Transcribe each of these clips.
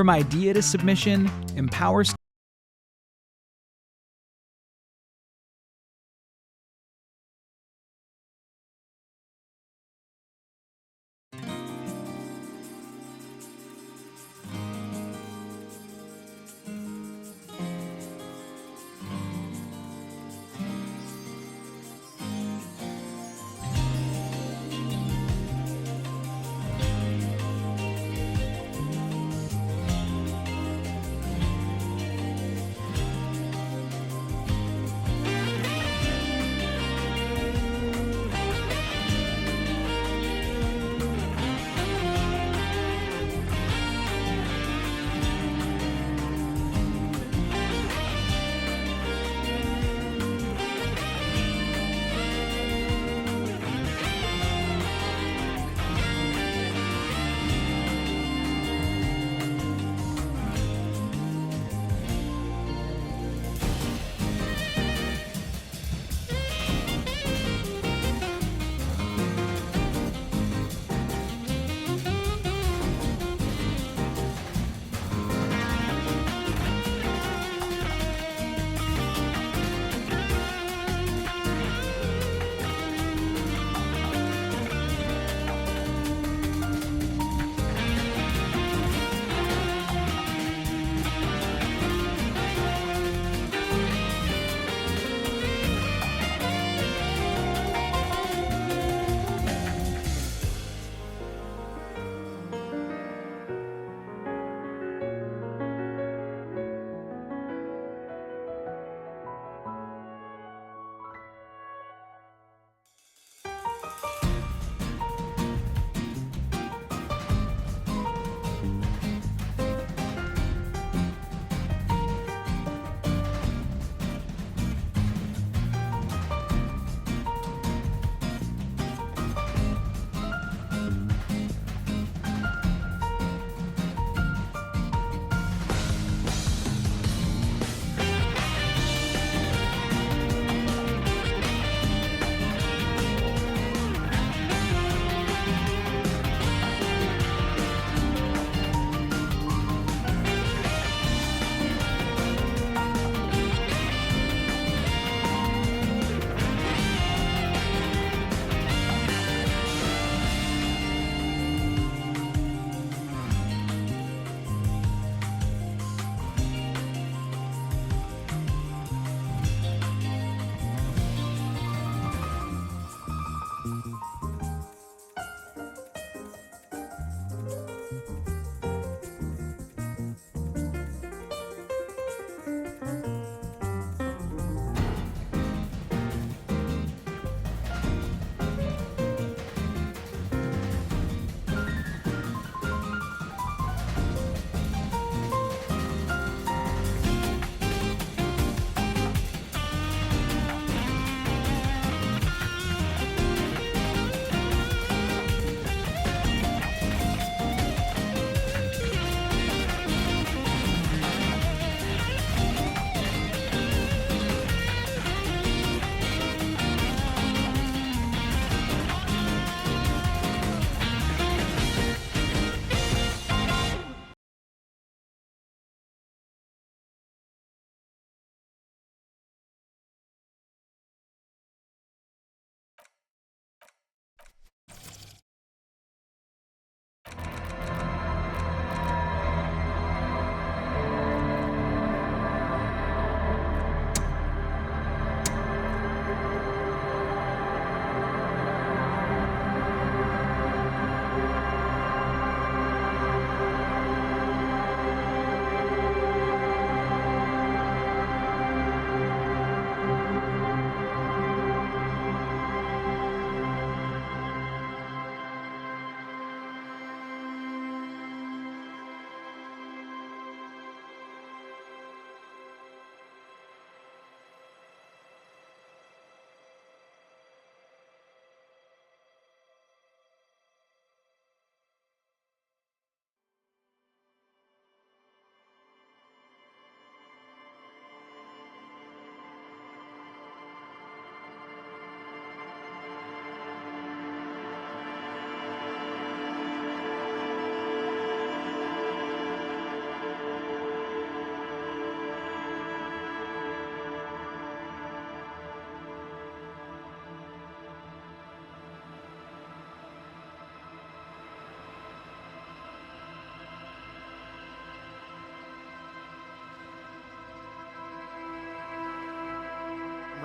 From idea to submission, empower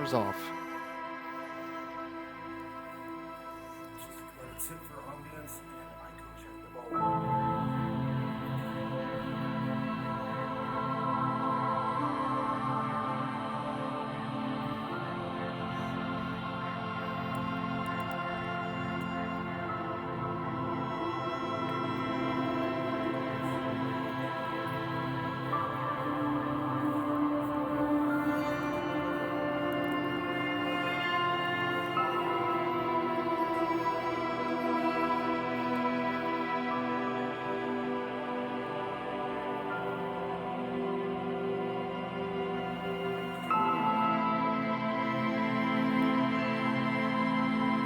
cameras off. Let it sit for ambience, and I go check the ball.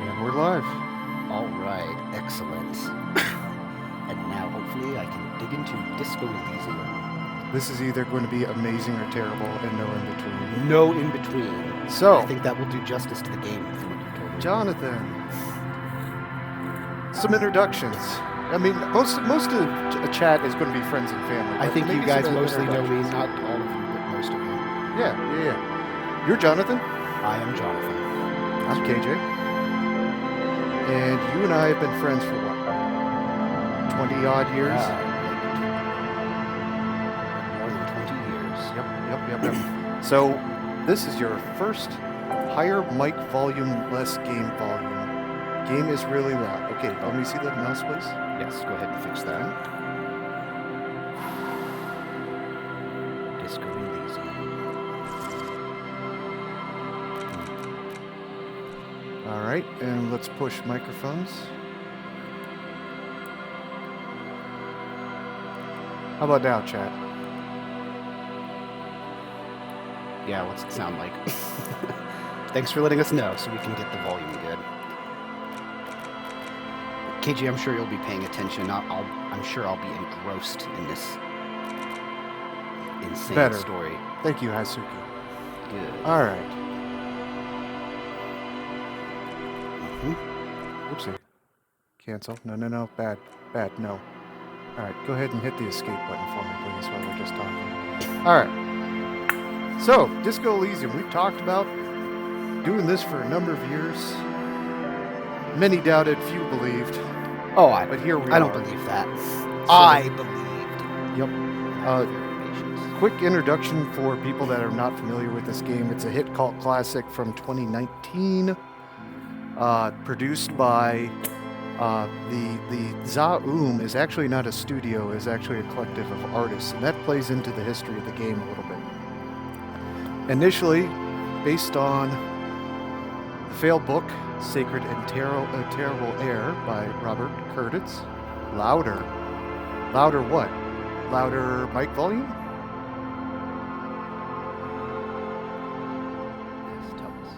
And we're live. All right, excellent. And now, hopefully, I can dig into Disco Elysium. This is either going to be amazing or terrible, and no in between. No in between. So, I think that will do justice to the game from what you told me. Jonathan, some introductions. I mean, most of the chat is going to be friends and family. I but think you maybe guys some mostly know me, introductions. not all of you, but most of you. Yeah. You're Jonathan. I am Jonathan. I'm KJ. And you and I have been friends for what? 20 odd years? More than 20 years. Yep. So, this is your first higher mic volume, less game volume. Game is really loud. Okay, let me see the mouse, please. Yes, go ahead and fix that. Disco Elysium. All right, and let's push microphones. How about now, chat? Yeah, what's it sound like? Thanks for letting us know so we can get the volume good. KG, I'm sure you'll be paying attention. I'm sure I'll be engrossed in this insane Better. story. Thank you, Hasuki. Good. All right. Mhm. Oopsie. Cancel. No. Bad. No. All right, go ahead and hit the escape button for me, please, while we're just talking. All right. So, Disco Elysium, we've talked about doing this for a number of years. Many doubted, few believed. Oh, But here we I don't are. believe that. So- I believed. Yep. I have your patience. Quick introduction for people that are not familiar with this game. It's a hit cult classic from 2019, produced by the Zaum is actually not a studio, is actually a collective of artists, and that plays into the history of the game a little bit. Initially, based on the failed book, Sacred and Terrible Air by Robert Kurtz. Louder. Louder what? Louder mic volume? Yes, tell us.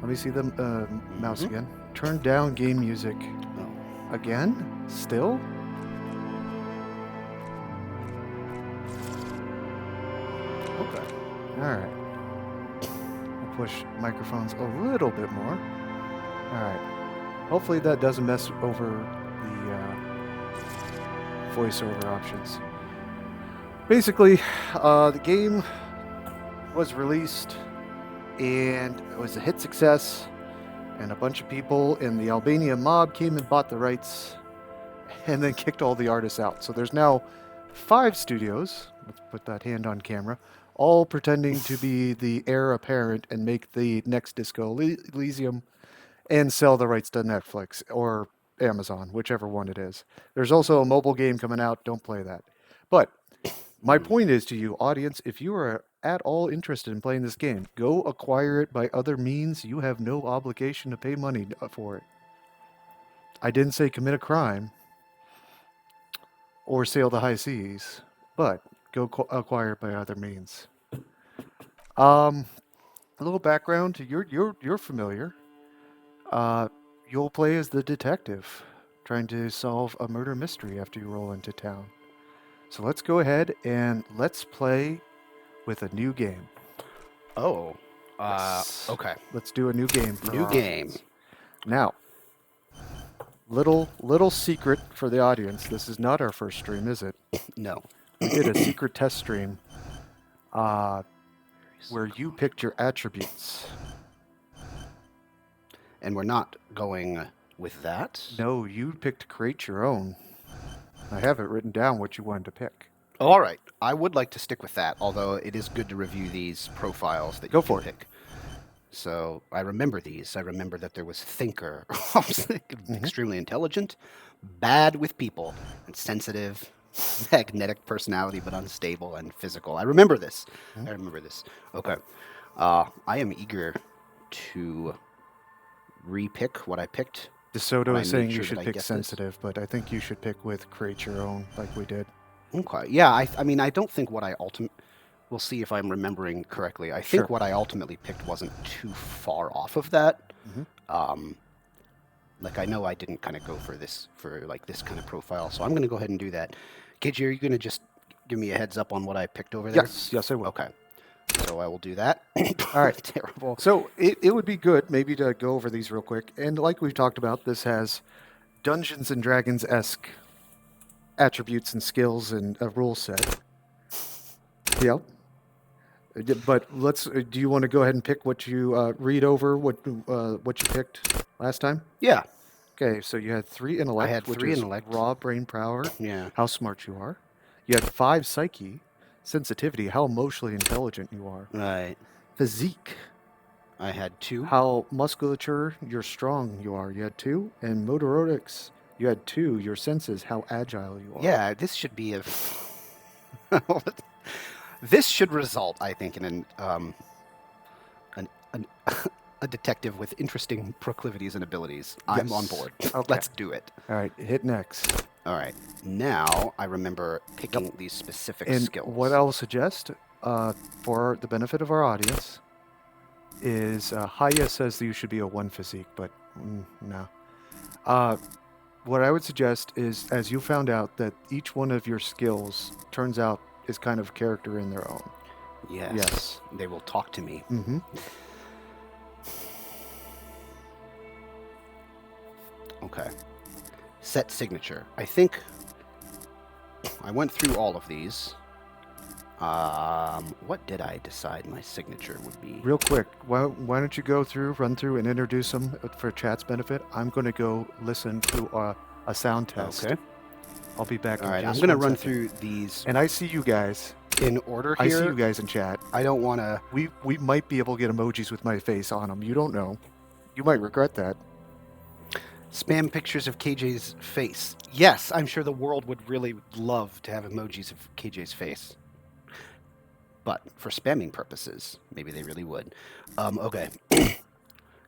Let me see the mouse again. Turn down game music. Oh. Again? Still? Okay. Alright. I'll push microphones a little bit more. Alright. Hopefully that doesn't mess over the voiceover options. Basically, the game was released and it was a hit success, and a bunch of people in the Albania mob came and bought the rights and then kicked all the artists out. So there's now 5 studios, let's put that hand on camera, all pretending to be the heir apparent and make the next Disco Elysium and sell the rights to Netflix or Amazon, whichever one it is. There's also a mobile game coming out, don't play that. But my point is to you, audience, if you are at all interested in playing this game, go acquire it by other means. You have no obligation to pay money for it. I didn't say commit a crime or sail the high seas, but go acquire it by other means. A little background. You're familiar. You'll play as the detective trying to solve a murder mystery after you roll into town. So let's go ahead and let's play with a new game. Oh. Yes. Okay. Let's do a new game. For New our game. audience. Now, little secret for the audience. This is not our first stream, is it? No. we did a secret test stream where you picked your attributes. And we're not going with that. No, you picked to create your own. I have it written down what you wanted to pick. Oh, all right. I would like to stick with that, although it is good to review these profiles that Go you for can it. pick. So I remember these. I remember that there was Thinker, extremely intelligent, bad with people, and sensitive, magnetic personality, but unstable and physical. I remember this. I remember this. Okay. I am eager to repick what I picked. DeSoto I is made saying sure you that should I pick guessed this. sensitive, but I think you should pick with create your own, like we did. Okay. Yeah, I mean, I don't think what I ultimately... We'll see if I'm remembering correctly. I think Sure. what I ultimately picked wasn't too far off of that. Mhm. Like, I know I didn't kind of go for this kind of profile, so I'm going to go ahead and do that. KJ, are you going to just give me a heads up on what I picked over there? Yes, I will. Okay. So I will do that. All right. Terrible. So it would be good maybe to go over these real quick. And like we've talked about, this has Dungeons and Dragons-esque attributes and skills and a rule set. Yep. But let's. Do you want to go ahead and pick what you read over what you picked last time? Yeah. Okay, so you had 3 intellect, had which 3 is intellect. raw brain power, Yeah. how smart you are. You had 5 psyche, sensitivity, how emotionally intelligent you are. Right. Physique, I had 2. how musculature, you're strong you are. You had 2, and motorics, you had 2. Your senses, how agile you are. Yeah, this should be a... This should result, I think, in a detective with interesting proclivities and abilities. I'm on Yes. board. Okay. Let's do it. All right, hit next. All right. Now I remember picking these specific And skills. what I'll suggest, for the benefit of our audience, is Haya says that you should be a 1 physique, but no. What I would suggest is, as you found out, that each one of your skills turns out is kind of a character in their own. Yes. Yes. They will talk to me. Mm-hmm. Okay. Set signature. I think I went through all of these. What did I decide my signature would be? Real quick, why don't you run through, and introduce them for chat's benefit? I'm going to go listen to a sound test. Okay. I'll be back. All in right. I'm just going to 1 run second. through these And I see you guys. in order I here. see you guys in chat. I don't want to... We might be able to get emojis with my face on them. You don't know. You might regret that. Spam pictures of KJ's face. Yes, I'm sure the world would really love to have emojis of KJ's face. But for spamming purposes, maybe they really would. Okay.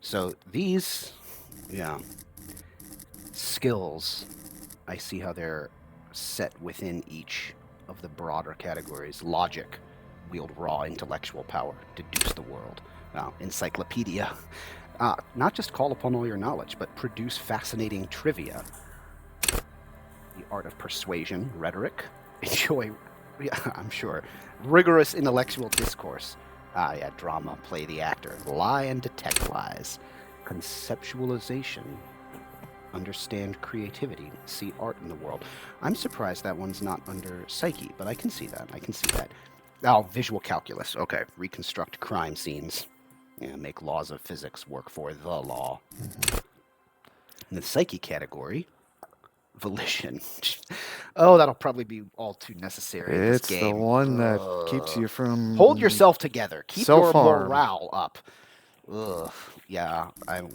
So these, skills, I see how they're set within each of the broader categories. Logic, wield raw intellectual power, deduce the world. Encyclopedia, not just call upon all your knowledge, but produce fascinating trivia. The art of persuasion, rhetoric, enjoy, I'm sure, rigorous intellectual discourse. Drama, play the actor, lie and detect lies. Conceptualization, understand creativity, see art in the world. I'm surprised that one's not under psyche, but I can see that. Oh, visual calculus. Okay, reconstruct crime scenes. Yeah, make laws of physics work for the law. In the psyche category, volition. Oh, that'll probably be all too necessary in this It's game. the one that keeps you from... Hold yourself together. Keep your Self-harm. morale up. Ugh. Yeah,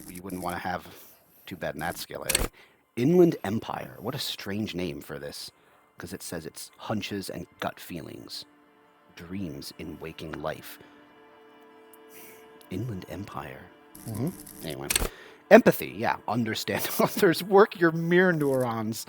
you wouldn't want to have too bad in that skill, I think. Inland Empire. What a strange name for this. Because it says it's hunches and gut feelings. Dreams in waking life. Inland Empire. Mhm. Anyway. Empathy, yeah. Understand others. Work your mirror neurons.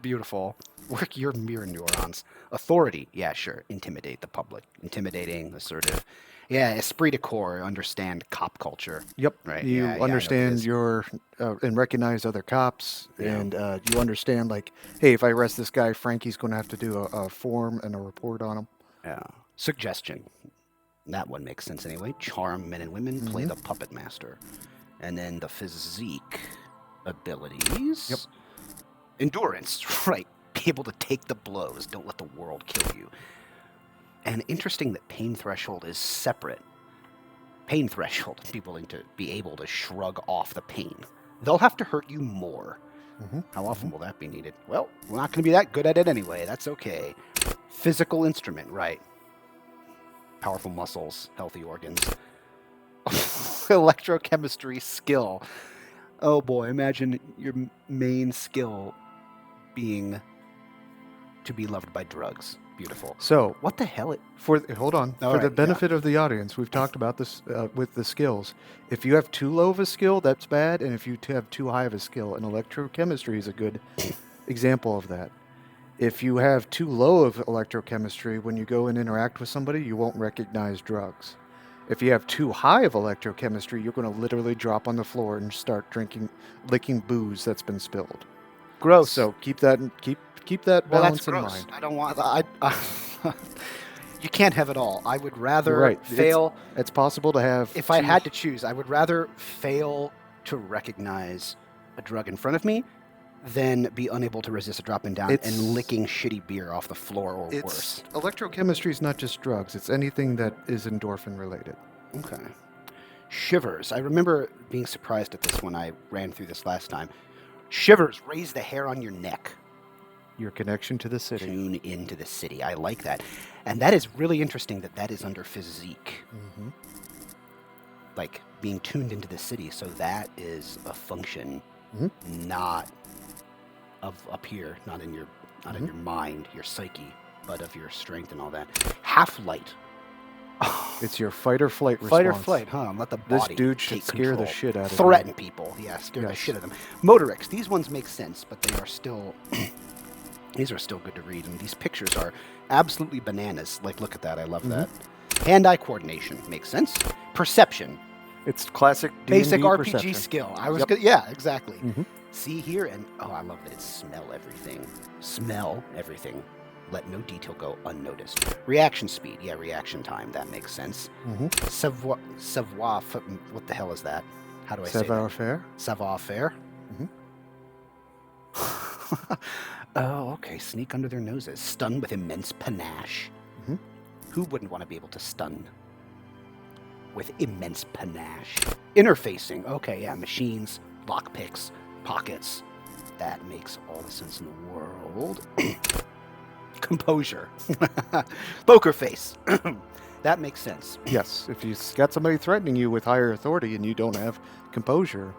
Beautiful. Work your mirror neurons. Authority, yeah, sure. Intimidate the public. Intimidating, assertive. Yeah, esprit de corps. Understand cop culture. Yep. Right, You yeah, I know understand this. your and recognize other cops, Yeah. and you understand, like, hey, if I arrest this guy, Frankie's going to have to do a form and a report on him. Yeah. Suggestion. That one makes sense anyway. Charm men and women. Play the puppet master. And then the physique abilities. Yep. Endurance. Right. able to take the blows. Don't let the world kill you. And interesting that pain threshold is separate. Pain threshold, be willing to be able to shrug off the pain. They'll have to hurt you more. How often will that be needed? Well, we're not going to be that good at it anyway. That's okay. Physical instrument, right. Powerful muscles, healthy organs. Electrochemistry skill. Oh boy, imagine your main skill being to be loved by drugs. Beautiful. So, What the hell? hold on. All For the right, benefit of the audience, we've talked about this with the skills. If you have too low of a skill, that's bad. And if you have too high of a skill, and electrochemistry is a good example of that. If you have too low of electrochemistry, when you go and interact with somebody, you won't recognize drugs. If you have too high of electrochemistry, you're going to literally drop on the floor and start licking booze that's been spilled. Gross. So keep that Well, balance that's in gross. mind. I don't want. You can't have it all. I would rather You're right. fail. It's possible to have. If I had to choose, I would rather fail to recognize a drug in front of me than be unable to resist a dropping down and licking shitty beer off the floor or worse. Electrochemistry is not just drugs. It's anything that is endorphin related. Okay. Shivers. I remember being surprised at this when I ran through this last time. Shivers. Raise the hair on your neck. Your connection to the city. Tune into the city. I like that. And that is really interesting that is under physique. Mm-hmm. Like being tuned into the city. So that is a function not of up here, not in your mind, your psyche, but of your strength and all that. Half light. It's your fight or flight response. Fight or flight, huh? Let the This body dude should take scare the control. shit out of Threaten you. people. Yeah, scare the Yes. shit out of them. Motorix. These ones make sense, but they are still... These are still good to read, and these pictures are absolutely bananas. Like, look at that. I love that. Hand-eye coordination makes sense. Perception. It's classic D&D Basic RPG perception. skill. I was Yep. good. Yeah, exactly. Mhm. See here, and oh, I love that it's smell everything. Smell everything. Let no detail go unnoticed. Reaction speed. Yeah, reaction time. That makes sense. Savoir. What the hell is that? How do I say that? Savoir-faire. Savoir-faire. Mhm. Oh, okay. Sneak under their noses. Stun with immense panache. Mhm. Who wouldn't want to be able to stun with immense panache? Interfacing. Okay, yeah. Machines, lockpicks, pockets. That makes all the sense in the world. Composure. Poker face. That makes sense. Yes, if you got somebody threatening you with higher authority and you don't have composure,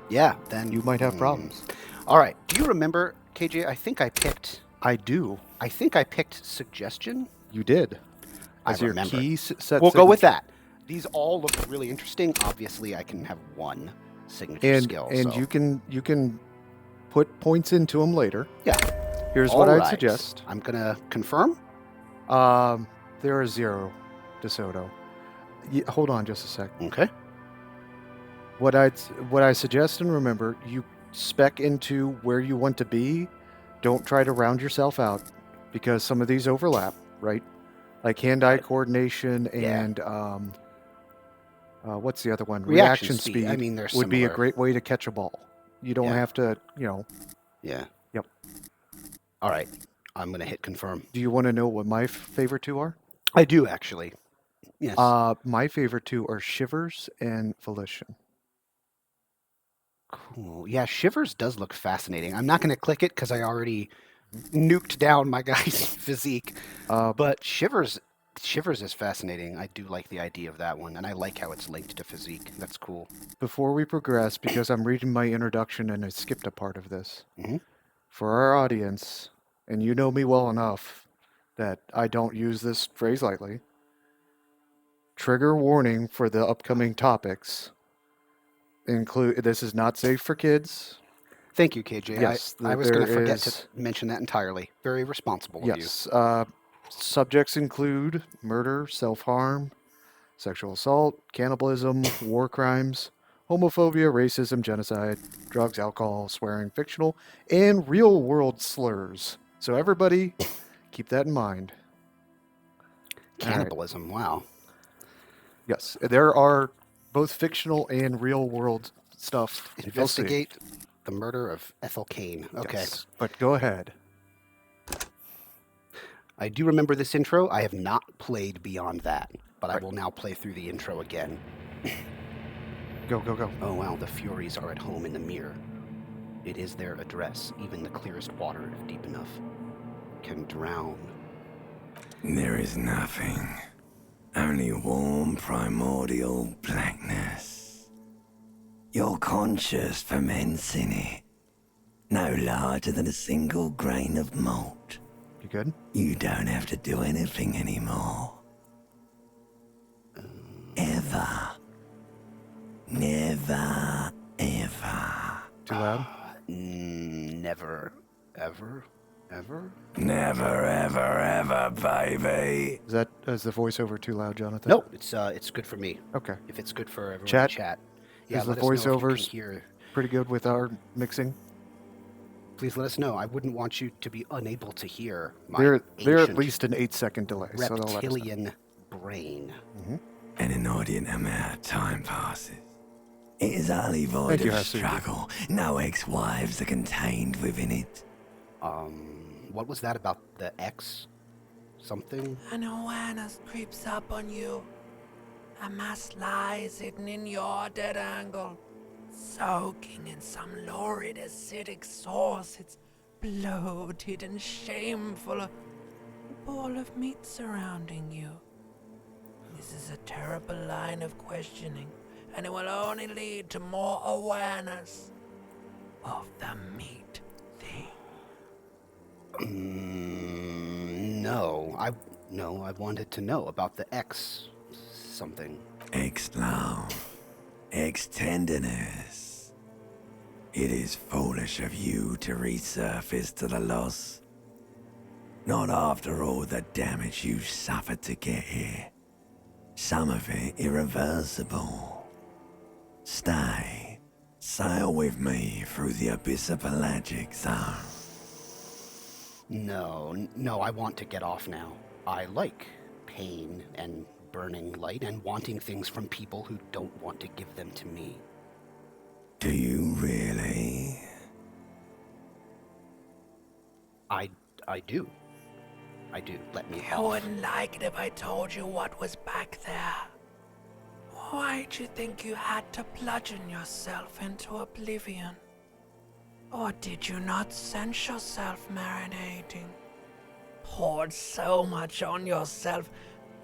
Yeah, then you might have problems. All right. Do you remember, KJ? I think I picked suggestion. You did. I As your remember. key set We'll go with signature. that. These all look really interesting. Obviously, I can have one signature skill. And so. you can put points into them later. Yeah. Here's All what I'd right. suggest. I'm gonna confirm. There are 0 DeSoto. Hold on just a sec. Okay. What I suggest and remember, you spec into where you want to be. Don't try to round yourself out because some of these overlap, right? Like hand-eye coordination and what's the other one? Reaction speed. I mean, they're would be a similar. great way to catch a ball. You don't Yeah. have to, Yeah. Yep. All right. I'm gonna hit confirm. Do you want to know what my favorite 2 are? I do actually. Yes. My favorite 2 are Shivers and Volition. Cool. Yeah, Shivers does look fascinating. I'm not gonna click it because I already nuked down my guy's physique. But Shivers is fascinating. I do like the idea of that one, and I like how it's linked to physique. That's cool. Before we progress, because I'm reading my introduction and I skipped a part of this, Mhm. for our audience, and you know me well enough that I don't use this phrase lightly, trigger warning for the upcoming topics include, this is not safe for kids. Thank you, KJ. Yes, I was going to there forget is- to mention that entirely. Very responsible of you. Yes. Subjects include murder, self-harm, sexual assault, cannibalism, war crimes, homophobia, racism, genocide, drugs, alcohol, swearing, fictional, and real-world slurs. So everybody, keep that in mind. All right. Cannibalism. Wow. Yes, there are both fictional and real-world stuff. You'll see. Investigate the murder of Ethel Kane. Okay. Yes, but go ahead. I do remember this intro. I have not played beyond that, but I Right. will now play through the intro again. Go, go, go. Oh wow, the Furies are at home in the mirror. It is their address. Even the clearest water, if deep enough, can drown. There is nothing. Only warm primordial blackness. Your conscious ferments in it. No larger than a single grain of malt. You good? You don't have to do anything anymore. Ever. Never, ever. Too loud? Never, ever. Never, ever, ever, baby. Is the voiceover too loud, Jonathan? No, it's good for me. Okay. If it's good for everyone Chat? in chat. Yeah, Is the let us know if you can voiceovers hear. pretty good with our mixing? Please let us know. I wouldn't want you to be unable to hear my They're at ancient least an 8-second delay, so they'll let us know. reptilian brain. An inordinate amount of time passes. It is only void Thank you, of Hasugi. struggle. No ex-wives are contained within it. What was that about the X? Something? An awareness creeps up on you. A mass lies hidden in your dead angle, soaking in some lurid acidic sauce. It's bloated and shameful, a ball of meat surrounding you. This is a terrible line of questioning, and it will only lead to more awareness of the meat thing. No. I wanted to know about the X something. Ex-love. Ex-tenderness. It is foolish of you to resurface to the loss. Not after all the damage you suffered to get here. Some of it irreversible. Stay. Sail with me through the abyss of pelagic zone. No, I want to get off now. I like pain and burning light and wanting things from people who don't want to give them to me. Do you really? I do. Let me I off. wouldn't like it if I told you what was back there. Why'd you think you had to bludgeon yourself into oblivion? Or did you not sense yourself marinating? Poured so much on yourself,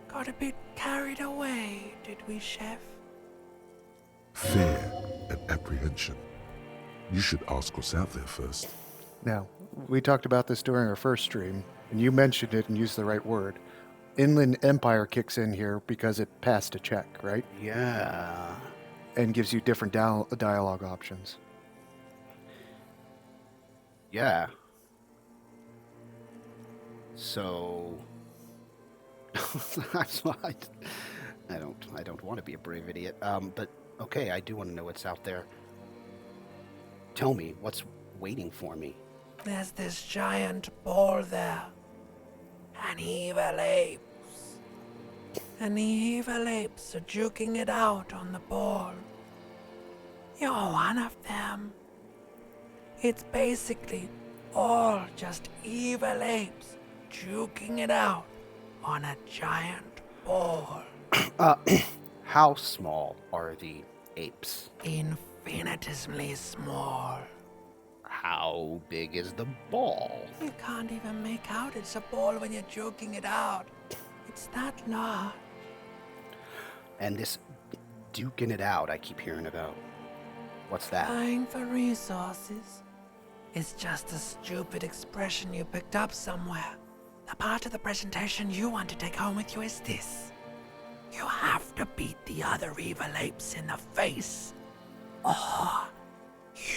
got a bit carried away, did we, Chef? Fear and apprehension. You should ask what's out there first. Now, we talked about this during our first stream, and you mentioned it and used the right word. Inland Empire kicks in here because it passed a check, right? Yeah. And gives you different dialogue options. Yeah. So I don't want to be a brave idiot. But okay, I do want to know what's out there. Tell me what's waiting for me. There's this giant ball there. And evil apes. And the evil apes are juking it out on the ball. You're one of them. It's basically all just evil apes juking it out on a giant ball. How small are the apes? Infinitesimally small. How big is the ball? You can't even make out it's a ball when you're joking it out. It's that large. And this duking it out I keep hearing about. What's that? Dying for resources. It's just a stupid expression you picked up somewhere. The part of the presentation you want to take home with you is this. You have to beat the other evil apes in the face, or you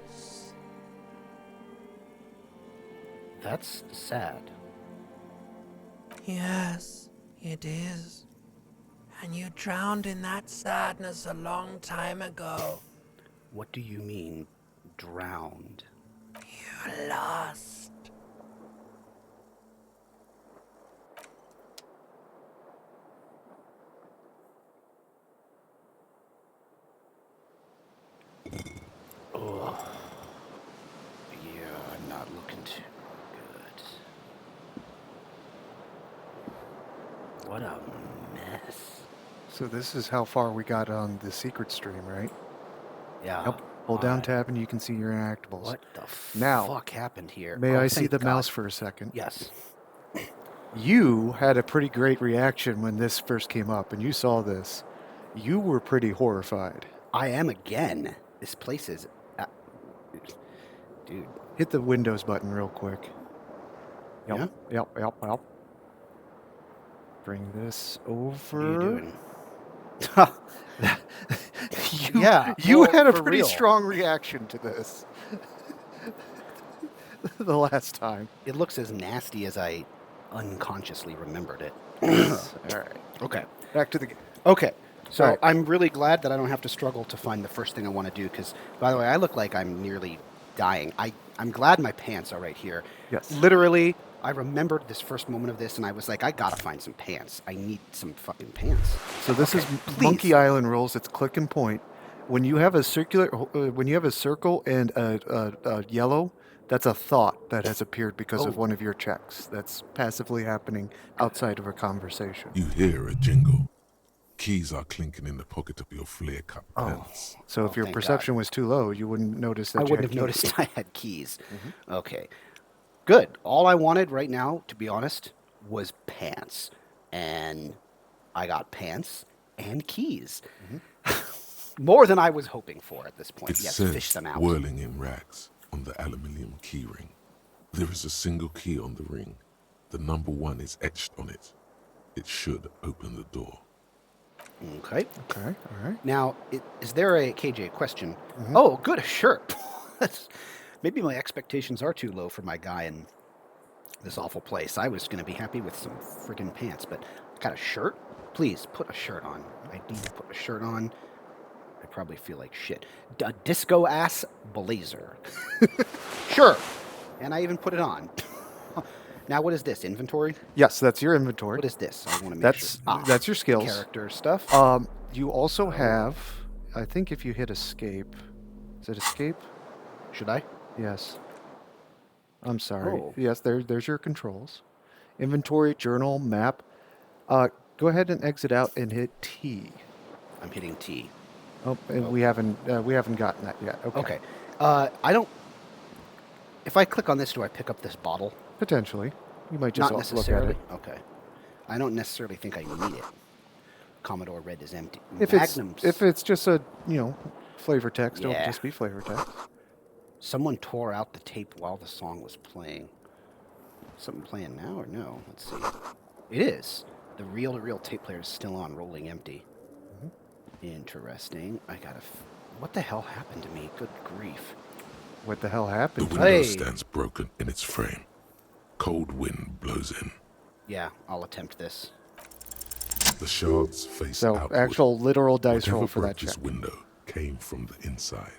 lose. That's sad. Yes, it is. And you drowned in that sadness a long time ago. What do you mean, drowned? You lost. Yeah, I'm not looking to. What a mess. So this is how far we got on the secret stream, right? Yeah. Yep. Hold down tab and you can see your interactables. What the Now, fuck happened here? May Oh, I see thank the God. mouse for a second? Yes. You had a pretty great reaction when this first came up and you saw this. You were pretty horrified. I am again. This place is... dude. Hit the Windows button real quick. Yep. Yep. Bring this over. What are you doing? You well, had a for pretty real. strong reaction to this the last time. It looks as nasty as I unconsciously remembered it. All right. Okay. Back to the game. Okay. So All right. I'm really glad that I don't have to struggle to find the first thing I want to do because, by the way, I look like I'm nearly dying. I'm glad my pants are right here. Yes. Literally, I remembered this first moment of this and I was like, I gotta find some pants. I need some fucking pants. So this is Monkey Island rules. It's click and point. When you have a circle and a yellow, that's a thought that has appeared because of one of your checks. That's passively happening outside of a conversation. You hear a jingle. Keys are clinking in the pocket of your flare-cut pants. So if your thank perception was too low, you wouldn't notice that I you wouldn't have had keys. noticed I had keys. Okay. Good. All I wanted right now, to be honest, was pants. And I got pants and keys. More than I was hoping for at this point. It Yes, says fish them out. whirling in rags on the aluminium key ring. There is a single key on the ring. The number 1 is etched on it. It should open the door. Okay. Okay, all right. Now, is there a KJ question? Oh, good, a shirt. Maybe my expectations are too low for my guy in this awful place. I was going to be happy with some friggin' pants, but got a shirt? Please, put a shirt on. I need to put a shirt on. I probably feel like shit. A disco-ass blazer. Sure. And I even put it on. Now, what is this? Inventory? Yes, that's your inventory. What is this? I want to make sure. That's your skills. Character stuff. You also have, I think if you hit escape, is it escape? Should I? Yes. I'm sorry. Oh. Yes, there's your controls. Inventory, journal, map. Go ahead and exit out and hit T. I'm hitting T. Oh, and we haven't gotten that yet. Okay. Okay. I don't... If I click on this, do I pick up this bottle? Potentially. You might just Not look at necessarily. it. Okay. I don't necessarily think I need it. Commodore Red is empty. If Magnums. it's just a, flavor text, it'll Yeah. just be flavor text. Someone tore out the tape while the song was playing. Something playing now or no? Let's see. It is. The reel-to-reel tape player is still on, rolling empty. Interesting. I gotta... What the hell happened to me? Good grief. What the hell The happened? window Hey. stands broken in its frame. Cold wind blows in. Yeah, I'll attempt this. The shards face So, outward. actual literal dice Whatever roll for that broke this check. window came from the inside.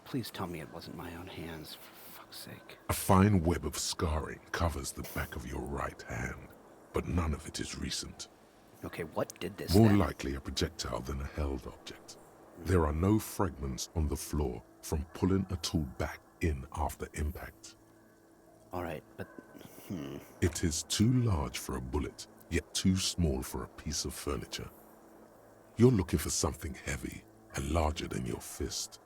Please tell me it wasn't my own hands, for fuck's sake. A fine web of scarring covers the back of your right hand, but none of it is recent. Okay, what did this More then? likely a projectile than a held object. There are no fragments on the floor from pulling a tool back in after impact. All right, but... It is too large for a bullet, yet too small for a piece of furniture. You're looking for something heavy and larger than your fist.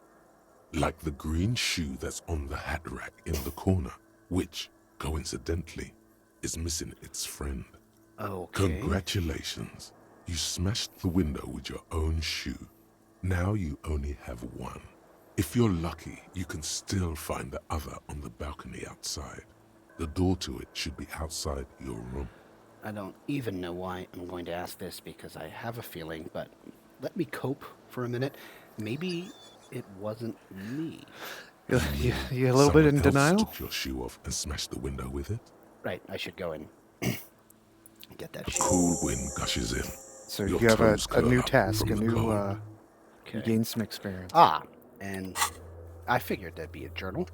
Like the green shoe that's on the hat rack in the corner, which, coincidentally, is missing its friend. Okay. Congratulations. You smashed the window with your own shoe. Now you only have one. If you're lucky, you can still find the other on the balcony outside. The door to it should be outside your room. I don't even know why I'm going to ask this because I have a feeling, but let me cope for a minute. Maybe it wasn't me. You a little bit in Someone else denial? took your shoe off and smashed the window with it. Right, I should go and get that A shit. cool wind gushes in. So Your you have a toes curl new up task, from a the new, cold. you gain some experience. And I figured that'd be a journal.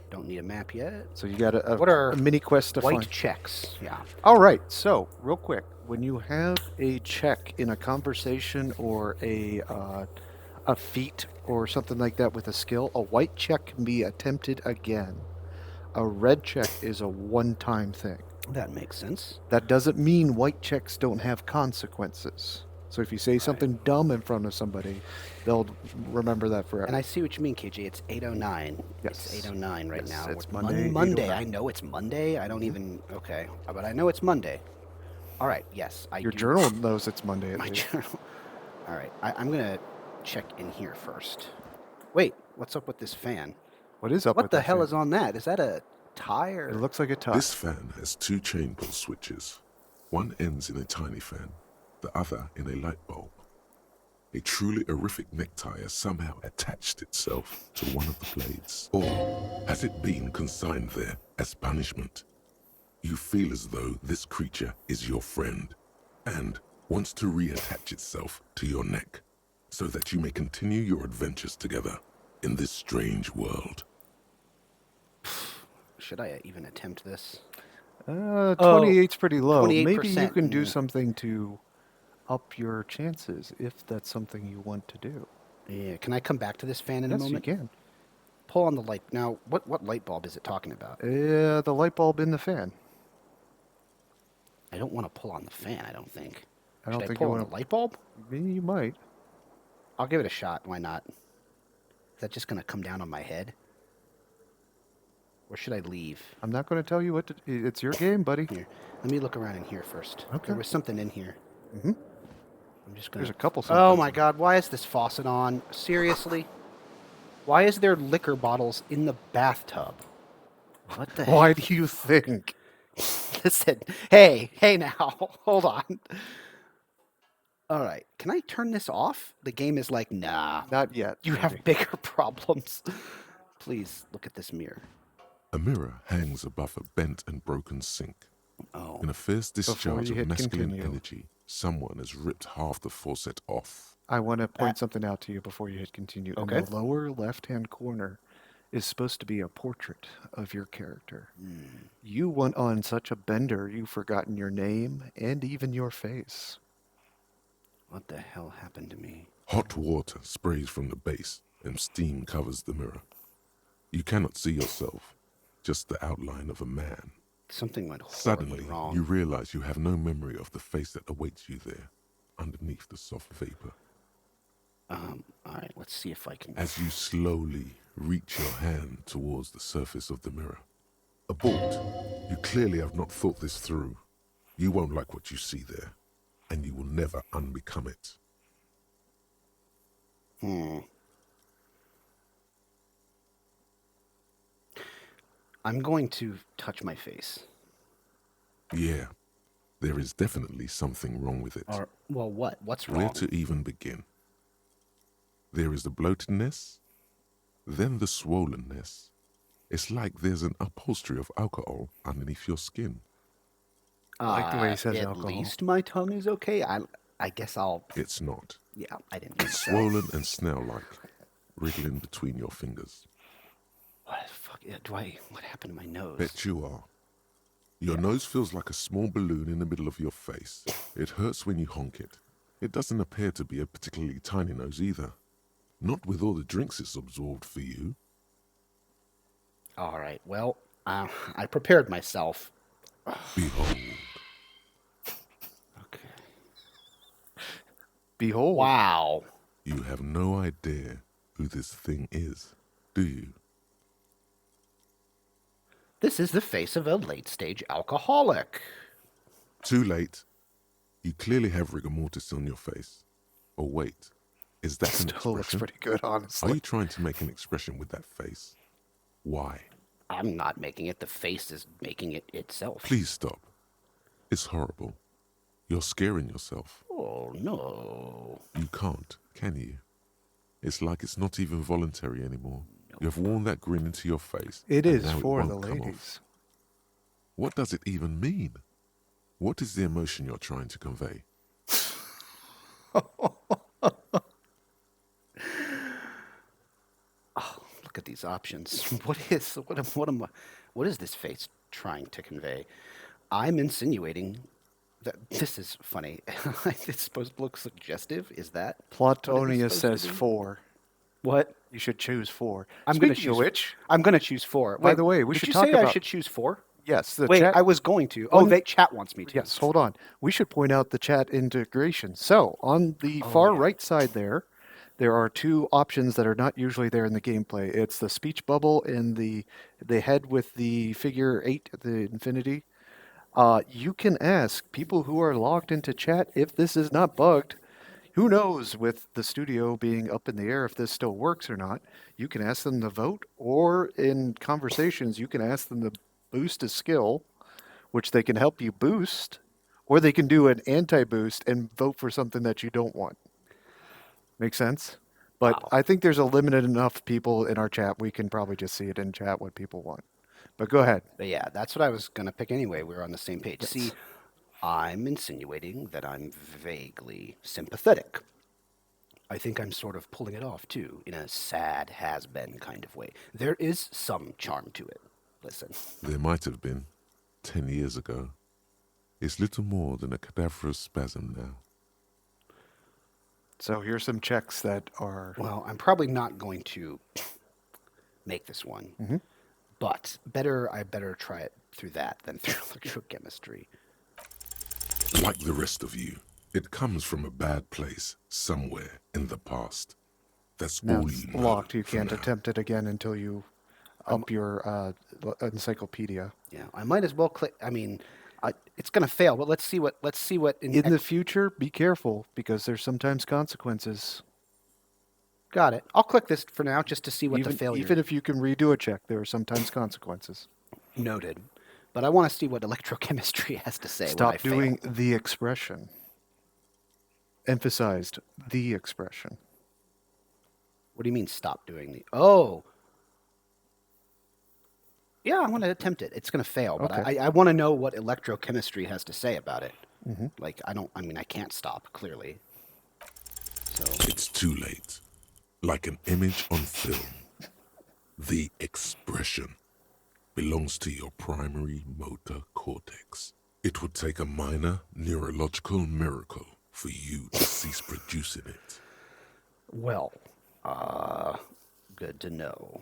Don't need a map yet. So you got What are a mini quest to White find. checks, yeah. All right, so real quick, when you have a check in a conversation or a feat or something like that with a skill, a white check can be attempted again. A red check is a one-time thing. That makes sense. That doesn't mean white checks don't have consequences. So if you say something dumb in front of somebody, they'll remember that forever. And I see what you mean, KJ. It's 8:09. Yes. It's 8:09 right Yes, now. it's Mon- Monday, Monday. 8:09. I know it's Monday. I don't even. Okay, but I know it's Monday. All right. Yes, I Your do. journal knows it's Monday at My least. journal. All right. I'm gonna check in here first. Wait. What's up with this fan? What is up What with the that hell fan? is on that? Is that a tire? It looks like a tie. This fan has 2 chain pull switches. One ends in a tiny fan, the other in a light bulb. A truly horrific necktie has somehow attached itself to one of the blades. Or has it been consigned there as punishment? You feel as though this creature is your friend and wants to reattach itself to your neck so that you may continue your adventures together in this strange world. Should I even attempt this? 28's pretty low. Maybe you 28%, can do mm. something to up your chances if that's something you want to do. Yeah. Can I come back to this fan in a Yes, moment? you can. Pull on the light. Now, what light bulb is it talking about? The light bulb in the fan. I don't want to pull on the fan. I don't think. I don't Should think I pull you on want the light bulb? Maybe you might. I'll give it a shot. Why not? Is that just gonna come down on my head? Or should I leave? I'm not going to tell you what to. It's your game, buddy. Here, let me look around in here first. Okay. There was something in here. Mhm. I'm just gonna. There's a couple. Oh someplace my in God! Why is this faucet on? Seriously? Why is there liquor bottles in the bathtub? What the there. heck? Why do you think? Listen, hey now, hold on. All right, can I turn this off? The game is like, nah, Not yet. you have maybe. bigger problems. Please look at this mirror. A mirror hangs above a bent and broken sink. Oh, In a fierce discharge you of hit masculine continue. energy, someone has ripped half the faucet off. I want to point something out to you before you hit continue. Okay. In the lower left-hand corner is supposed to be a portrait of your character. You went on such a bender, you've forgotten your name and even your face. what the hell happened to me? Hot water sprays from the base and steam covers the mirror. You cannot see yourself, just the outline of a man. Something went horribly Suddenly, wrong. you realize you have no memory of the face that awaits you there, underneath the soft vapor. All right, let's see if I can. As you slowly reach your hand towards the surface of the mirror. Abort. You clearly have not thought this through. You won't like what you see there, and you will never unbecome it. I'm going to touch my face. Yeah, there is definitely something wrong with it. Or, well, what? What's Where wrong? to even begin? There is the bloatedness, then the swollenness. It's like there's an upholstery of alcohol underneath your skin. I like the way he says at alcohol. least my tongue is okay. I guess I'll. It's not. Yeah, I didn't. Think It's so. swollen and snail-like, wriggling between your fingers. What the fuck? Do I? What happened to my nose? Bet you are. Your nose feels like a small balloon in the middle of your face. It hurts when you honk it. It doesn't appear to be a particularly tiny nose either. Not with all the drinks it's absorbed for you. All right. Well, I prepared myself. Behold. Okay. Behold. Wow. You have no idea who this thing is, do you? This is the face of a late-stage alcoholic. Too late. You clearly have rigor mortis on your face. Or wait, is that an Still looks expression? pretty good, Are honestly. you trying to make an expression with that face? Why? I'm not making it. The face is making it itself. Please stop. It's horrible. You're scaring yourself. Oh, no. You can't, can you? It's like it's not even voluntary anymore. You have worn that grin into your face. It and is now for won't the come off. ladies. What does it even mean? What is the emotion you're trying to convey? Look at these options. What is this face trying to convey? I'm insinuating that this is funny. It's supposed to look suggestive. Is that Platonia supposed says to be? 4. what? You should choose 4. I'm gonna Speaking of choose- which, I'm gonna choose 4. By the way, we did should you talk say I about- should choose 4? Yes, the Wait, chat. I was going to. Oh, chat wants me to. Yes, hold on. We should point out the chat integration. So on the Oh, far yeah. right side there are two options that are not usually there in the gameplay. It's the speech bubble and the head with the figure 8, the infinity. You can ask people who are logged into chat if this is not bugged. Who knows, with the studio being up in the air, if this still works or not. You can ask them to vote, or in conversations, you can ask them to boost a skill, which they can help you boost, or they can do an anti-boost and vote for something that you don't want. Make sense? But Wow. I think there's a limited enough people in our chat, we can probably just see it in chat what people want. But go ahead. But yeah, that's what I was going to pick anyway. We were on the same page. Yes. See, I'm insinuating that I'm vaguely sympathetic. I think I'm sort of pulling it off, too, in a sad has-been kind of way. There is some charm to it. Listen. There might have been 10 years ago. It's little more than a cadaverous spasm now. So here's some checks that are... Well, I'm probably not going to make this one. But I better try it through that than through electrochemistry. Like the rest of you, it comes from a bad place somewhere in the past. That's Now all it's you know. locked. You for can't now. attempt it again until you up your encyclopedia. Yeah, I might as well click. I mean, it's going to fail, but let's see what In the future, be careful, because there's sometimes consequences. Got it. I'll click this for now just to see what the failure. Even if you can redo a check, there are sometimes consequences. Noted. But I want to see what electrochemistry has to say. when I Stop fail. doing the expression. Emphasized the expression. What do you mean stop doing the? Oh. Yeah, I want to attempt it. It's going to fail, but Okay. I want to know what electrochemistry has to say about it. Like, I can't stop, clearly. So, It's too late. Like an image on film. The expression belongs to your primary motor cortex. It would take a minor neurological miracle for you to cease producing it. well, good to know.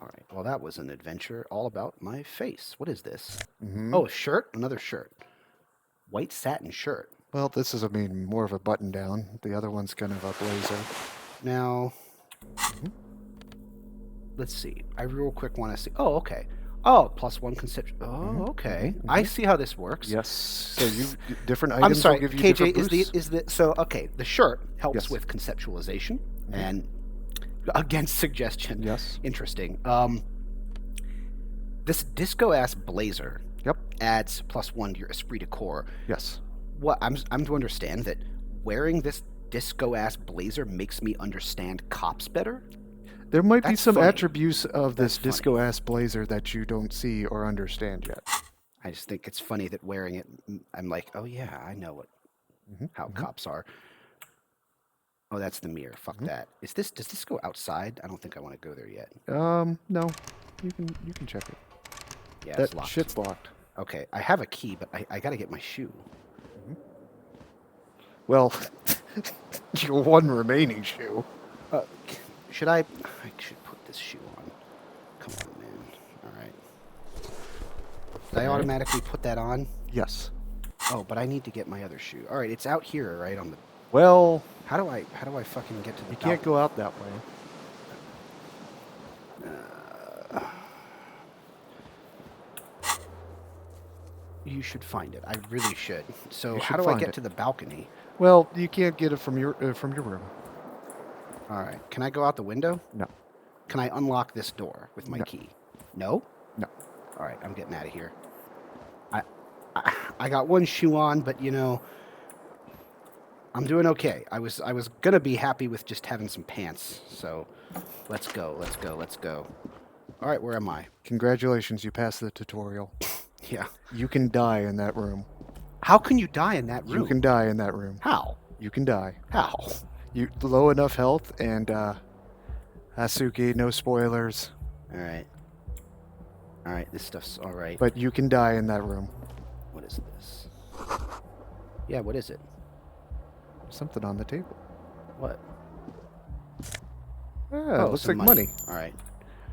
All right, well, that was an adventure all about my face. What is this? Oh, a shirt? Another shirt. White satin shirt. Well, this is, more of a button down. The other one's kind of a blazer. Now, let's see. I real quick want to see. Oh, okay. Oh, +1 conception. Oh, okay. I see how this works. Yes. So different items I'm sorry, will give you KJ. different boosts. Is the so okay? The shirt helps Yes. with conceptualization and against suggestion. Yes. Interesting. This disco ass blazer Yep. adds +1 to your esprit de corps. Yes. What I'm to understand that wearing this disco ass blazer makes me understand cops better. There might be That's some funny. attributes of this That's funny. disco ass blazer that you don't see or understand yet. I just think it's funny that wearing it, I'm like, oh yeah, I know what how cops are. Oh, that's the mirror. Fuck that. Does this go outside? I don't think I want to go there yet. No. You can check it. Yeah, That it's locked. shit's locked. Okay, I have a key, but I got to get my shoe. Well, your one remaining shoe. Should I should put this shoe on. Come on, man. All right. Did I automatically put that on? Yes. Oh, but I need to get my other shoe. All right, it's out here, right on the. Well, How do I fucking get to the? you can't go out that way. You should find it. I really should. So You how should do I find get it. to the balcony? Well, you can't get it from your room. All right. Can I go out the window? No. Can I unlock this door with my No. key? No. No. All right. I'm getting out of here. I got one shoe on, but I'm doing okay. I was gonna be happy with just having some pants. So let's go. Let's go. Let's go. All right. Where am I? Congratulations, you passed the tutorial. Yeah. You can die in that room. How can you die in that room? You can die in that room. How? You can die. How? You low enough health, and Asuki, no spoilers, All right. All right. This stuff's all right. but you can die in that room. What is this? Yeah. What is it? Something on the table. What? Ah, looks like some money. All right.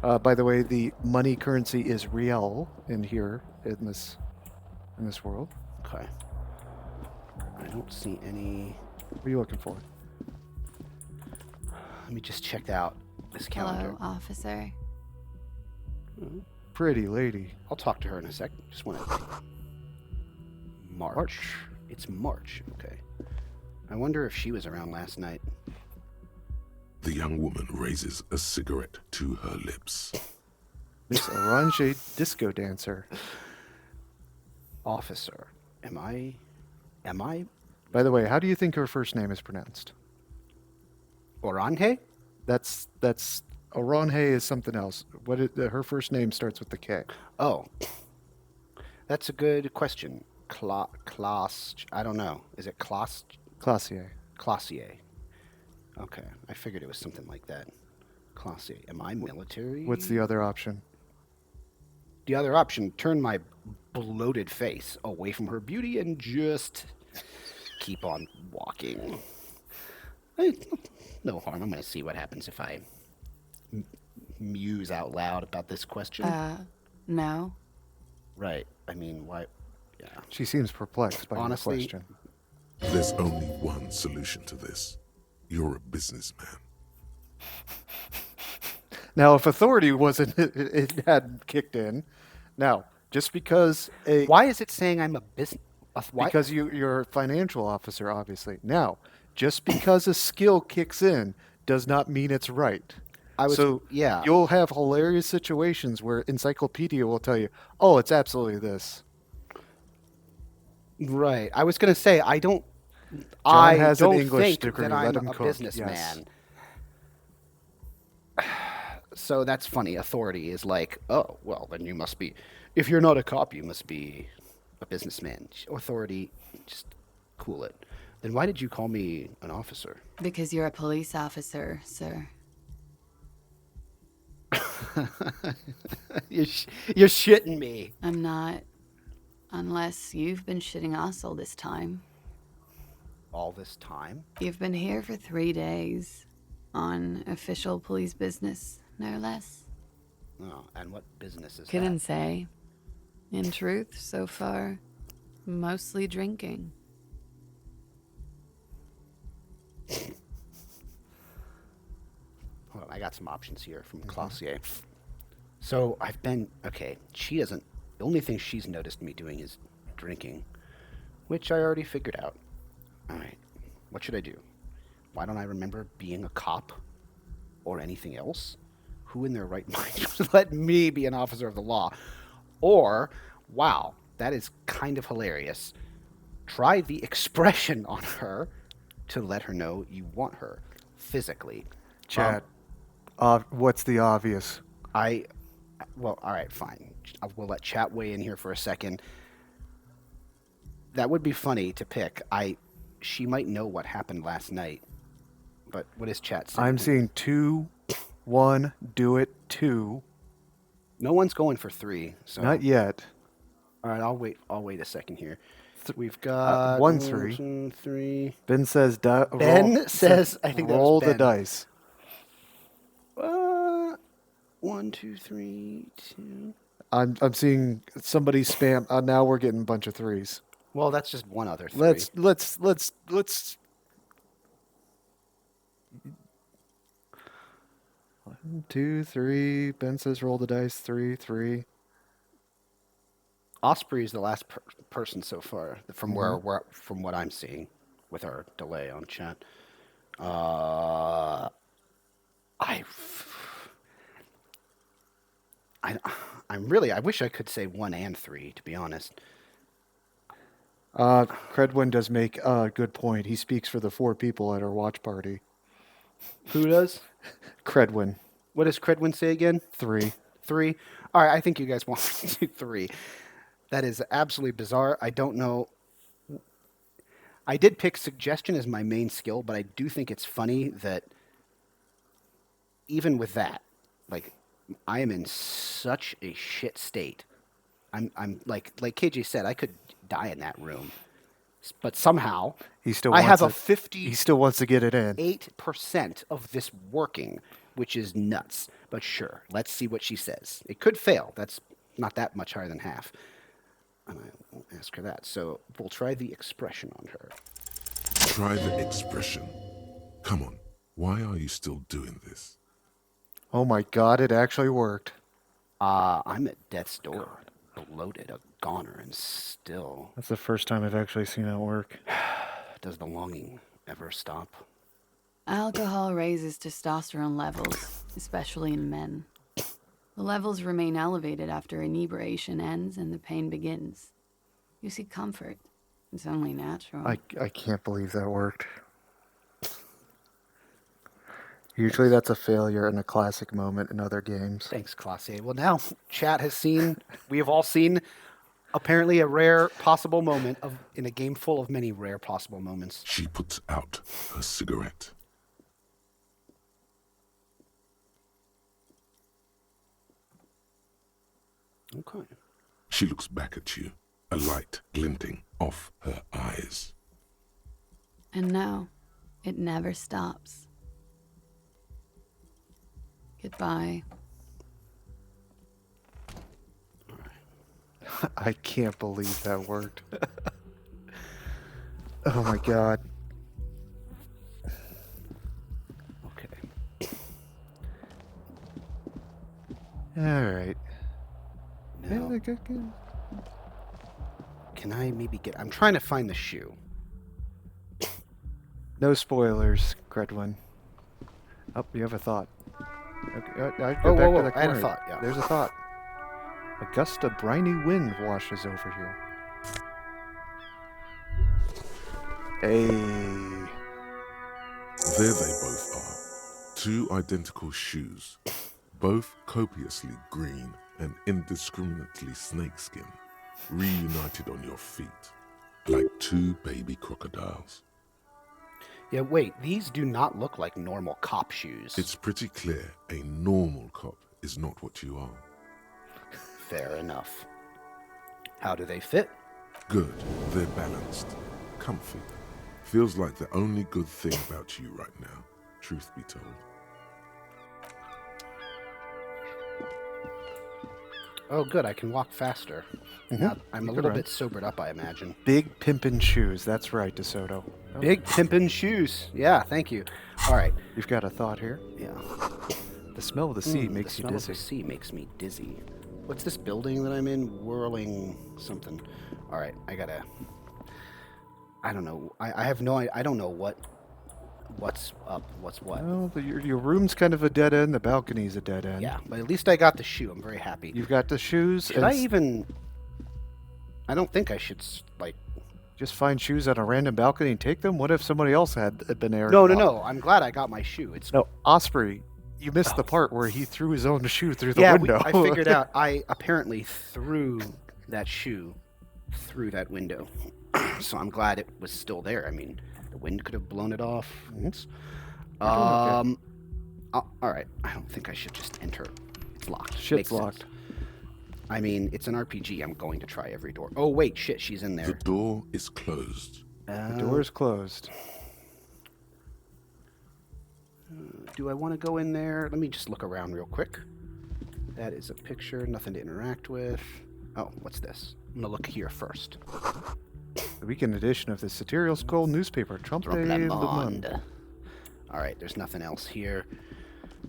By the way, the money currency is real in here in this world. Okay. I don't see any. What are you looking for? Let me just check out this calendar. Hello, officer. Pretty lady. I'll talk to her in a sec. Just want to. March. It's March. Okay. I wonder if she was around last night. The young woman raises a cigarette to her lips. Miss Orange disco dancer. Officer. Am I? By the way, how do you think her first name is pronounced? Orange? That's Orange is something else. Her first name starts with the K. Oh. That's a good question. Class. I don't know. Is it Class? Classier. Classier. Okay. I figured it was something like that. Classier. Am I military? What's the other option? The other option, turn my bloated face away from her beauty and just keep on walking. No harm. I'm going to see what happens if I muse out loud about this question. No. Right. I mean, why? Yeah. She seems perplexed by Honestly, the question. There's only one solution to this. You're a businessman. Now, if authority wasn't, it hadn't kicked in. Now, just because Why is it saying I'm a business? because you're a financial officer, obviously. Now, just because a skill kicks in does not mean it's right. Yeah. You'll have hilarious situations where Encyclopedia will tell you, "Oh, it's absolutely this." Right. I was going to say, I don't has an think English degree. that Let I'm him a cook. businessman. So that's funny. Authority is like, oh, well, then you must be. If you're not a cop, you must be a businessman. Authority, just cool it. Then why did you call me an officer? Because you're a police officer, sir. You're shitting me. I'm not. Unless you've been shitting us all this time. All this time? You've been here for 3 days. On official police business, no less. Oh, and what business is Couldn't that? say. In truth, so far, mostly drinking. Hold on, I got some options here from Classier. So I've been okay. She doesn't. The only thing she's noticed me doing is drinking, which I already figured out. All right, what should I do? Why don't I remember being a cop or anything else? Who in their right mind would let me be an officer of the law? Or, wow, that is kind of hilarious. Try the expression on her to let her know you want her physically. Chat. What's the obvious? Well, all right, fine. We'll let chat weigh in here for a second. That would be funny to pick. She might know what happened last night. But what is chat saying? I'm seeing 2, 1, do it, 2. No one's going for 3. So Not yet. all right, I'll wait a second here. We've got 1, 3. 2, 3. Ben says, Ben says, I think that was roll the Ben. dice. 1, 2, 3, 2. I'm seeing somebody spam. Now we're getting a bunch of 3s. Well, that's just one other 3. Let's. 1, 2, 3. Ben says roll the dice. 3, 3. Osprey is the last person so far from from what I'm seeing with our delay on chat. I wish I could say 1 and 3, to be honest. Credwin does make a good point. He speaks for the 4 people at our watch party. Who does? Credwin. What does Credwin say again? 3. 3? All right, I think you guys want me to do 3. That is absolutely bizarre. I don't know. I did pick suggestion as my main skill, but I do think it's funny that even with that, like, I am in such a shit state. I'm like KJ said, I could die in that room, but somehow He still. I Wants have a it. He still wants to get it in. 8% of this working, which is nuts. But sure, let's see what she says. It could fail. That's not that much higher than half. And I won't ask her that. So we'll try the expression on her. Try the expression. Come on, why are you still doing this? Oh my god, it actually worked. I'm at death's door, bloated, a goner, and still. That's the first time I've actually seen it work. Does the longing ever stop? Alcohol raises testosterone levels, especially in men. The levels remain elevated after inebriation ends and the pain begins. You see comfort. It's only natural. I can't believe that worked. Usually that's a failure and a classic moment in other games. Thanks, Classe. Well, now chat has seen, we have all seen, apparently a rare possible moment in a game full of many rare possible moments. She puts out her cigarette. Okay. She looks back at you, a light glinting off her eyes. And now, it never stops. Goodbye. I can't believe that worked. Oh my god. Okay. Alright. Now, can I maybe get... I'm trying to find the shoe. No spoilers, Credwin. Oh, you have a thought. Okay, I'd Oh, go back whoa, to the I had a corner. thought, yeah. There's a thought. A gust of briny wind washes over here. Hey. There they both are. Two identical shoes, both copiously green and indiscriminately snakeskin, reunited on your feet, like two baby crocodiles. Yeah, wait, these do not look like normal cop shoes. It's pretty clear a normal cop is not what you are. Fair enough. How do they fit? Good, they're balanced, comfy. Feels like the only good thing about you right now, truth be told. Oh, good, I can walk faster. Now, I'm a little bit sobered up, I imagine. Big pimpin' shoes. That's right, DeSoto. Oh, Big pimpin' shoes. Yeah, thank you. All right. you've got a thought here. Yeah. The smell of the sea makes the you smell dizzy. of the sea makes me dizzy. What's this building that I'm in? Whirling something. All right, I don't know. I have no. I don't know what's up. What's what. Well, your room's kind of a dead end. The balcony's a dead end. Yeah, but at least I got the shoe. I'm very happy. You've got the shoes. Should I even? I don't think I should like. Just find shoes on a random balcony and take them? What if somebody else had been there? No. I'm glad I got my shoe. It's No, Osprey, you missed the part where he threw his own shoe through the yeah. window. I figured out. I apparently threw that shoe through that window, so I'm glad it was still there. I mean, the wind could have blown it off. All right. I don't think I should just enter. It's locked. Shit's Makes sense. locked. I mean, it's an RPG. I'm going to try every door. Oh wait, shit, she's in The there. door is closed. The door is closed. Do I want to go in there? Let me just look around real quick. That is a picture. Nothing to interact with. Oh, what's this? I'm gonna look here first. The weekend edition of the Satirical Skull newspaper, Trump Drop Le Le Monde. Monde. All right, there's nothing else here.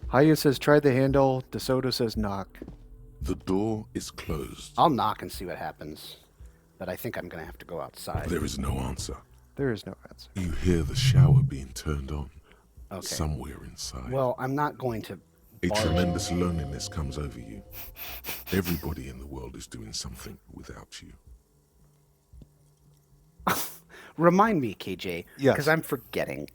Haya says try the handle. DeSoto says knock. The door is closed. I'll knock and see what happens, but I think I'm gonna have to go outside. There is no answer. There is no answer. You hear the shower being turned on Okay. somewhere inside. Well, I'm not going to. A barge- tremendous loneliness comes over you. Everybody in the world is doing something without you. Remind me, KJ. Yes. Because I'm forgetting.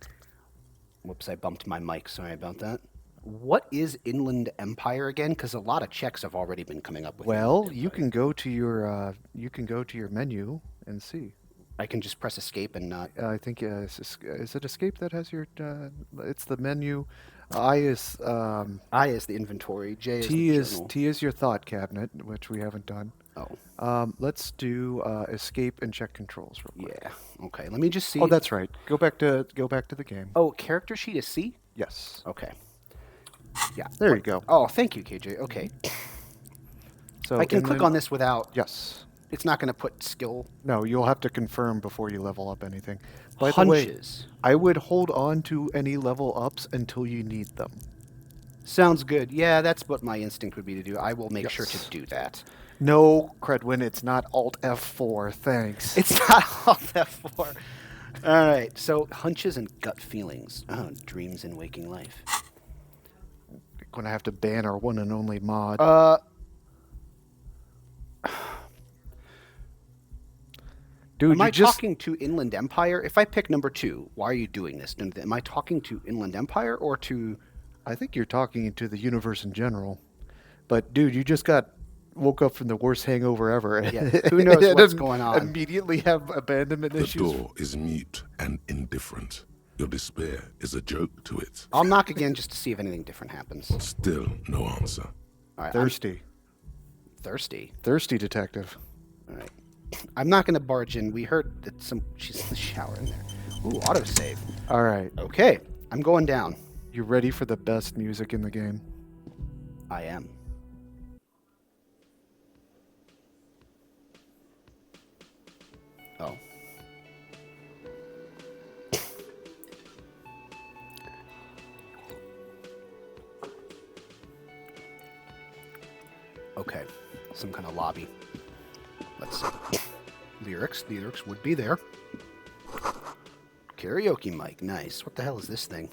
Whoops, I bumped my mic. Sorry about that. What is Inland Empire again? Because a lot of checks have already been coming up with. Well, Inland you Empire. can go to your menu and see. I can just press escape and not. I think is it escape that has your? It's the menu. I is I is the inventory. J is T the is journal. T is your thought cabinet, which we haven't done. Oh, Let's do escape and check controls real quick. yeah. Okay. Let me just see. Oh, that's right. Go back to the game. Oh, character sheet is C. Yes. Okay. Yeah. There you go. Oh, thank you, KJ. Okay. So I can and click then- on this without... Yes. It's not going to put skill No, you'll have to confirm before you level up anything. By the way, hunches. I would hold on to any level ups until you need them. Sounds good. Yeah, that's what my instinct would be to do. I will make sure Yes. to do that. No, Credwin, it's not Alt F4. Thanks. It's not all F4. All right. So hunches and gut feelings. Oh, dreams in waking life. Gonna have to ban our one and only mod. Dude, Am I you just talking to Inland Empire? If I pick number 2, why are you doing this? Am I talking to Inland Empire or to... I think you're talking to the universe in general. But dude, you just woke up from the worst hangover ever. Yeah, who knows And what's going on? Immediately have abandonment The issues. door is mute and indifferent. Your despair is a joke to it. I'll knock again just to see if anything different happens. Still no answer. All right, Thirsty. I'm thirsty. Thirsty detective. All right. I'm not going to barge in. We heard that she's in the shower in there. Ooh, autosave. All right. Okay, I'm going down. You ready for the best music in the game? I am. Oh. Okay, some kind of lobby. Let's see. Lyrics would be there. Karaoke mic, nice. What the hell is this thing?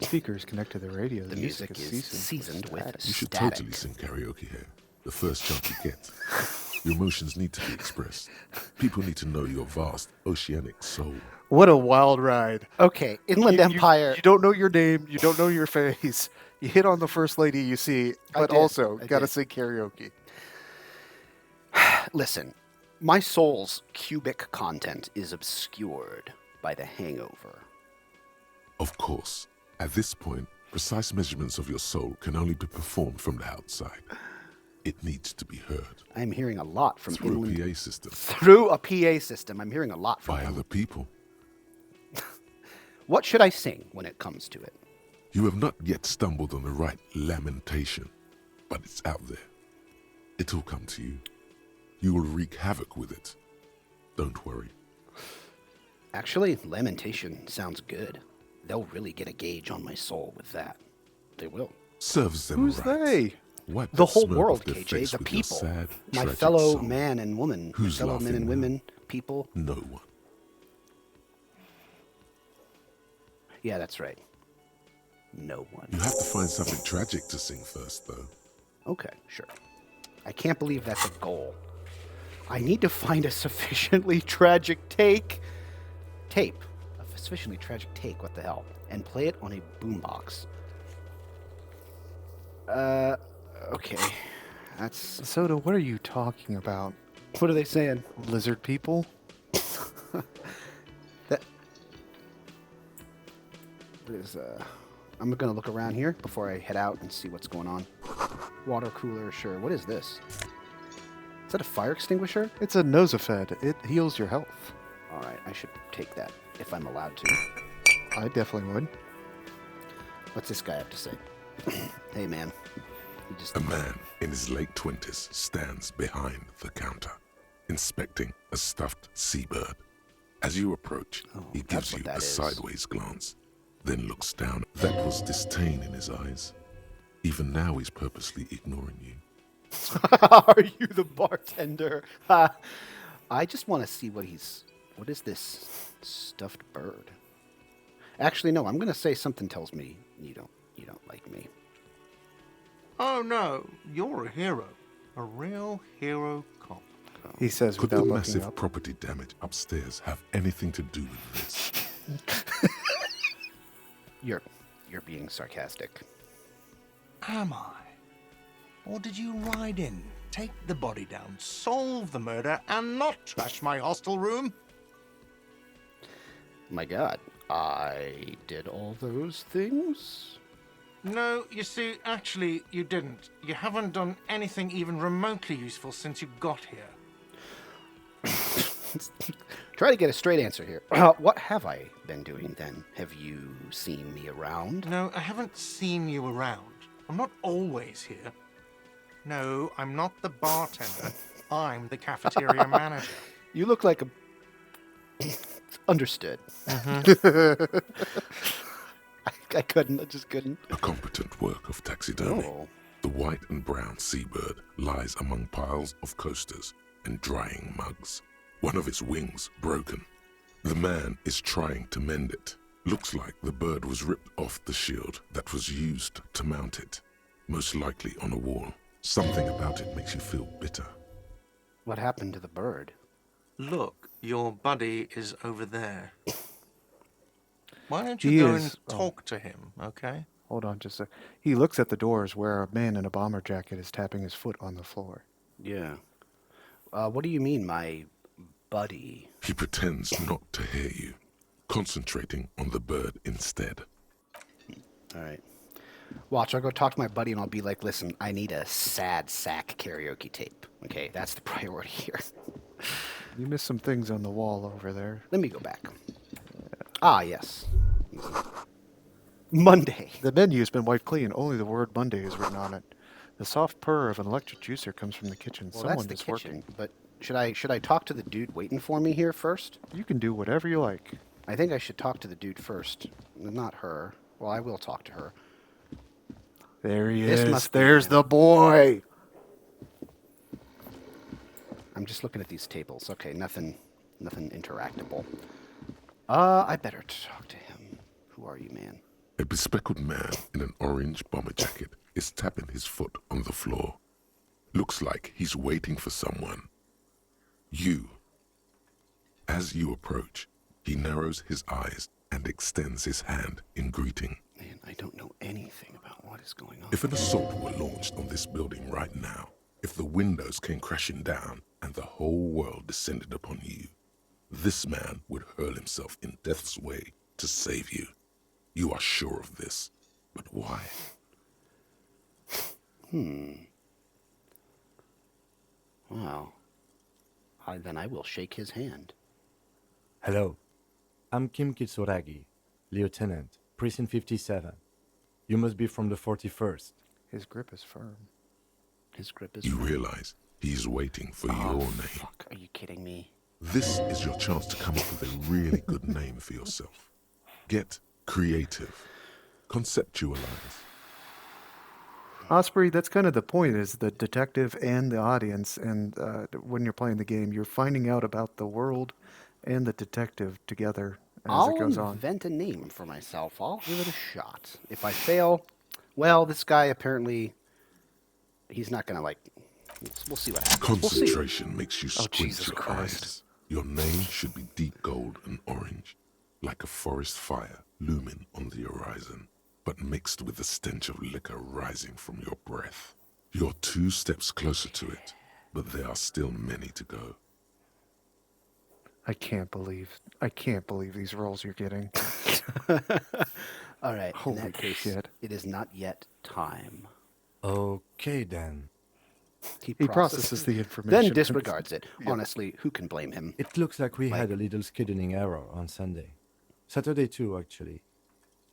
Speakers connect to the radio. The music is seasoned with You should static. totally sing karaoke here. The first chance you get. Your emotions need to be expressed. People need to know your vast oceanic soul. What a wild ride. Okay, Inland Empire. You don't know your name. You don't know your face. You hit on the first lady you see, but did, also I gotta did. sing karaoke. Listen, my soul's cubic content is obscured by the hangover. Of course, at this point, precise measurements of your soul can only be performed from the outside. It needs to be heard I'm hearing a lot from through Inland. a PA system Through a PA system, I'm hearing a lot from by them. other people. What should I sing when it comes to it? You have not yet stumbled on the right lamentation, but it's out there. It'll come to you. You will wreak havoc with it. Don't worry. Actually, lamentation sounds good. They'll really get a gauge on my soul with that. They will. Serves them Who's right. they? Wipe The that whole smirk world, off their KJ, face the with your people. sad, My tragic fellow soul. man and woman. Who's fellow men laughing and now? women, people. No one. Yeah, that's right. No one. You have to find something tragic to sing first, though. Okay, sure. I can't believe that's a goal. I need to find a sufficiently tragic tape. A sufficiently tragic take, what the hell? And play it on a boombox. Okay. That's... Soda, what are you talking about? What are they saying? Lizard people? That... What is, I'm gonna look around here before I head out and see what's going on. Water cooler, sure. What is this? Is that a fire extinguisher? It's a Nosafed. It heals your health. Alright, I should take that if I'm allowed to. I definitely would. What's this guy have to say? Hey, man. You just... A man in his late 20s stands behind the counter, inspecting a stuffed seabird. As you approach, Oh, he that's gives what you that a is. sideways glance, then looks down. That was disdain in his eyes. Even now, he's purposely ignoring you. Are you the bartender? I just want to see what he's... What is this stuffed bird? Actually, no. I'm going to say something tells me you don't like me. Oh no, you're a hero. A real hero cop. He says Could the without looking massive up. property damage upstairs have anything to do with this? You're being sarcastic. Am I? Or did you ride in, take the body down, solve the murder, and not trash my hostel room? My God, I did all those things? No, you see, actually, you didn't. You haven't done anything even remotely useful since you got here. Try to get a straight answer here. What have I been doing then? Have you seen me around? No, I haven't seen you around. I'm not always here. No, I'm not the bartender. I'm the cafeteria manager. You look like a... Understood. I couldn't. I just couldn't. A competent work of taxidermy. Oh. The white and brown seabird lies among piles of coasters and drying mugs. One of its wings broken. The man is trying to mend it. Looks like the bird was ripped off the shield that was used to mount it. Most likely on a wall. Something about it makes you feel bitter. What happened to the bird? Look, your buddy is over there. Why don't you go and talk to him, okay? Hold on just a sec. He looks at the doors where a man in a bomber jacket is tapping his foot on the floor. Yeah. What do you mean, my buddy? He pretends not to hear you, concentrating on the bird instead. All right. Watch, I'll go talk to my buddy and I'll be like, listen, I need a sad sack karaoke tape. Okay, that's the priority here. You missed some things on the wall over there. Let me go back. Ah, yes. Monday. The menu's been wiped clean. Only the word Monday is written on it. The soft purr of an electric juicer comes from the kitchen. Well, Someone that's the is kitchen. working. But should I talk to the dude waiting for me here first? You can do whatever you like. I think I should talk to the dude first. Not her. Well, I will talk to her. There he This is. must be There's him. the boy. I'm just looking at these tables. Okay, nothing interactable. I better talk to him. Who are you, man? A bespectacled man in an orange bomber jacket is tapping his foot on the floor. Looks like he's waiting for someone. You. As you approach, he narrows his eyes and extends his hand in greeting. Man, I don't know anything about what is going on. If an assault were launched on this building right now, if the windows came crashing down and the whole world descended upon you, this man would hurl himself in death's way to save you. You are sure of this, but why? Wow. Then I will shake his hand. Hello, I'm Kim Kitsuragi, Lieutenant, Precinct 57. You must be from the 41st. His grip is firm. His grip is... You realize he is waiting for your name. Fuck, are you kidding me? This is your chance to come up with a really good name for yourself. Get creative. Conceptualize. Osprey, that's kind of the point, is the detective and the audience. And when you're playing the game, you're finding out about the world and the detective together as it goes I'll on. invent a name for myself. I'll give it a shot. If I fail, well, this guy apparently, he's not going to like... We'll see what happens. We'll see. Concentration makes you squint Jesus your Christ. eyes. Your name should be deep gold and orange, like a forest fire looming on the horizon, but mixed with the stench of liquor rising from your breath. You're 2 steps closer to it, but there are still many to go. I can't believe these roles you're getting. All right, Holy in that case, shit. it is not yet time. Okay then. He processes the information. Then disregards it. Honestly, who can blame him? It looks like we had a little scheduling error on Sunday. Saturday too, actually.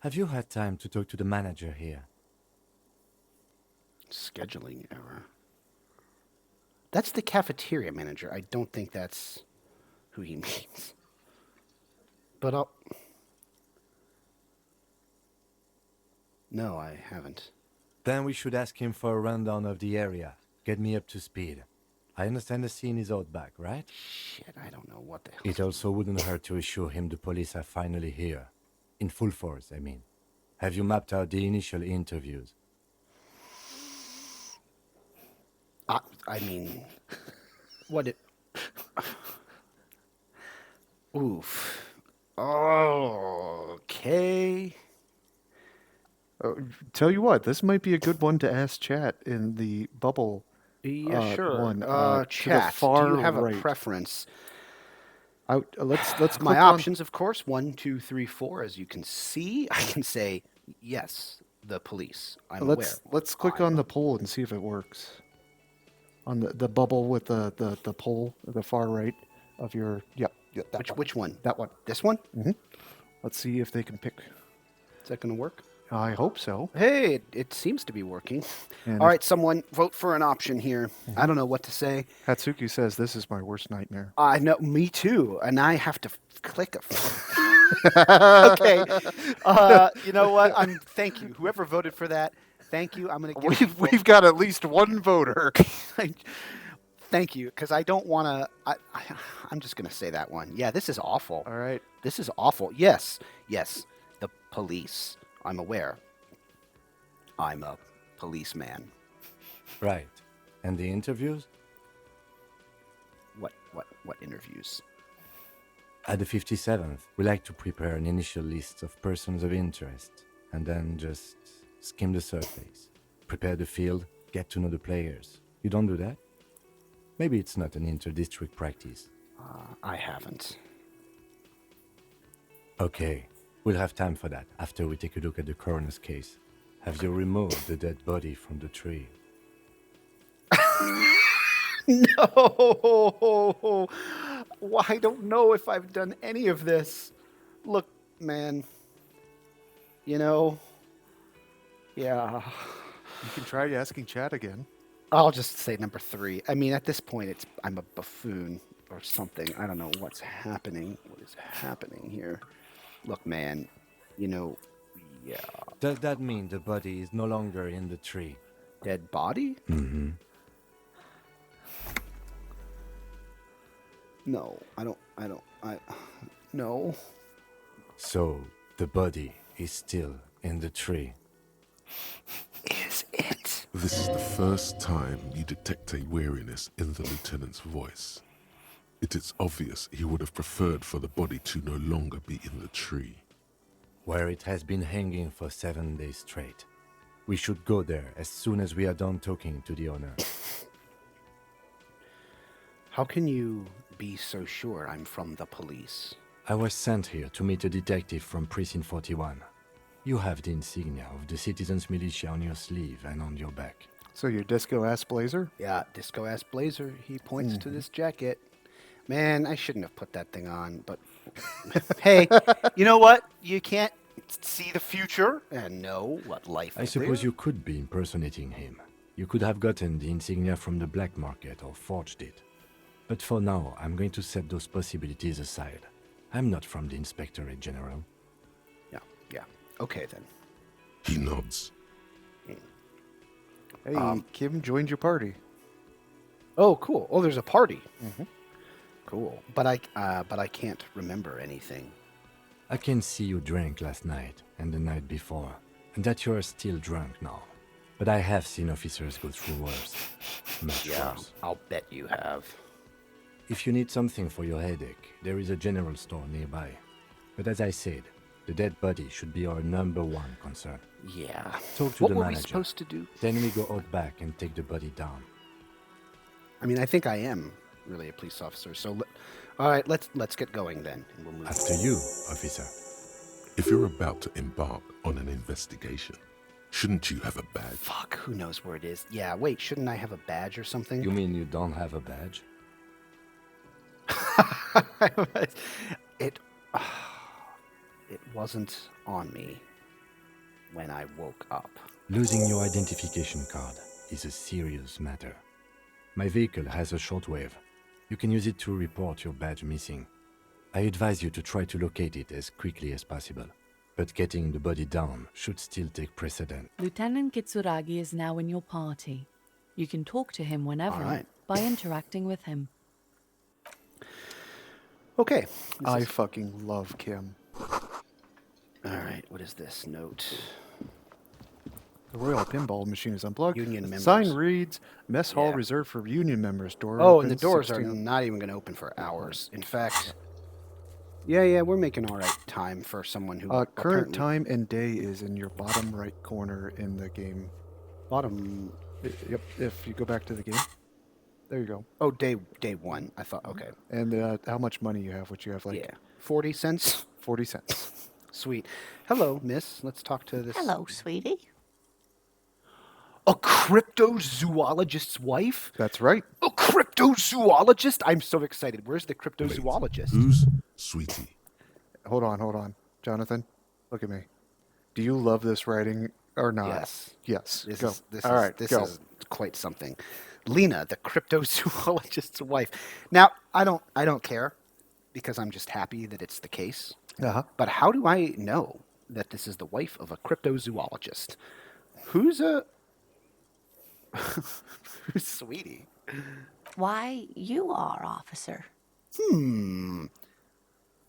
Have you had time to talk to the manager here? Scheduling error. That's the cafeteria manager. I don't think that's who he means. But I'll... No, I haven't. Then we should ask him for a rundown of the area. Get me up to speed. I understand the scene is out back, right? Shit, I don't know what the hell. It also wouldn't hurt to assure him the police are finally here. In full force, I mean. Have you mapped out the initial interviews? I mean, what it... Oof. Okay. Tell you what, this might be a good one to ask chat in the bubble. Yeah, sure. One, to the Chat, far do you have right. a preference? Let's My click options, of course, 1, 2, 3, 4. As you can see, I can say yes. The police. I'm aware. Let's click on the poll and see if it works. On the bubble with the poll, the far right. of your. Yep. That one. Which one? That one. This one? Let's see if they can pick. Is that going to work? I hope so. Hey, it seems to be working. And All if- right, someone vote for an option here. I don't know what to say. Hatsuki says this is my worst nightmare. I know, me too. And I have to click okay. You know what? Thank you. Whoever voted for that, thank you. I'm going to give We've got at least one voter. Thank you, because I don't want to. I'm just going to say that one. Yeah, this is awful. All right. This is awful. Yes. The police. I'm aware. I'm a policeman. Right. And the interviews? What interviews? At the 57th, we like to prepare an initial list of persons of interest, and then just skim the surface. Prepare the field, get to know the players. You don't do that? Maybe it's not an inter-district practice. I haven't. Okay, we'll have time for that after we take a look at the coroner's case. Have you removed the dead body from the tree? No! Well, I don't know if I've done any of this. Look, man. Yeah. You can try asking Chad again. I'll just say number 3. I mean, at this point, I'm a buffoon or something. I don't know what's happening. What is happening here? Look, man. Yeah. Does that mean the body is no longer in the tree? Dead body? Mm-hmm. No, no. So, the body is still in the tree. Is it? This is the first time you detect a weariness in the lieutenant's voice. It is obvious he would have preferred for the body to no longer be in the tree. Where it has been hanging for 7 days straight. We should go there as soon as we are done talking to the owner. How can you be so sure I'm from the police? I was sent here to meet a detective from Precinct 41. You have the insignia of the Citizens Militia on your sleeve and on your back. So your disco-ass blazer? Yeah, disco-ass blazer. He points to this jacket. Man, I shouldn't have put that thing on, but... Hey, you know what? You can't see the future and know what life I is. suppose you could be impersonating him. You could have gotten the insignia from the black market or forged it. But for now, I'm going to set those possibilities aside. I'm not from the Inspectorate General. Yeah. Okay, then. He nods. Hey, Kim joined your party. Oh, cool. Oh, there's a party. Cool. But I can't remember anything. I can see you drank last night and the night before, and that you are still drunk now. But I have seen officers go through worse. Much worse. I'll bet you have. If you need something for your headache, there is a general store nearby. But as I said, the dead body should be our #1 concern. Yeah. Talk to What the were manager. we supposed to do? Then we go out back and take the body down. I mean, I think I am really a police officer. So, all right, let's get going then. And we'll move After you, officer. If you're about to embark on an investigation, shouldn't you have a badge? Fuck, who knows where it is? Yeah, wait, shouldn't I have a badge or something? You mean you don't have a badge? It wasn't on me when I woke up. Losing your identification card is a serious matter. My vehicle has a shortwave. You can use it to report your badge missing. I advise you to try to locate it as quickly as possible. But getting the body down should still take precedent. Lieutenant Kitsuragi is now in your party. You can talk to him whenever All right. by interacting with him. Okay. I fucking love Kim. All right, what is this note? The Royal Pinball Machine is unplugged. Union members. Sign reads, mess hall Yeah. reserved for union members. Door Oh, and the opens doors are 16 not even going to open for hours. In fact, yeah, we're making all right time for someone who current apparently- time and day is in your bottom right corner in the game. bottom. Yep, if you go back to the game. There you go. Oh, day 1. I thought okay. And how much money you have, which you have like Yeah, 40 cents. 40 cents. Sweet. Hello, miss. Let's talk to this. Hello, sweetie. A cryptozoologist's wife? That's right. Oh, cryptozoologist? I'm so excited. Where's the cryptozoologist? Who's Sweetie? Hold on. Jonathan, look at me. Do you love this writing or not? Yes. Yes. This Go. is this All is right, this go. is quite something. Lena, the cryptozoologist's wife. Now, I don't care because I'm just happy that it's the case. Uh-huh. But how do I know that this is the wife of a cryptozoologist? Who's who's Sweetie? Why, you are, officer.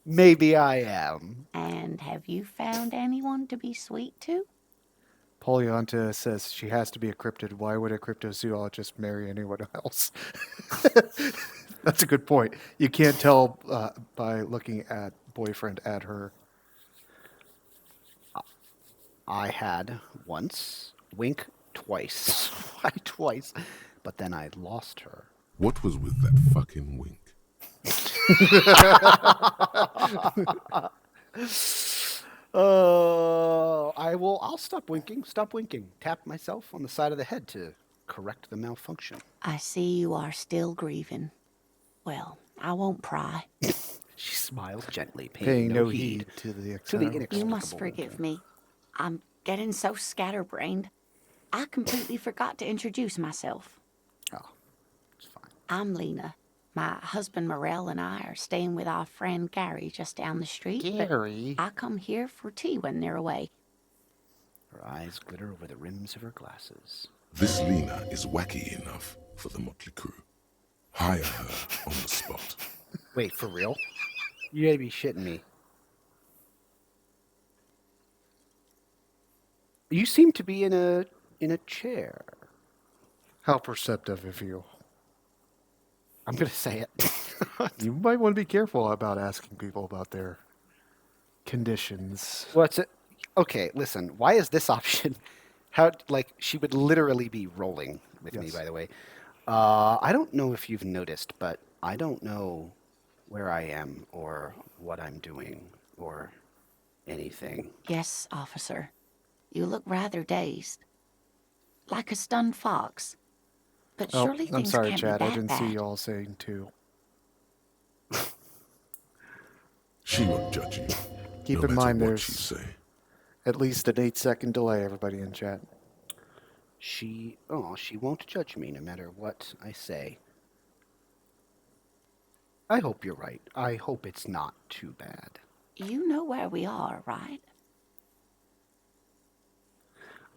Maybe I am. And have you found anyone to be sweet to? Polyonta says she has to be a cryptid. Why would a cryptozoologist marry anyone else? That's a good point. You can't tell by looking at boyfriend at her. I had once, wink twice. Why twice? But then I lost her. What was with that fucking wink? I'll stop winking. Stop winking. Tap myself on the side of the head to correct the malfunction. I see you are still grieving. Well, I won't pry. She smiled gently, Paying no heed to the to the external. You inexplicable. must forgive me. I'm getting so scatterbrained. I completely forgot to introduce myself. Oh, it's fine. I'm Lena. My husband Morel and I are staying with our friend Gary just down the street. but Gary? I come here for tea when they're away. Her eyes glitter over the rims of her glasses. This Lena is wacky enough for the motley crew. Hire her on the spot. Wait, for real? You gotta be shitting me. You seem to be in a chair. How perceptive of you. I'm gonna say it. You might want to be careful about asking people about their conditions. What's it? Okay, listen. Why is this option? How like she would literally be rolling with me. Yes. By the way, I don't know if you've noticed, but I don't know where I am or what I'm doing or anything. Yes, officer. You look rather dazed. Like a stunned fox. But Oh, surely I'm things sorry, can't Chad. be I that didn't bad. see you all saying two. She won't judge you. Keep no in matter mind what there's she say. at least an 8-second delay, everybody in chat. She won't judge me no matter what I say. I hope you're right. I hope it's not too bad. You know where we are, right?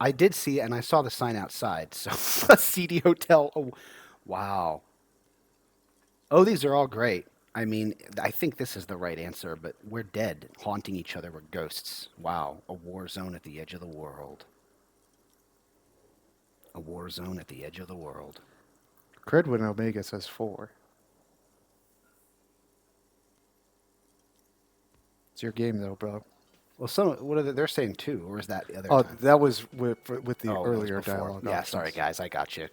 I did see, and I saw the sign outside. So, a seedy hotel. Oh, wow. Oh, these are all great. I mean, I think this is the right answer, but we're dead, haunting each other with ghosts. Wow, a war zone at the edge of the world. A war zone at the edge of the world. Credwin Omega says 4. It's your game, though, bro. Well, what are they're saying 2, or is that the other Oh, time? that was with the Oh, that was earlier before. dialogue. Yeah, options. sorry guys, I got you.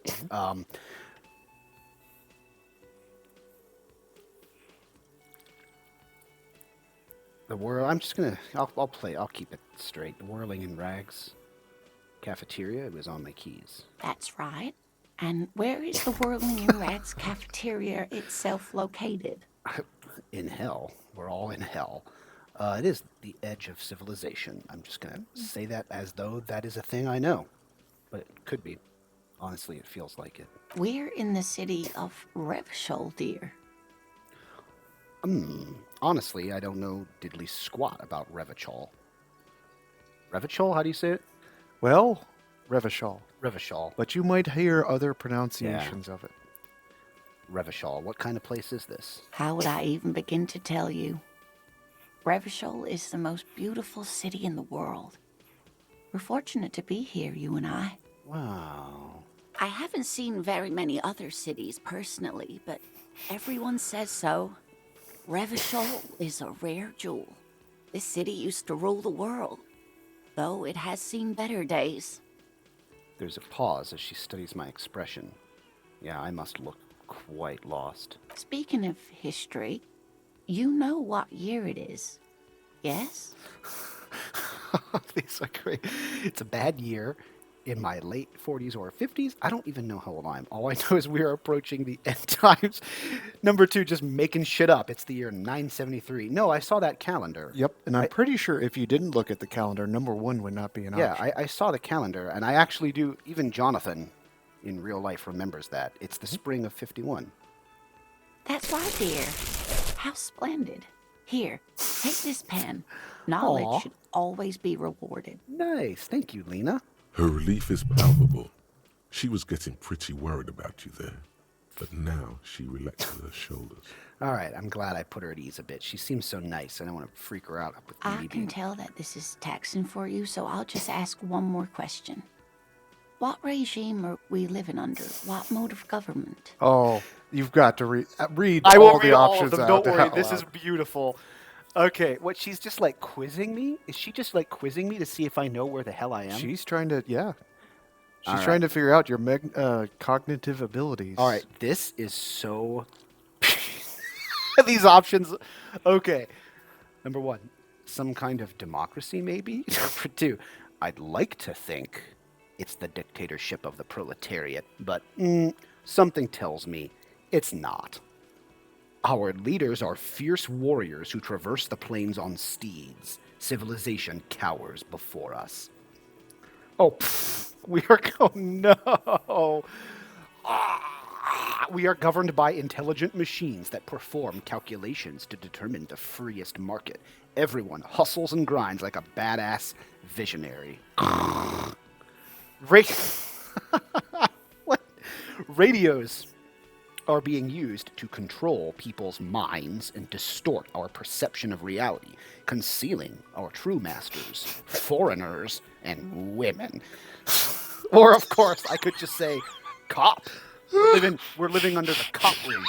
The whirl. I'm just gonna. I'll play. I'll keep it straight. The whirling in rags. Cafeteria. It was on my keys. That's right. And where is the Whirling in Rags cafeteria itself located? In hell. We're all in hell. It is the edge of civilization. I'm just gonna say that as though that is a thing I know, but it could be. Honestly, it feels like it. We're in the city of Revachol, dear. Honestly, I don't know diddly squat about Revachol. Revachol? How do you say it? Well, Revachol. Revachol. But you might hear other pronunciations of it. Revachol. What kind of place is this? How would I even begin to tell you? Revachol is the most beautiful city in the world. We're fortunate to be here, you and I. Wow. I haven't seen very many other cities personally, but everyone says so. Revachol is a rare jewel. This city used to rule the world, though it has seen better days. There's a pause as she studies my expression. Yeah, I must look quite lost. Speaking of history, you know what year it is, yes? These are great. It's a bad year. in my late 40s or 50s. I don't even know how old I am. All I know is we are approaching the end times. Number 2, just making shit up. It's the year 973. No, I saw that calendar. Yep, and I'm pretty sure if you didn't look at the calendar, number 1 would not be an Yeah, option. I saw the calendar, and I actually do. Even Jonathan in real life remembers that. It's the spring of 51. That's right, dear. How splendid. Here, take this pen. Knowledge Aw. should always be rewarded. Nice. Thank you, Lena. Her relief is palpable. She was getting pretty worried about you there, but now she relaxes her shoulders. All right, I'm glad I put her at ease a bit. She seems so nice. I don't want to freak her out with I me can being... tell that this is taxing for you, so I'll just ask one more question. What regime are we living under? What mode of government? Oh, you've got to read I all won't the read all options of them. out Don't worry. out This is loud. beautiful. Okay, what? She's just like quizzing me? Is she just like quizzing me to see if I know where the hell I am? She's trying to, yeah. She's All right. trying to figure out your cognitive abilities. All right, this is so. These options. Okay. Number 1, some kind of democracy, maybe. Number 2, I'd like to think it's the dictatorship of the proletariat, but something tells me it's not. Our leaders are fierce warriors who traverse the plains on steeds. Civilization cowers before us. Oh, we are no. We are governed by intelligent machines that perform calculations to determine the freest market. Everyone hustles and grinds like a badass visionary. What? Radios are being used to control people's minds and distort our perception of reality, concealing our true masters, foreigners, and women. Or, of course, I could just say, cop. We're living under the cop regime.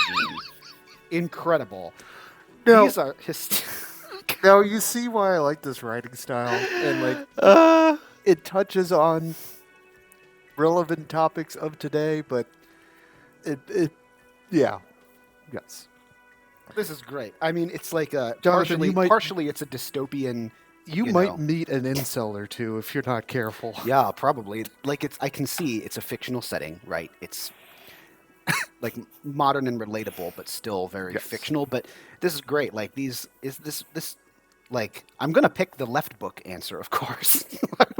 Incredible. No. These are Now, you see why I like this writing style? And, like, it touches on relevant topics of today, but yeah. Yes. This is great. I mean, it's like a Jonathan, partially it's a dystopian. You might meet an incel or two if you're not careful. Yeah, probably. Like I can see it's a fictional setting, right? It's like modern and relatable, but still very fictional. But this is great. Like this. Like I'm gonna pick the left book answer, of course.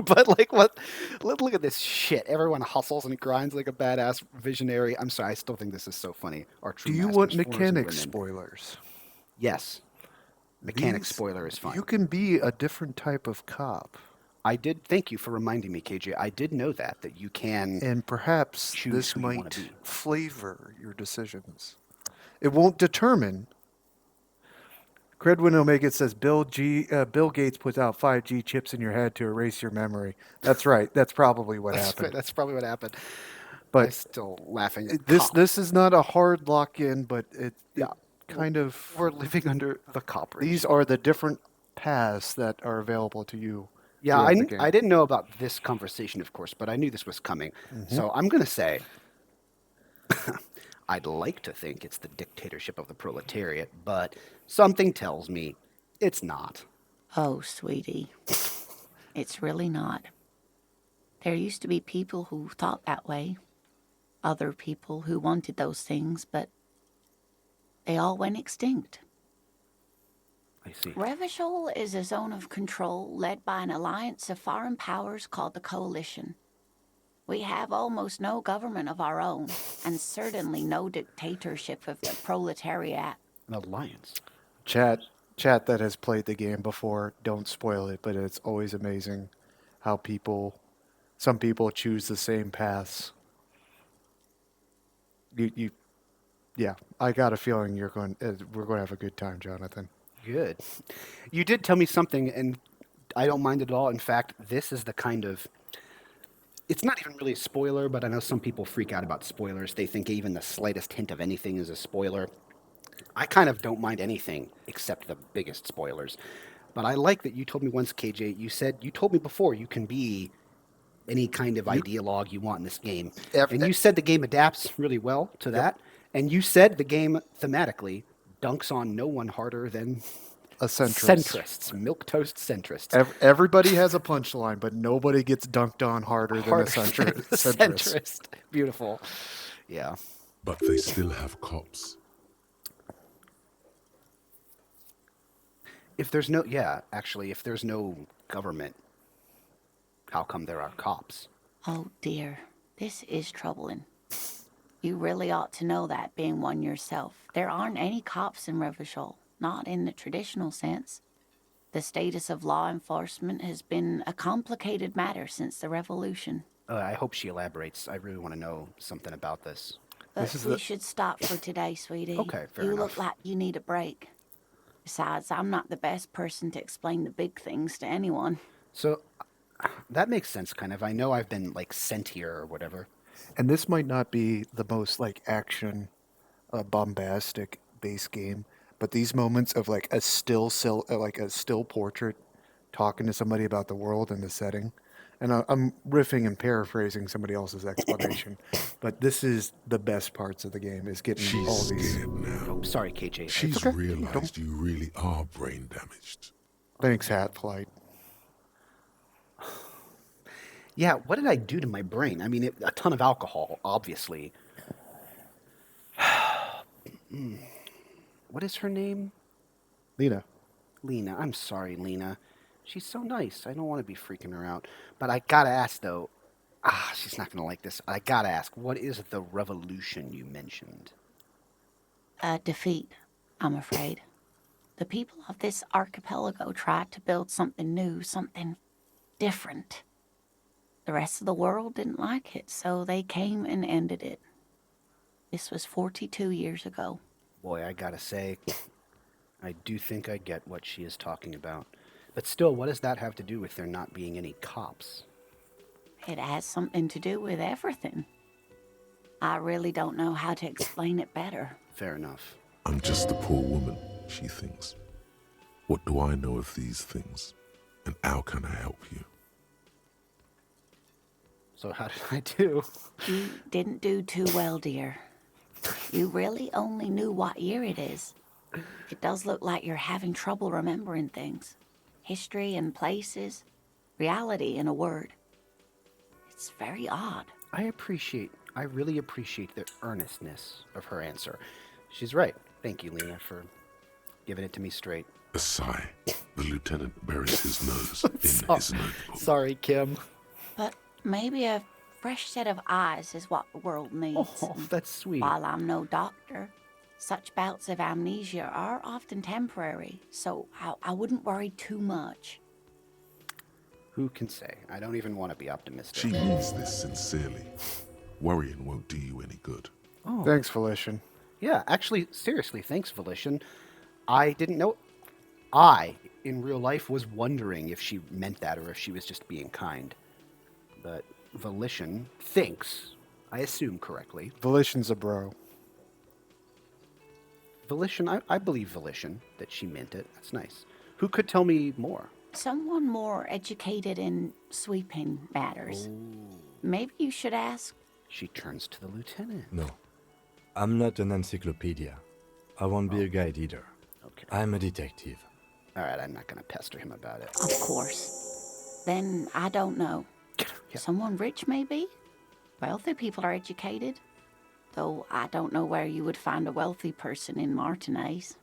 But like what? Look at this shit. Everyone hustles and grinds like a badass visionary. I'm sorry. I still think this is so funny. Our true Do you want masters, foreigners, and mechanic women. spoilers? Yes. Mechanic These- spoiler is fine. You can be a different type of cop. I did. Thank you for reminding me, KJ. I did know that you can. And perhaps choose this who you wanna might be. flavor your decisions. It won't determine. Credwin Omega says Bill Gates puts out 5G chips in your head to erase your memory. That's right. That's probably what happened. That's probably what happened. But I'm still laughing. At this cop. this is not a hard lock-in, but it Yeah. kind of. We're living under the cop regime. These are the different paths that are available to you. Yeah, throughout the game. I didn't know about this conversation, of course, but I knew this was coming. So I'm going to say, I'd like to think it's the dictatorship of the proletariat, but something tells me it's not. Oh, sweetie. It's really not. There used to be people who thought that way. Other people who wanted those things, but they all went extinct. I see. Revachol is a zone of control led by an alliance of foreign powers called the Coalition. We have almost no government of our own, and certainly no dictatorship of the proletariat. An alliance. Chat that has played the game before, don't spoil it, but it's always amazing how some people choose the same paths. Yeah, I got a feeling we're going to have a good time, Jonathan. Good. You did tell me something, and I don't mind it at all. In fact, this is the kind of... It's not even really a spoiler, but I know some people freak out about spoilers. They think even the slightest hint of anything is a spoiler. I kind of don't mind anything except the biggest spoilers. But I like that you told me once, KJ, you told me before you can be any kind of ideologue you want in this game. And you said the game adapts really well to that. And you said the game thematically dunks on no one harder than a centrist. Centrists, milquetoast centrists. Everybody has a punchline, but nobody gets dunked on harder than a centrist. Centrist. Beautiful. Yeah. But they still have cops. If there's no, yeah, actually, if there's no government, how come there are cops? Oh dear, this is troubling. You really ought to know that, being one yourself. There aren't any cops in Revachol, not in the traditional sense. The status of law enforcement has been a complicated matter since the revolution. I hope she elaborates. I really want to know something about this. But we should stop for today, sweetie. Okay, fair You enough. look like you need a break. Besides, I'm not the best person to explain the big things to anyone. So, that makes sense, kind of. I know I've been, like, sent here or whatever. And this might not be the most like action, bombastic base game, but these moments of like a still portrait, talking to somebody about the world and the setting, and I'm riffing and paraphrasing somebody else's explanation, but this is the best parts of the game is getting She's all these. scared now. Oh, sorry, KJ. She's okay. realized you really are brain damaged. Thanks, Hatflight. Yeah, what did I do to my brain? I mean, a ton of alcohol, obviously. What is her name? Lena. Lena. I'm sorry, Lena. She's so nice. I don't want to be freaking her out. But I gotta ask, though. She's not gonna like this. I gotta ask, what is the revolution you mentioned? A defeat, I'm afraid. The people of this archipelago tried to build something new, something different. The rest of the world didn't like it, so they came and ended it. This was 42 years ago. Boy, I gotta say, I do think I get what she is talking about. But still, what does that have to do with there not being any cops? It has something to do with everything. I really don't know how to explain it better. Fair enough. I'm just a poor woman, she thinks. What do I know of these things? And how can I help you? So how did I do? You didn't do too well, dear. You really only knew what year it is. It does look like you're having trouble remembering things. History and places. Reality, in a word. It's very odd. I really appreciate the earnestness of her answer. She's right. Thank you, Lena, for giving it to me straight. A sigh. The lieutenant buries his nose in his notebook. Sorry, Kim. But maybe a fresh set of eyes is what the world needs. Oh, that's sweet. While I'm no doctor, such bouts of amnesia are often temporary, so I wouldn't worry too much. Who can say? I don't even want to be optimistic. She means this sincerely. Worrying won't do you any good. Oh. Thanks, Felician. Yeah, actually, seriously, thanks, Volition. I didn't know... I, in real life, was wondering if she meant that or if she was just being kind. But Volition thinks, I assume correctly. Volition's a bro. Volition, I believe Volition, that she meant it. That's nice. Who could tell me more? Someone more educated in sweeping matters. Maybe you should ask. She turns to the lieutenant. No, I'm not an encyclopedia. I won't be a guide either. Okay. I'm a detective. All right, I'm not going to pester him about it. Of course. Then I don't know. Yeah. Someone rich, maybe? Wealthy people are educated. Though I don't know where you would find a wealthy person in Martinez.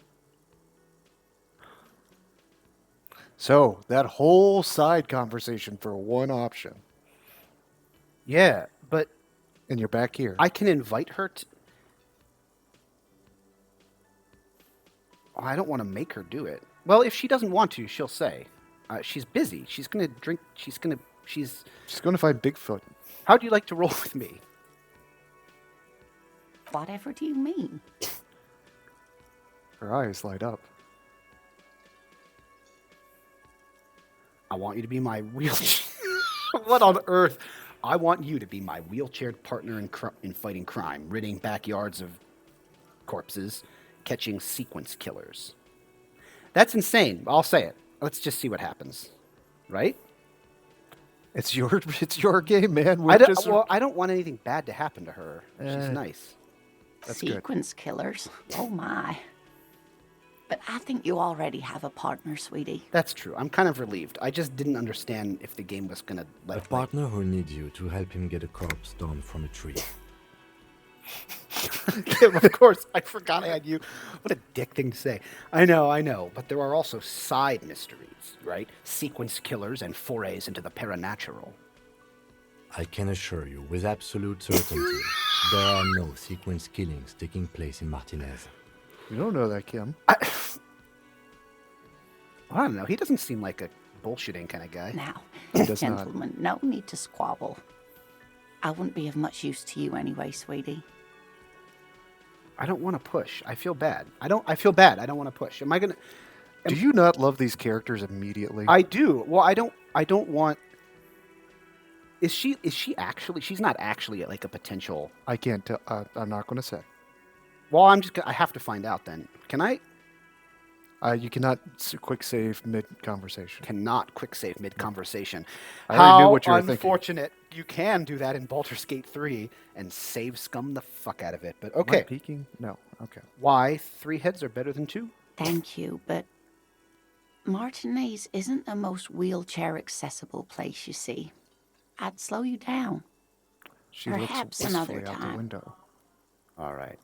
So, that whole side conversation for one option. Yeah, but... And you're back here. I can invite her to... Oh, I don't want to make her do it. Well, if she doesn't want to, she'll say. She's busy. She's going to drink... She's going to find Bigfoot. How'd you like to roll with me? Whatever do you mean? Her eyes light up. I want you to be my wheelchair... What on earth? I want you to be my wheelchaired partner in fighting crime, ridding backyards of corpses, catching sequence killers. That's insane. I'll say it. Let's just see what happens. Right? It's your game, man. I don't want anything bad to happen to her. She's nice. That's Sequence killers. Oh my. But I think you already have a partner, sweetie. That's true. I'm kind of relieved. I just didn't understand if the game was gonna A let partner who needs you to help him get a corpse down from a tree. Of course, I forgot I had you. What a dick thing to say. I know. But there are also side mysteries, right? Sequence killers and forays into the paranatural. I can assure you with absolute certainty, there are no sequence killings taking place in Martinez. You don't know that, Kim. I don't know. He doesn't seem like a bullshitting kind of guy. Now, does not. gentlemen, no need to squabble. I wouldn't be of much use to you anyway, sweetie. I don't want to push. I feel bad. I feel bad. I don't want to push. Am I gonna? Do you not love these characters immediately? I do. Well, I don't want. Is she actually? She's not actually like a potential. I can't tell. I'm not going to say. Well, I have to find out then. Can I? You cannot quick save mid-conversation. Cannot quick save mid-conversation. I already knew what you were thinking. Unfortunate. You can do that in Baldur's Gate 3 and save scum the fuck out of it. But Am I okay. peeking? No. Okay. Why 3 heads are better than 2? Thank you, but Martinez isn't the most wheelchair-accessible place, you see. I'd slow you down. She Perhaps looks another wistfully out the time. window. All right.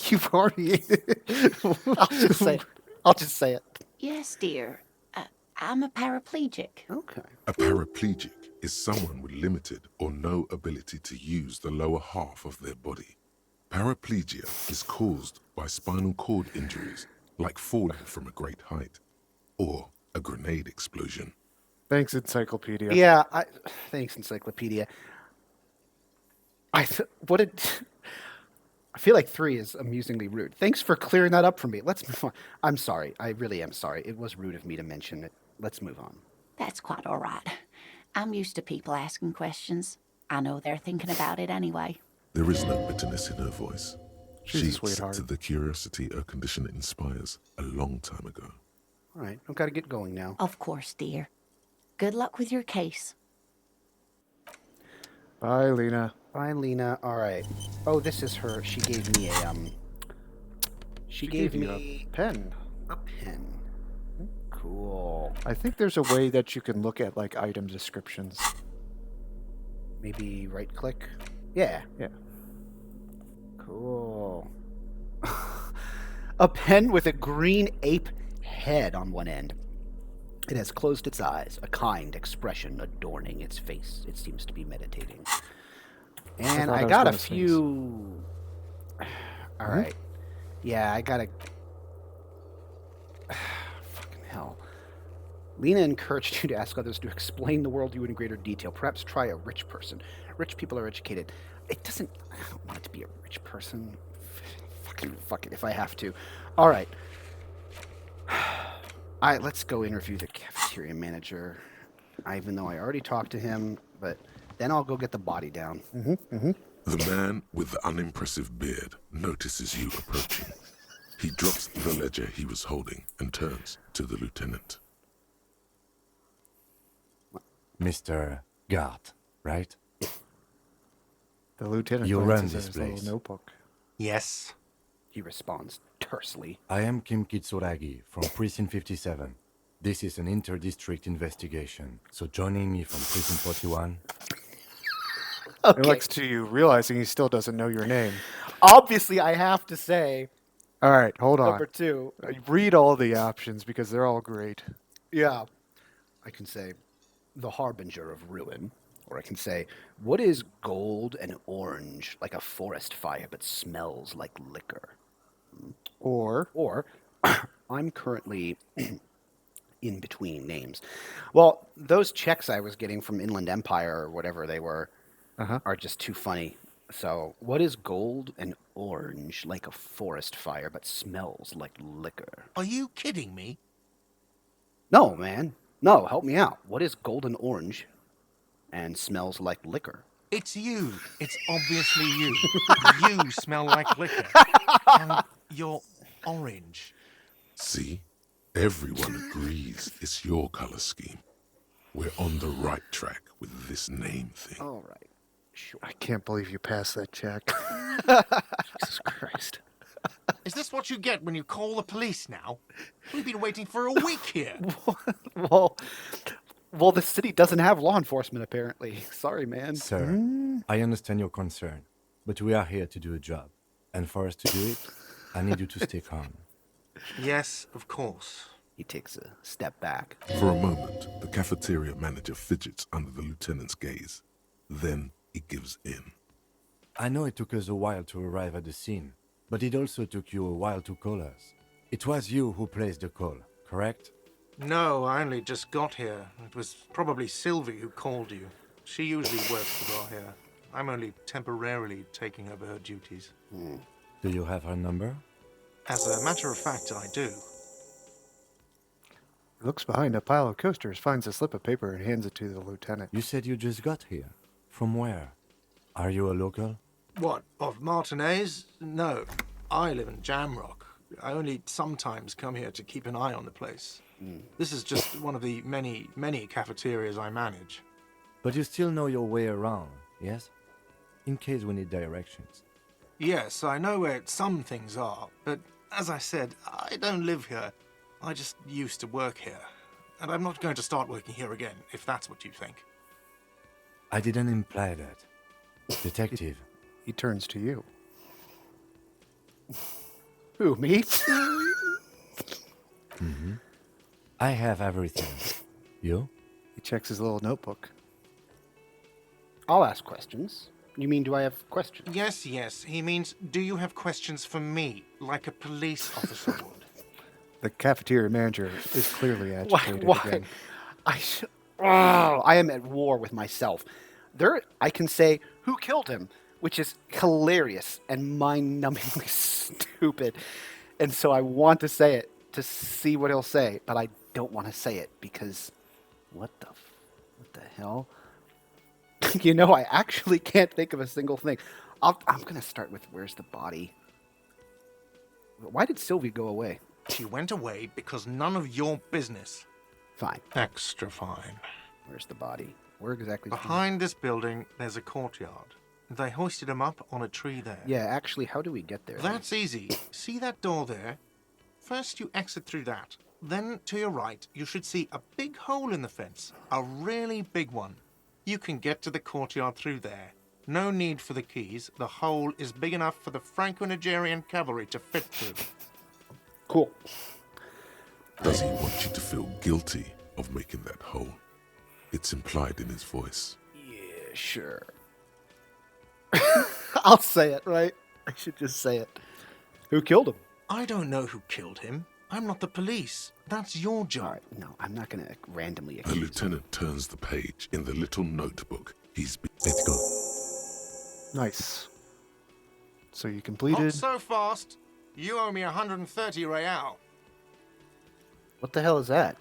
You've already. I'll just say it. Yes, dear. I'm a paraplegic. Okay. A paraplegic is someone with limited or no ability to use the lower half of their body. Paraplegia is caused by spinal cord injuries, like falling from a great height, or a grenade explosion. Thanks, Encyclopedia. Yeah. Thanks, Encyclopedia. I feel like 3 is amusingly rude. Thanks for clearing that up for me. Let's move on. I'm sorry. I really am sorry. It was rude of me to mention it. Let's move on. That's quite all right. I'm used to people asking questions. I know they're thinking about it anyway. There is no bitterness in her voice. She's a She sweetheart. accepted the curiosity her condition inspires a long time ago. All right. I've got to get going now. Of course, dear. Good luck with your case. Bye, Lena. Bye, Lena. All right. Oh, this is her. She gave me a She gave you me a pen. a pen. Cool. I think there's a way that you can look at like item descriptions. Maybe right click. Yeah. Yeah. Cool. A pen with a green ape head on one end. It has closed its eyes, a kind expression adorning its face. It seems to be meditating. And thought I I was got a gonna sneeze. few. All right. Yeah, I got a. Fucking hell. Lena encouraged you to ask others to explain the world to you in greater detail. Perhaps try a rich person. Rich people are educated. It doesn't. I don't want it to be a rich person. Fuck it if I have to. All right. All right, let's go interview the cafeteria manager. Even though I already talked to him, but then I'll go get the body down. The man with the unimpressive beard notices you approaching. He drops the ledger he was holding and turns to the lieutenant. Mr. Gart, right? The lieutenant You glances run at this his little place. notebook. Yes. He responds tersely. I am Kim Kitsuragi from Precinct 57. This is an inter-district investigation, so joining me from Precinct 41. He looks to you, realizing he still doesn't know your name. Obviously, I have to say, All right, hold on. number 2. Read all the options because they're all great. Yeah. I can say, the harbinger of ruin. Or I can say, what is gold and orange like a forest fire but smells like liquor? Or Or, I'm currently in between names. Well, those checks I was getting from Inland Empire or whatever they were are just too funny. So, what is gold and orange like a forest fire but smells like liquor? Are you kidding me? No, man. No, help me out. What is gold and orange and smells like liquor? It's you. It's obviously you. You smell like liquor. And you're orange. See? Everyone agrees it's your color scheme. We're on the right track with this name thing. All right. Sure. I can't believe you passed that check. Jesus Christ. Is this what you get when you call the police now? We've been waiting for a week here. well, well, the city doesn't have law enforcement, apparently. Sorry, man. Sir, I understand your concern, but we are here to do a job. And for us to do it, I need you to stay calm. Yes, of course. He takes a step back. For a moment, the cafeteria manager fidgets under the lieutenant's gaze. Then he gives in. I know it took us a while to arrive at the scene, but it also took you a while to call us. It was you who placed the call, correct? No, I only just got here. It was probably Sylvie who called you. She usually works the bar here. I'm only temporarily taking over her duties. Do you have her number? As a matter of fact, I do. Looks behind a pile of coasters, finds a slip of paper, and hands it to the lieutenant. You said you just got here. From where? Are you a local? What, of Martinez? No, I live in Jamrock. I only sometimes come here to keep an eye on the place. This is just one of the many cafeterias I manage. But you still know your way around, yes? In case we need directions. Yes, I know where some things are, but as I said, I don't live here. I just used to work here. And I'm not going to start working here again, if that's what you think. I didn't imply that. Detective. He turns to you. Who, me? I have everything. You? He checks his little notebook. I'll ask questions. You mean, do I have questions? Yes. He means, do you have questions for me, like a police officer would? The cafeteria manager is clearly agitated Why? again. I am at war with myself. I can say, who killed him? Which is hilarious and mind-numbingly stupid. And so I want to say it to see what he'll say, but I don't want to say it because what the hell? You know, I actually can't think of a single thing. I'm going to start with where's the body? Why did Sylvie go away? She went away because none of your business. Fine. Extra fine. Where's the body? Where exactly? Behind this building, there's a courtyard. They hoisted him up on a tree there. Yeah, actually, how do we get there? That's easy. See that door there? First, you exit through that. Then, to your right, you should see a big hole in the fence. A really big one. You can get to the courtyard through there. No need for the keys. The hole is big enough for the Franco-Nigerian cavalry to fit through. Cool. Does he want you to feel guilty of making that hole? It's implied in his voice. Yeah, sure. I'll say it, right? I should just say it. Who killed him? I don't know who killed him. I'm not the police. That's your job. All right, no, I'm not going to randomly The accuse him. lieutenant turns the page in the little notebook he's been... Let's go. Nice. So you Not completed. so fast. You owe me 130 real. What the hell is that?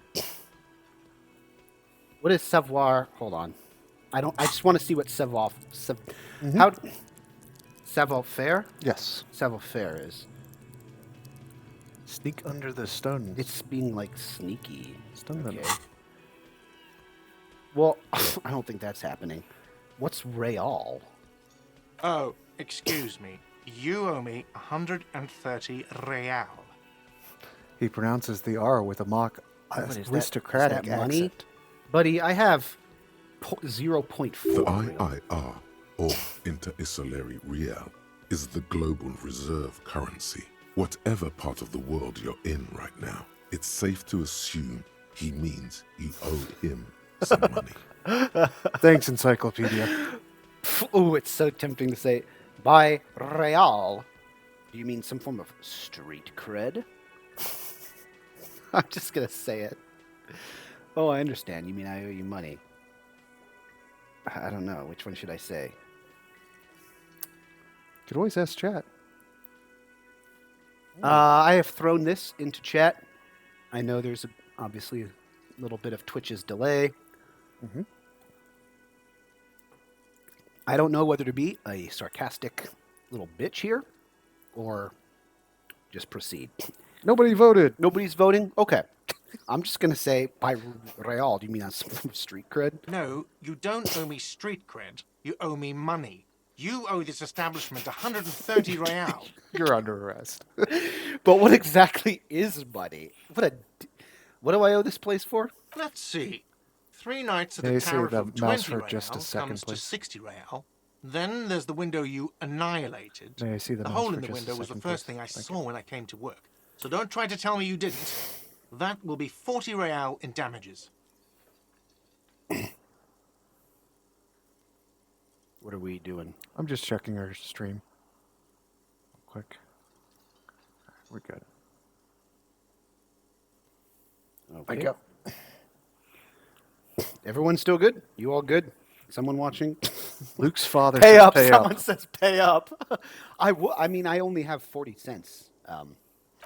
What is savoir? Hold on. I just want to see what savoir... How... Savoir-faire? Yes. Savoir-faire is. Sneak under the stone. It's being, like, sneaky. Stone them. Okay. Well, I don't think that's happening. What's real? Oh, excuse me. You owe me 130 real. He pronounces the R with a mock What is that? aristocratic Is that money? accent. Buddy, I have 0.4. The real. IIR, or Inter-Isolary Real, is the global reserve currency. Whatever part of the world you're in right now, it's safe to assume he means you owe him some money. Thanks, Encyclopedia. Ooh, it's so tempting to say, by real. Do you mean some form of street cred? I'm just going to say it. Oh, I understand. You mean I owe you money. I don't know. Which one should I say? Could always ask chat. I have thrown this into chat. I know there's obviously a little bit of Twitch's delay. Mhm. I don't know whether to be a sarcastic little bitch here or just proceed. Nobody voted. Nobody's voting? Okay. I'm just going to say, by real, do you mean on some street cred? No, you don't owe me street cred. You owe me money. You owe this establishment 130 real. You're under arrest. But what exactly is money? What do I owe this place for? Let's see. 3 nights at May I a see tariff the of mouse 20 for just a real second, comes to please? 60 real. Then there's the window you annihilated. May I see the mouse hole for in the just a window was the second, first please? thing I Thank saw when I came to work. So don't try to tell me you didn't. That will be 40 real in damages. What are we doing? I'm just checking our stream. Quick. We're good. Okay. Thank you. Everyone's still good? You all good? Someone watching? Luke's father Pay says up. pay Someone up. says pay up. I mean, I only have 40 cents.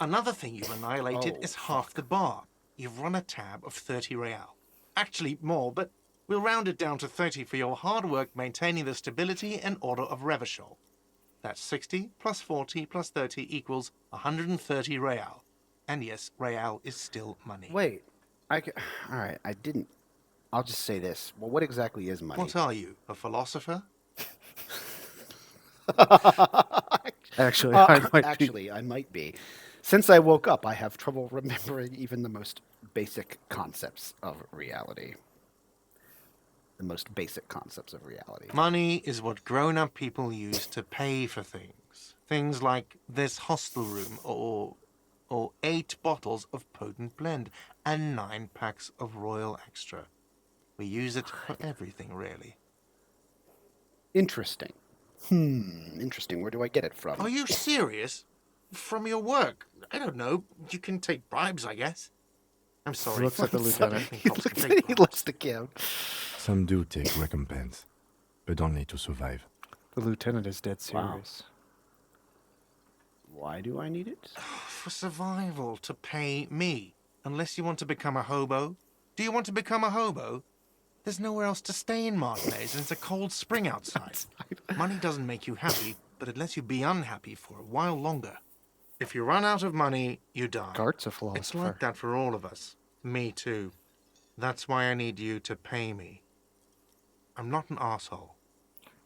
Another thing you've annihilated Oh, is half the bar. You've run a tab of 30 real. Actually, more, but we'll round it down to 30 for your hard work maintaining the stability and order of Revachol. That's 60 plus 40 plus 30 equals 130 real. And yes, real is still money. Wait. All right, I didn't. I'll just say this. Well, what exactly is money? What are you, a philosopher? Actually, I might be. Actually, I might be. Since I woke up, I have trouble remembering even the most basic concepts of reality. The most basic concepts of reality. Money is what grown-up people use to pay for things. Things like this hostel room or 8 bottles of potent blend and 9 packs of Royal Extra. We use it for everything, really. Interesting. Interesting. Where do I get it from? Are you serious? From your work? I don't know. You can take bribes, I guess. I'm sorry. He looks at the lieutenant. He can take He bribes. looks the kid. Some do take recompense, but only to survive. The lieutenant is dead Wow. serious. Why do I need it? For survival, to pay me. Unless you want to become a hobo. Do you want to become a hobo? There's nowhere else to stay in Martinez, and it's a cold spring outside. Money doesn't make you happy, but it lets you be unhappy for a while longer. If you run out of money, you die. Gart's a It's philosopher. like that for all of us. Me too. That's why I need you to pay me. I'm not an asshole.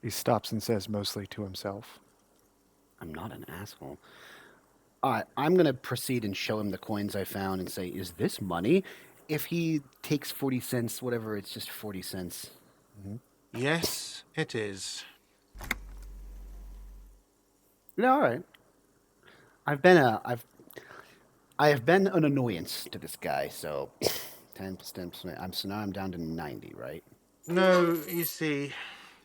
He stops and says mostly to himself. I'm not an asshole. I'm going to proceed and show him the coins I found and say, is this money? If he takes 40 cents, whatever, it's just 40 cents. Yes, it is. No, all right. I have been an annoyance to this guy, so 10 plus 10 plus, so now I'm down to 90, right? No, you see,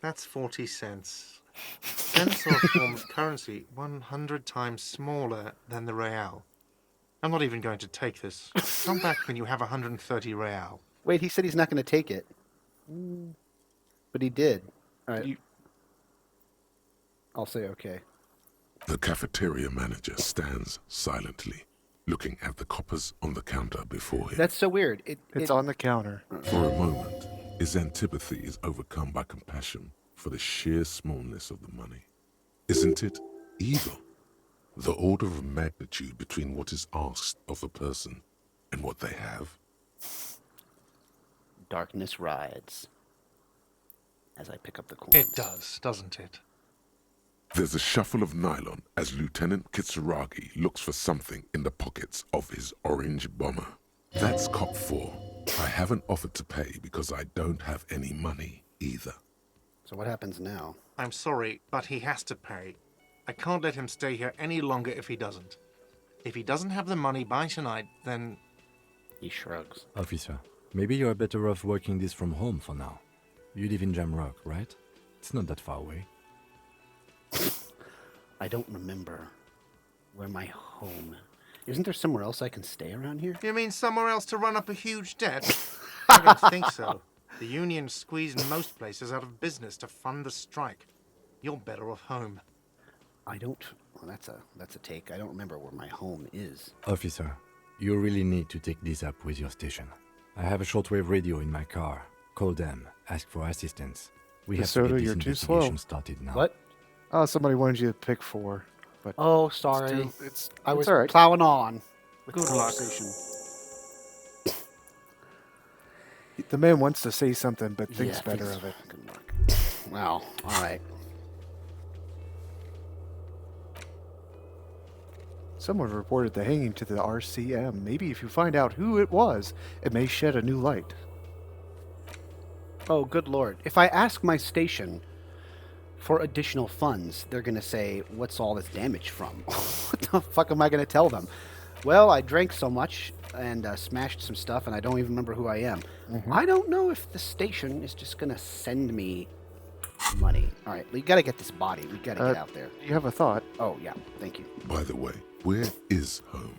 that's 40 cents. Cents are a form of currency 100 times smaller than the real. I'm not even going to take this. Come back when you have 130 real. Wait, he said he's not going to take it. But he did. All right. I'll say okay. The cafeteria manager stands silently, looking at the coppers on the counter before him. That's so weird. It's on the counter. For a moment, his antipathy is overcome by compassion for the sheer smallness of the money. Isn't it evil? The order of magnitude between what is asked of a person and what they have. Darkness rides. As I pick up the coins. It does, doesn't it? There's a shuffle of nylon as Lieutenant Kitsuragi looks for something in the pockets of his orange bomber. That's cop 4. I haven't offered to pay because I don't have any money either. So what happens now? I'm sorry, but he has to pay. I can't let him stay here any longer if he doesn't. If he doesn't have the money by tonight, then... He shrugs. Officer, maybe you're better off working this from home for now. You live in Jamrock, right? It's not that far away. I don't remember where my home. Isn't there somewhere else I can stay around here? You mean somewhere else to run up a huge debt? I don't think so. The union squeezed most places out of business to fund the strike. You're better off home. I don't. Well, that's a take. I don't remember where my home is. Officer, you really need to take this up with your station. I have a shortwave radio in my car. Call them. Ask for assistance. We have to DeSoto, get this you're too investigation slow. started now. What? Oh, somebody wanted you to pick 4. But Oh, sorry. I was all right. plowing on with Good the luck. conversation. The man wants to say something, but thinks Yeah, better thanks. of it. Good luck. Wow. All right. Someone reported the hanging to the RCM. Maybe if you find out who it was, it may shed a new light. Oh, good lord. If I ask my station for additional funds, they're going to say, what's all this damage from? What the fuck am I going to tell them? Well, I drank so much and smashed some stuff, and I don't even remember who I am. I don't know if the station is just going to send me money. All right, we got to get this body. We got to get out there. You have a thought? Oh, yeah. Thank you. By the way, where is home?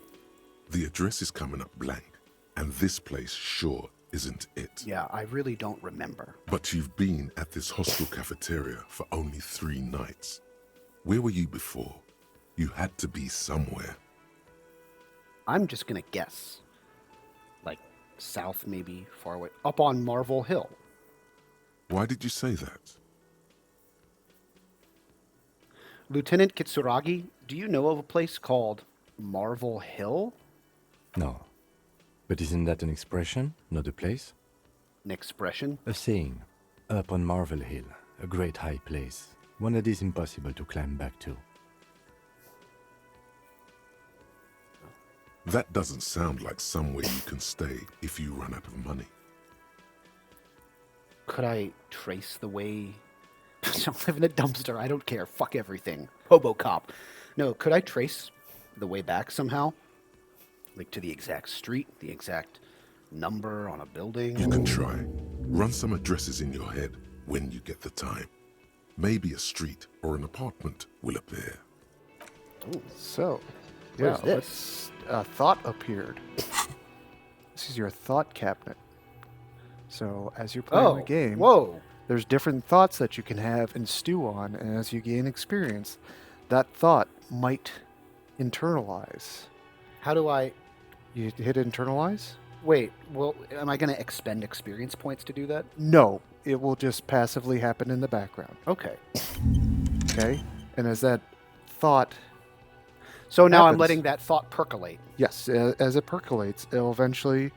The address is coming up blank, and this place sure isn't it. Yeah, I really don't remember. But you've been at this hostel cafeteria for only 3 nights. Where were you before? You had to be somewhere. I'm just going to guess. Like, south maybe, far away. Up on Marvel Hill. Why did you say that? Lieutenant Kitsuragi, do you know of a place called Marvel Hill? No. But isn't that an expression, not a place? An expression? A saying. Up on Marvel Hill, a great high place. One that is impossible to climb back to. That doesn't sound like somewhere you can stay if you run out of money. Could I trace the way? I live in a dumpster. I don't care. Fuck everything. Hobo cop. No, could I trace the way back somehow? Like to the exact street, the exact number on a building? You can try. Run some addresses in your head when you get the time. Maybe a street or an apartment will appear. Ooh. So, Where's yeah, this? A thought appeared. This is your thought cabinet. So, as you're playing the game, Whoa. there's different thoughts that you can have and stew on, and as you gain experience, that thought might internalize. How do I... You hit internalize? Wait, well, am I going to expend experience points to do that? No, it will just passively happen in the background. Okay. Okay? And as that thought, So now I'm happens. letting that thought percolate. yes, as it percolates, it'll eventually,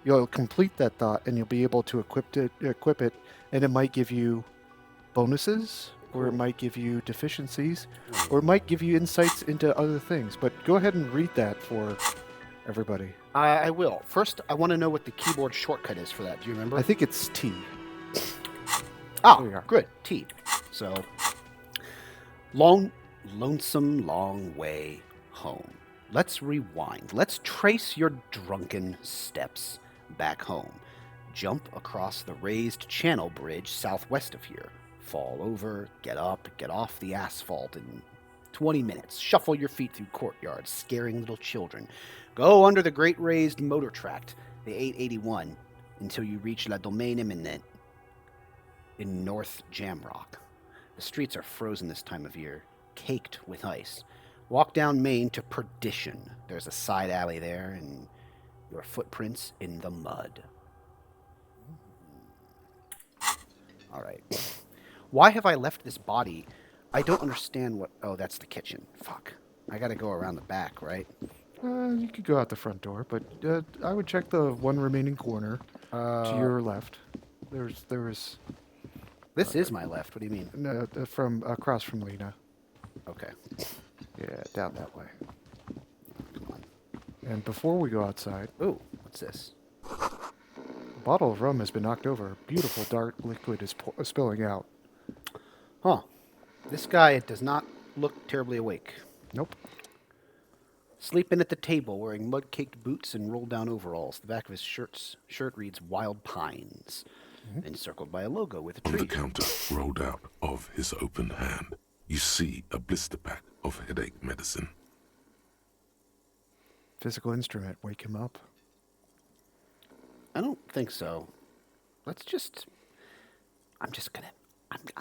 you'll complete that thought and you'll be able to equip it, and it might give you bonuses, or it might give you deficiencies, or it might give you insights into other things. But go ahead and read that for everybody. I will. First, I want to know what the keyboard shortcut is for that. Do you remember? I think it's T. Ah, There we are. good. T. So, lonesome long way home. Let's rewind. Let's trace your drunken steps back home. Jump across the raised channel bridge southwest of here. Fall over, get up, get off the asphalt in 20 minutes. Shuffle your feet through courtyards, scaring little children. Go under the great raised motor tract, the 881, until you reach La Domaine Imminente in North Jamrock. The streets are frozen this time of year, caked with ice. Walk down Main to Perdition. There's a side alley there, and your footprints in the mud. All right. Why have I left this body? I don't understand what... Oh, that's the kitchen. Fuck. I gotta go around the back, right? You could go out the front door, but I would check the one remaining corner to your left. There was This is my left. What do you mean? no, from across from Lena. Okay. Yeah, down that way. Come on. And before we go outside, Ooh, what's this? a bottle of rum has been knocked over. Beautiful dark liquid is spilling out. Huh. This guy does not look terribly awake. Nope. Sleeping at the table, wearing mud-caked boots and rolled-down overalls. The back of his shirt reads Wild Pines, encircled by a logo with a On the tree. counter, rolled out of his open hand, you see a blister pack of headache medicine. Physical instrument. Wake him up. I don't think so. Let's just... I'm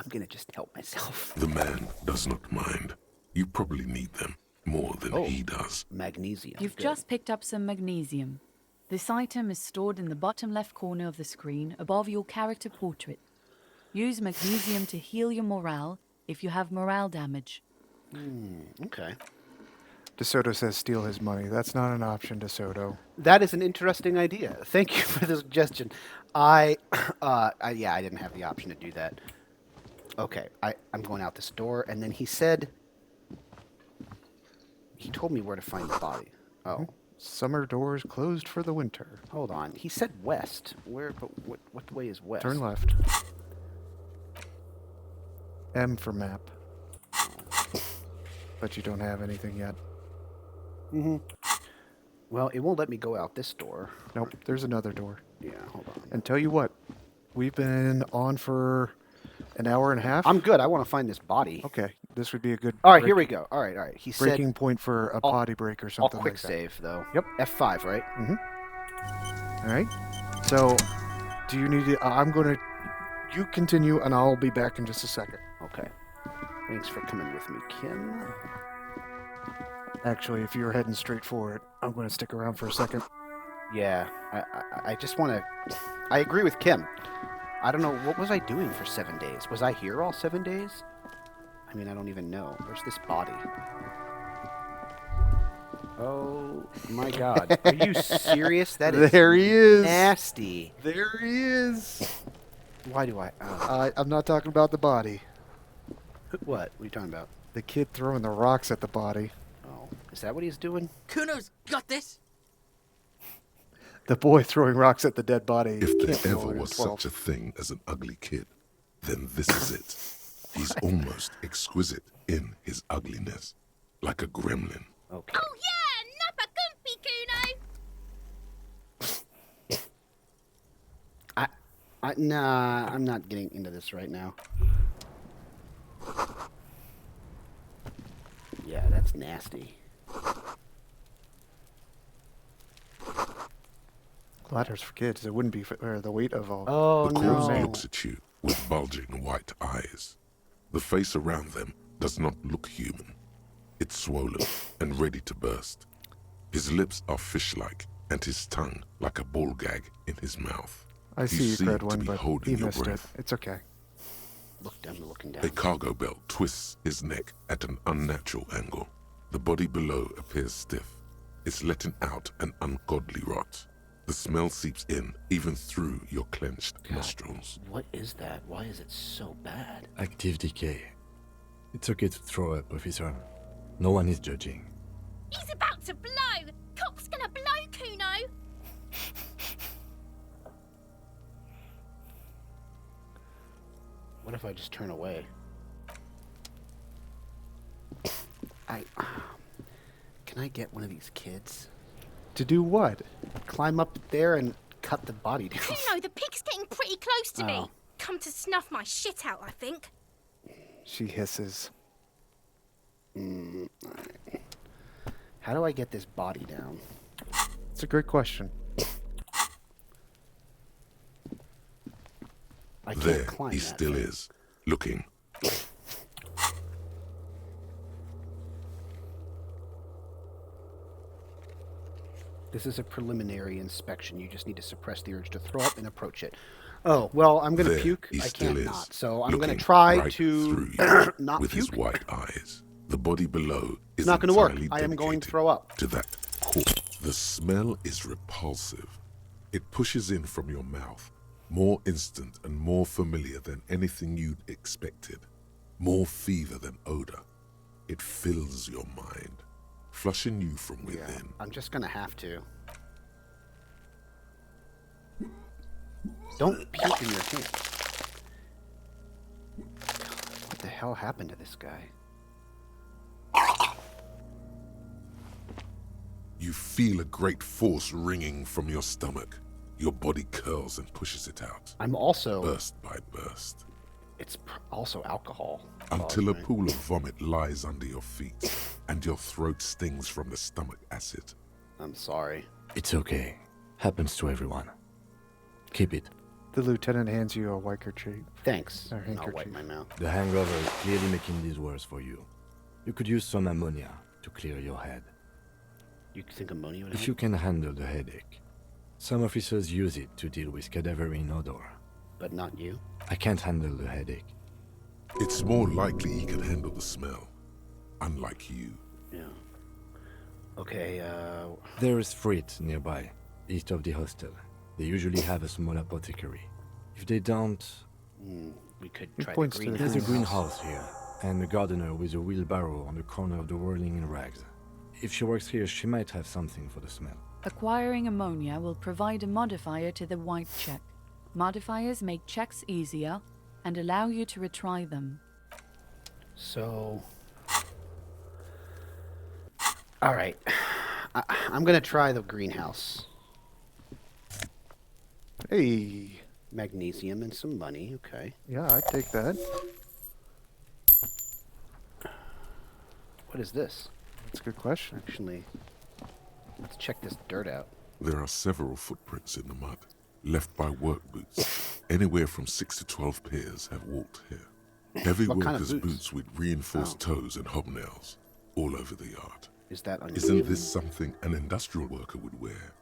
gonna just help myself. The man does not mind. You probably need them more than Oh. he does. Magnesium. You've Good. just picked up some magnesium. This item is stored in the bottom left corner of the screen above your character portrait. Use magnesium to heal your morale if you have morale damage. Okay. DeSoto says steal his money. That's not an option, DeSoto. That is an interesting idea. Thank you for the suggestion. I didn't have the option to do that. Okay, I'm going out this door, and then he said, He told me where to find the body. Oh, Summer doors closed for the winter. hold on. He said west. Where? But what way is west? Turn left. M for map. But you don't have anything yet. Well, it won't let me go out this door. Nope, there's another door. Yeah, hold on. And tell you what, we've been on for an hour and a half. I'm good. I want to find this body. Okay, this would be a good All right, here we go. All right. He said breaking point for a potty break or I'll something quick like that. save though. Yep. F5, right? All right. So, do you need to? I'm going to. You continue, and I'll be back in just a second. Okay. Thanks for coming with me, Kim. Actually, if you're heading straight for it, I'm going to stick around for a second. Yeah, I just want to. I agree with Kim. I don't know, what was I doing for 7 days? Was I here all 7 days? I mean, I don't even know. Where's this body? Oh my God! Are you serious? That is There he is. nasty. There he is. Why do I? I'm not talking about the body. What? What are you talking about? The kid throwing the rocks at the body. Oh, is that what he's doing? Cuno's got this. The boy throwing rocks at the dead body. If can't be there ever more than was 12. such a thing as an ugly kid, then this is it. He's almost exquisite in his ugliness, like a gremlin. Okay. Oh yeah, Nappa Gumpy, Cuno! Nah, I'm not getting into this right now. Yeah, that's nasty. Ladders for kids. It wouldn't be for the weight of all. Oh, The corpse no. looks at you with bulging white eyes. The face around them does not look human. It's swollen and ready to burst. His lips are fish-like, and his tongue like a ball gag in his mouth. I see you, seem to Credwin, be but holding he your missed it. breath. It's okay. Looking down. A cargo belt twists his neck at an unnatural angle. The body below appears stiff. It's letting out an ungodly rot. The smell seeps in, even through your clenched nostrils. What is that? Why is it so bad? Active decay. It's okay to throw up, officer. No one is judging. He's about to blow! Cock's gonna blow, Cuno! What if I just turn away? Can I get one of these kids? To do what? Climb up there and cut the body down. Cuno, the pig's getting pretty close to me. Oh. Come to snuff my shit out, I think. She hisses. How do I get this body down? It's a great question. I can't There climb he that still thing. is, looking. This is a preliminary inspection. You just need to suppress the urge to throw up and approach it. Oh, well, I'm going to There puke. he I still can't is, not. So I'm going looking to try right to through you not with puke. his white eyes. The body below is Not gonna work. entirely I am going to dedicated throw up. to that corpse. The smell is repulsive. It pushes in from your mouth, more instant and more familiar than anything you'd expected, more fever than odor. It fills your mind, flushing you from Yeah, within. I'm just going to have to. Don't puke in your hand. What the hell happened to this guy? You feel a great force ringing from your stomach. Your body curls and pushes it out, I'm also... burst by burst, It's also alcohol. until a caused me. pool of vomit lies under your feet and your throat stings from the stomach acid. I'm sorry. It's okay. Happens to everyone. Keep it. The lieutenant hands you a handkerchief. Thanks. Or And I'll wipe handkerchief. my mouth. The hangover is clearly making these worse for you. You could use some ammonia to clear your head. You think ammonia would If help? you can handle the headache. Some officers use it to deal with cadaverine odor. But not you? I can't handle the headache. It's more likely he can handle the smell, unlike you. Yeah. Okay, There is Frit nearby, east of the hostel. They usually have a small apothecary. If they don't, we could He try the points to the greenhouse. there's a greenhouse here, and a gardener with a wheelbarrow on the corner of the whirling rags. If she works here, she might have something for the smell. Acquiring ammonia will provide a modifier to the white check. Modifiers make checks easier and allow you to retry them. So... Alright. I'm gonna try the greenhouse. Hey. Magnesium and some money, okay. Yeah, I'd take that. What is this? That's a good question. Actually, let's check this dirt out. There are several footprints in the mud, left by work boots. Anywhere from 6 to 12 pairs have walked here. Heavy What kind of workers' boots? boots with reinforced toes and hobnails, all over the yard. Is that unusual? Isn't this something an industrial worker would wear?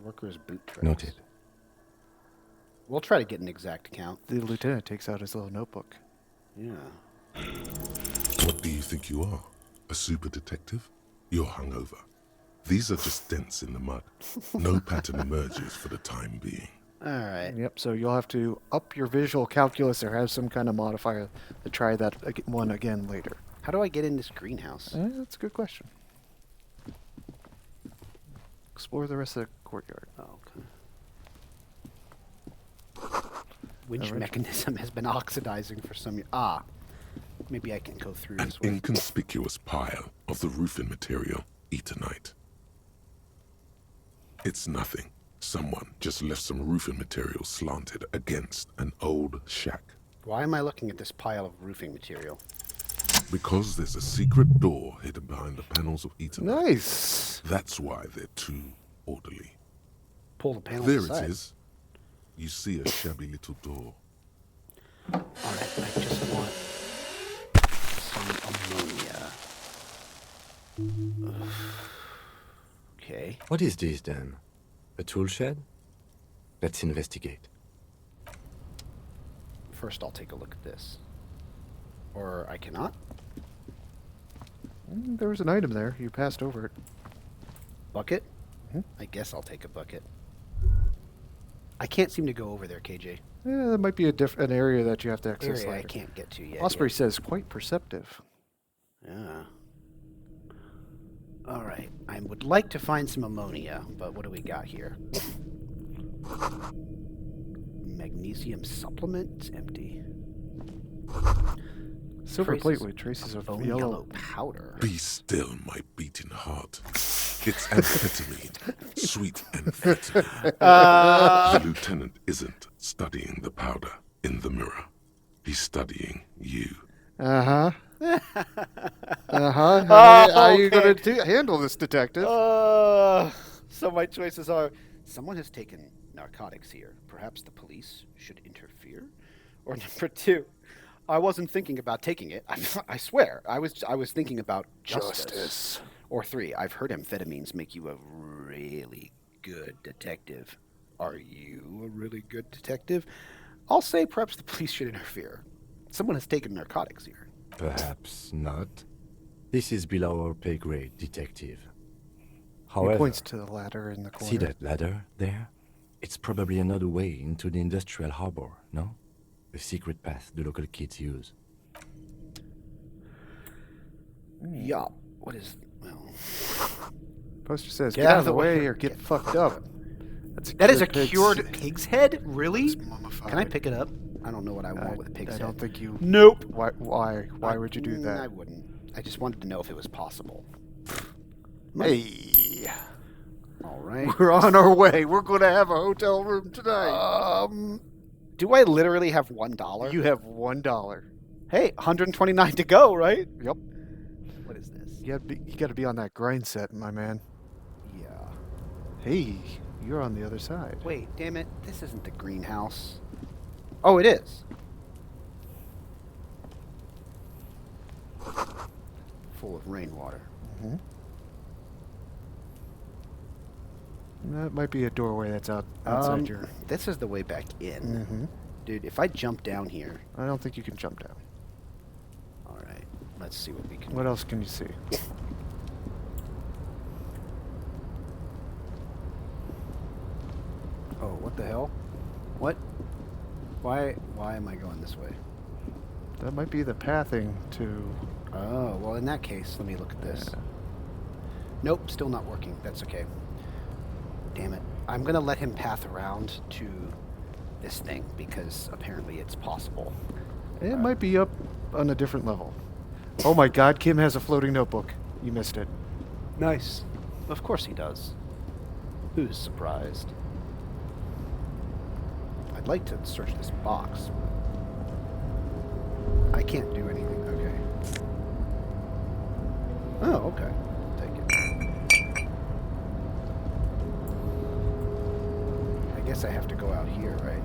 Worker's boot tracks. Noted. We'll try to get an exact count. The lieutenant takes out his little notebook. Yeah. What do you think you are? A super detective? You're hungover. These are just dents in the mud. No pattern emerges for the time being. Alright. Yep, so you'll have to up your visual calculus or have some kind of modifier to try that one again later. How do I get in this greenhouse? That's a good question. Explore the rest of the courtyard. Oh, okay. Winch Alright. mechanism has been oxidizing for some years. Ah. Maybe I can go through An this way. inconspicuous pile of the roofing material, Eternite. It's nothing. Someone just left some roofing material slanted against an old shack. Why am I looking at this pile of roofing material? Because there's a secret door hidden behind the panels of Eternite. Nice! That's why they're too orderly. Pull the panels There aside. it is. You see a shabby little door. Alright, I just want some ammonia. Ugh. Okay. What is this then? A tool shed? Let's investigate. First, I'll take a look at this. Or I cannot? There was an item there. You passed over it. Bucket? Mhm. I guess I'll take a bucket. I can't seem to go over there, KJ. Yeah, that might be an area that you have to access Area I later. can't get to yet. Osprey says quite perceptive. Yeah. Alright. I would like to find some ammonia, but what do we got here? Magnesium supplement? It's empty. Silver Traces plate with traces of bone yellow. powder. Be still, my beating heart. It's amphetamine. Sweet amphetamine. The lieutenant isn't studying the powder in the mirror. He's studying you. Uh-huh. Uh-huh. How are you going to handle this, detective? So my choices are, someone has taken narcotics here. Perhaps the police should interfere? Or number two, I wasn't thinking about taking it. I swear. I was thinking about justice. Or three, I've heard amphetamines make you a really good detective. Are you a really good detective? I'll say perhaps the police should interfere. Someone has taken narcotics here. Perhaps not. This is below our pay grade, detective. He However, points to the ladder in the corner. see that ladder there? It's probably another way into the industrial harbor, no? A secret path the local kids use. Yeah. What is... Well... Poster says, get out of the way or get fucked up. That is a pig's- cured pig's head? Really? It's mummified. Can I pick it up? I don't know what I want with a pig's I head. don't think you... Nope. Why would you do I that? wouldn't. I just wanted to know if it was possible. Hey, All right. we're on our way. We're going to have a hotel room tonight. Do I literally have $1? You have $1. Hey, 129 to go, right? Yep. What is this? You got to be on that grind set, my man. Yeah. Hey, you're on the other side. Wait, damn it. This isn't the greenhouse. Oh, it is. Full of rainwater. Mm-hmm. That might be a doorway that's outside your... This is the way back in. Mm-hmm. Dude, if I jump down here... I don't think you can jump down. All right, let's see what we can What else can you see? Oh, what the hell? What? Why am I going this way? That might be the pathing to Oh, well, in that case, let me look at this. Nope, still not working. That's okay. Damn it. I'm going to let him path around to this thing because apparently it's possible. It might be up on a different level. Oh my god, Kim has a floating notebook. You missed it. Nice. Of course he does. Who's surprised? I'd like to search this box. I can't do anything. Okay. Oh, okay. Take it. I guess I have to go out here, right?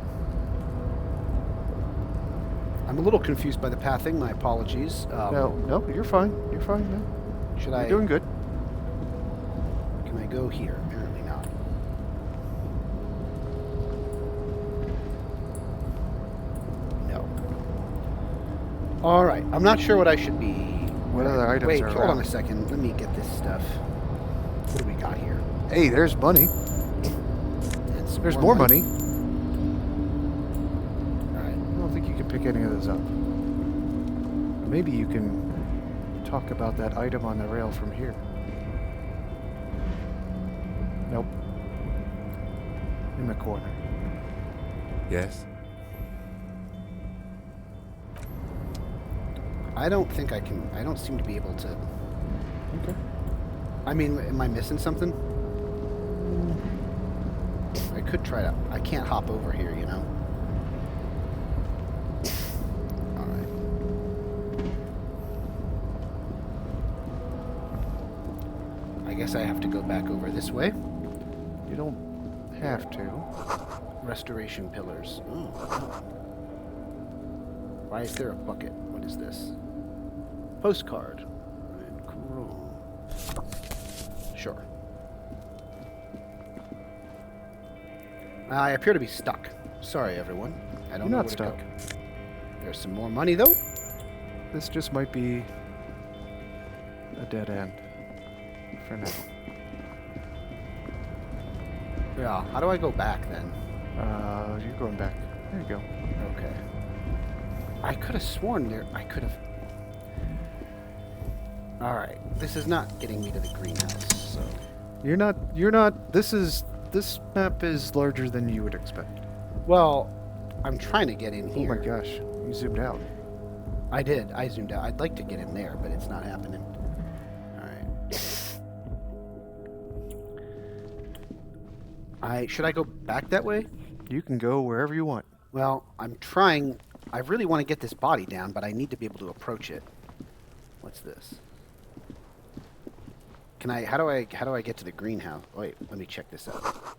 I'm a little confused by the pathing. My apologies. No, you're fine. You're fine, man. Should You're doing good. Can I go here? Apparently not. No. All right. I'm not sure what I should be. What other items Wait, are hold on around? a second. Let me get this stuff. What do we got here? Hey, there's money. And some There's more money. All right. I don't think you can pick any of those up. Maybe you can talk about that item on the rail from here. Nope. In the corner. Yes? I don't think I can. I don't seem to be able to. Okay. I mean, am I missing something? I could try to. I can't hop over here, you know? Alright. I guess I have to go back over this way. You don't have to. Restoration pillars. Oh. Why is there a bucket? What is this? Postcard. Right, cool. Sure. I appear to be stuck. Sorry, everyone. I don't You're know not where stuck. to go. There's some more money, though. This just might be a dead end for now. Yeah. How do I go back then? You're going back. There you go. Okay. I could have sworn there. I could have. All right. This is not getting me to the greenhouse. So. You're not. This map is larger than you would expect. Well, I'm trying to get in Oh here. my gosh, you zoomed out. I did. I zoomed out. I'd like to get in there, but it's not happening. All right. Should I go back that way? You can go wherever you want. Well, I'm trying. I really want to get this body down, but I need to be able to approach it. What's this? Can I? How do I get to the greenhouse? Wait, let me check this out.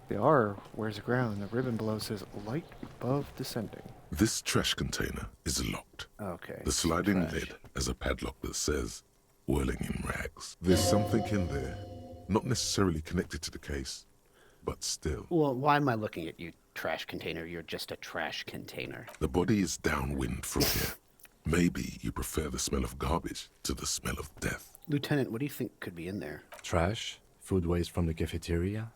The R wears the ground. The ribbon below says light above descending. This trash container is locked. Okay. The sliding trash. lid has a padlock that says, whirling in rags. There's something in there, not necessarily connected to the case, but still. Well, why am I looking at you, trash container? You're just a trash container. The body is downwind from here. Maybe you prefer the smell of garbage to the smell of death. Lieutenant, what do you think could be in there? Trash? Food waste from the cafeteria?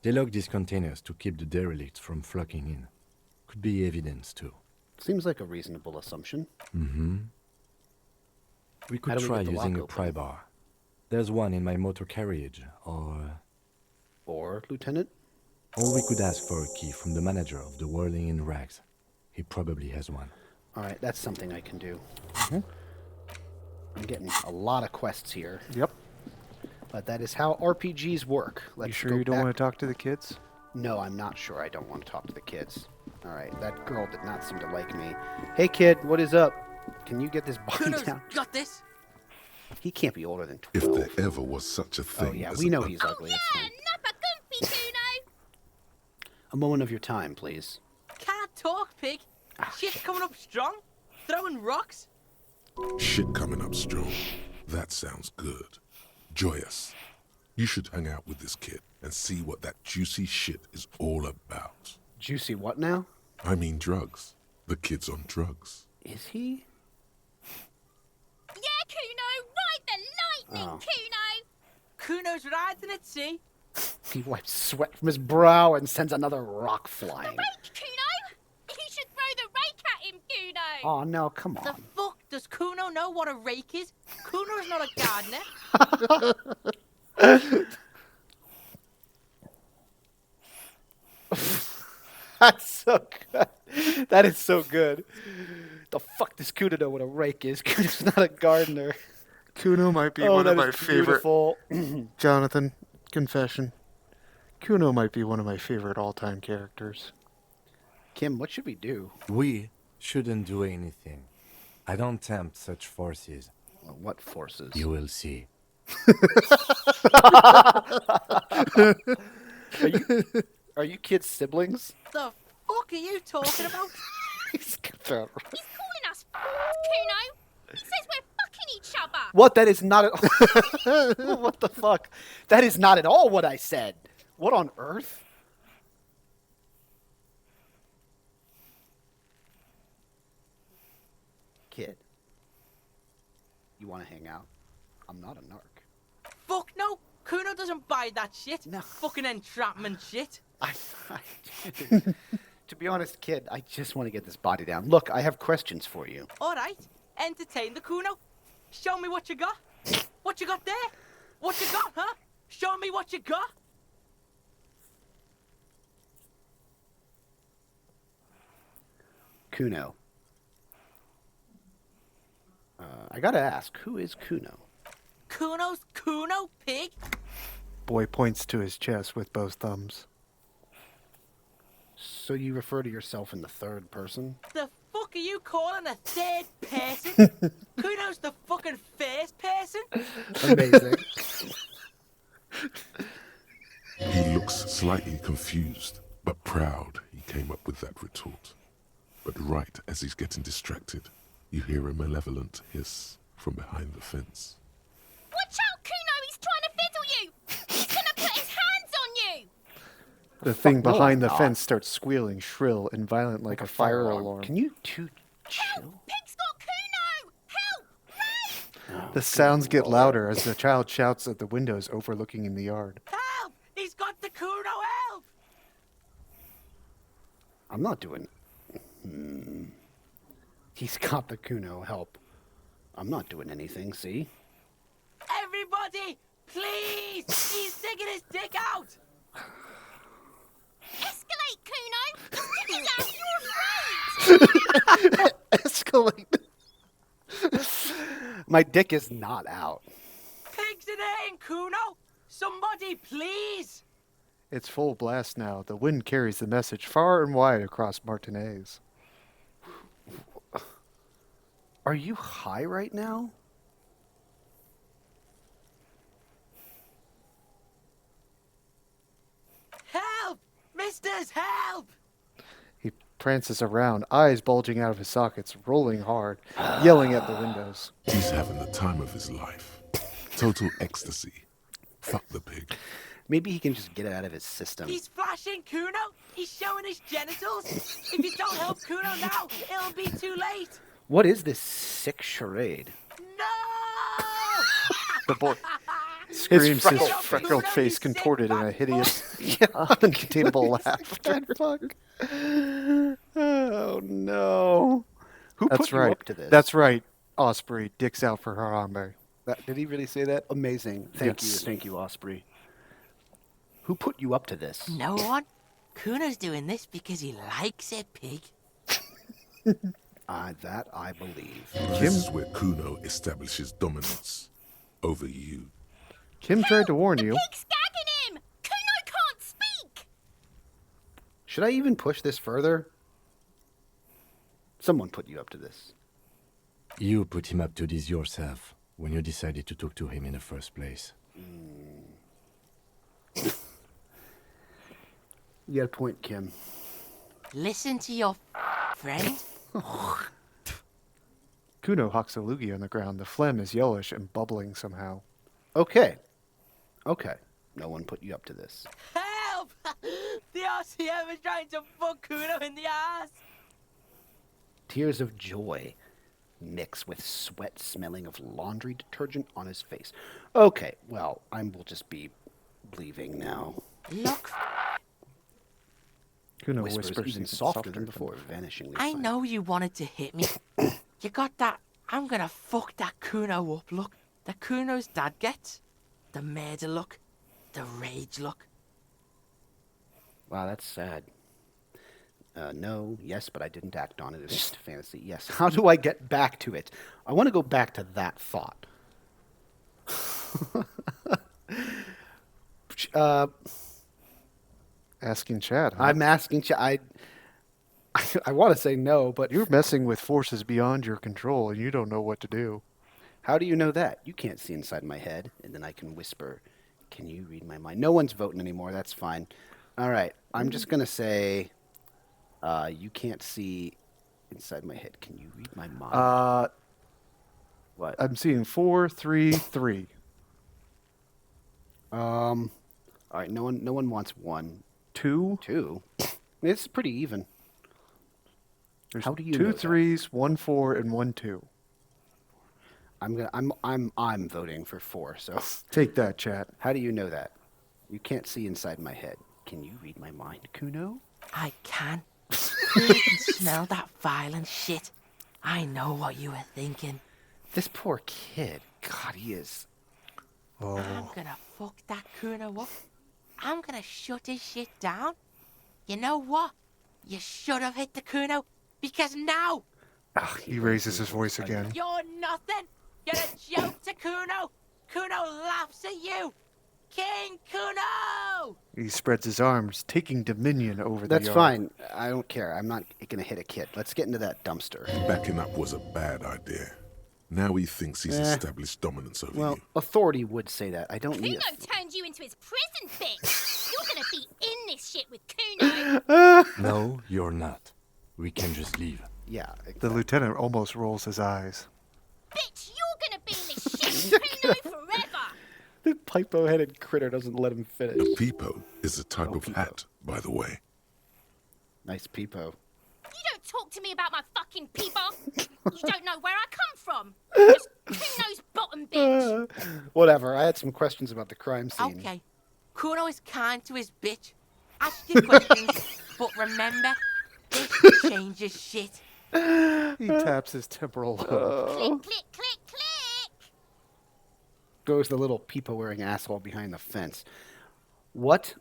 They lock these containers to keep the derelicts from flocking in. Could be evidence, too. Seems like a reasonable assumption. Mm-hmm. We How could do we try get the lock using a open? pry bar. There's one in my motor carriage, or Or, Lieutenant? we could ask for a key from the manager of the Whirling in Rags. He probably has one. All right, that's something I can do. I'm getting a lot of quests here, Yep. but that is how RPGs work. Let's You sure go you don't back- want to talk to the kids? No, I'm not sure. I don't want to talk to the kids. All right, that girl did not seem to like me. Hey, kid, what is up? Can you get this body Cuno's down? got this. He can't be older than If 12. there ever was such a thing Oh, yeah, as we know an he's ugly. It's fine. Nappa Gumpy, Cuno! A moment of your time, please. Can't talk, pig. Shit's coming up strong. Throwing rocks. shit coming up strong. That sounds good. Joyous. You should hang out with this kid and see what that juicy shit is all about. Juicy what now? I mean drugs. The kid's on drugs. Is he? Yeah, Cuno! Ride the lightning, Oh. Cuno! Cuno's riding it, see? He wipes sweat from his brow and sends another rock flying. Rake, Cuno! You should throw the rake at him, Cuno! Oh, no, come The on. fuck does does Cuno know what a rake is? Cuno is not a gardener. That's so good. That is so good. The fuck does Cuno know what a rake is? Cuno's not a gardener. Cuno might be Oh, one of that my is favorite. beautiful. Jonathan, confession. Cuno might be one of my favorite all-time characters. Kim, what should we do? We shouldn't do anything. I don't tempt such forces. Well, what forces? You will see. Are you kids' siblings? The fuck are you talking about? He's calling us Cuno. Says we're fucking each other. What? That is not at What the fuck? That is not at all what I said. What on earth? Kid, you want to hang out? I'm not a narc. Fuck no. Cuno doesn't buy that shit. No. Fucking entrapment shit. To be honest, kid, I just want to get this body down. Look, I have questions for you. All right. Entertain the Cuno. Show me what you got. What you got there? What you got, huh? Show me what you got. Cuno. I gotta ask, who is Cuno? Cuno's Cuno, pig? Boy points to his chest with both thumbs. So you refer to yourself in the third person? The fuck are you calling a third person? Cuno's the fucking first person? Amazing. He looks slightly confused, but proud he came up with that retort. But right as he's getting distracted, you hear a malevolent hiss from behind the fence. Watch out, Cuno! He's trying to fiddle you! He's gonna put his hands on you! The thing no, behind I'm the not. fence starts squealing shrill and violent like a fire alarm. Can you two chill? Pig's got Cuno! Help! Run! The sounds get louder as the child shouts at the windows overlooking in the yard. Help! He's got the Cuno, help! I'm not doing... He's got the Cuno, help. I'm not doing anything, see? Everybody, please! He's sticking his dick out! Escalate, Cuno! His dick is out! You're afraid! Escalate. My dick is not out. Pigs in here in Cuno! Somebody, please! It's full blast now. The wind carries the message far and wide across Martinez. Are you high right now? Help! Misters, help! He prances around, eyes bulging out of his sockets, rolling hard, yelling at the windows. He's having the time of his life. Total ecstasy. Fuck the pig. Maybe he can just get it out of his system. He's flashing Cuno! He's showing his genitals! If you don't help Cuno now, it'll be too late! What is this sick charade? No! The boy screams, his freckled freckled face face contorted in a hideous, Yeah. uncontainable laugh. Fuck. Oh no. Who That's put you right. up to this? That's right. Osprey, dicks out for Harambe. Did he really say that? Amazing. Yes. Thank you, Osprey. Who put you up to this? No one? Cuno's doing this because he likes it, pig. That I believe. This is where Cuno establishes dominance over you. Kim tried to warn you. Pig's gagging him! Cuno can't speak! Should I even push this further? Someone put you up to this. You put him up to this yourself when you decided to talk to him in the first place. You got a point, Kim. Listen to your friend. Cuno hawks a loogie on the ground. The phlegm is yellowish and bubbling somehow. Okay. No one put you up to this. Help! The RCM is trying to fuck Cuno in the ass. Tears of joy mix with sweat smelling of laundry detergent on his face. Okay, well, I will just be leaving now. Look, Cuno Whispers whispers even softer than before, vanishingly I silent. know you wanted to hit me. You got that I'm gonna fuck that Cuno up, look. The Cuno's dad gets. The murder look. The rage look. Wow, that's sad. No, yes, but I didn't act on it. It's just a fantasy. Yes. How do I get back to it? I want to go back to that thought. Asking Chad. Huh? I'm asking. I want to say no, but You're messing with forces beyond your control, and you don't know what to do. how do you know that? You can't see inside my head, and then I can whisper. Can you read my mind? No one's voting anymore. That's fine. All right. I'm just gonna say. You can't see inside my head. Can you read my mind? What? I'm seeing 4, 3, 3. All right. No one wants 1, 2. 2. It's pretty even. There's How do you 2 know that? 3s, 1 4, and 1 2. I'm voting for 4. So Take that, Chad. how do you know that? You can't see inside my head. Can you read my mind, Kuno? I can. I can smell that violent shit. I know what you were thinking. This poor kid. God, he is. I'm gonna fuck that Cuno up. I'm gonna shut his shit down. You know what? You should have hit the Cuno, because now He raises his voice again. you're nothing. You're a joke to Cuno. Cuno laughs at you. King Cuno! He spreads his arms, taking dominion over the That's yard. fine. I don't care. I'm not going to hit a kid. Let's get into that dumpster. Backing up was a bad idea. Now he thinks he's established dominance over Well, you. authority would say that. I don't need. Cuno turned you into his prison, bitch. You're gonna be in this shit with Cuno. No, you're not. We can just leave. Yeah. The lieutenant almost rolls his eyes. Bitch, you're gonna be in this shit with Cuno forever. The pipo-headed critter doesn't let him finish. A peepo is a type of peepo. hat, by the way. Nice peepo. You don't talk to me about my fucking people. You don't know where I come from. Just Cuno's bottom bitch. Whatever. I had some questions about the crime scene. Okay. Cuno is kind to his bitch. Ask your questions, but remember, this changes shit. He taps his temporal lobe. Click, click, click, click. Goes the little peepo-wearing asshole behind the fence. What?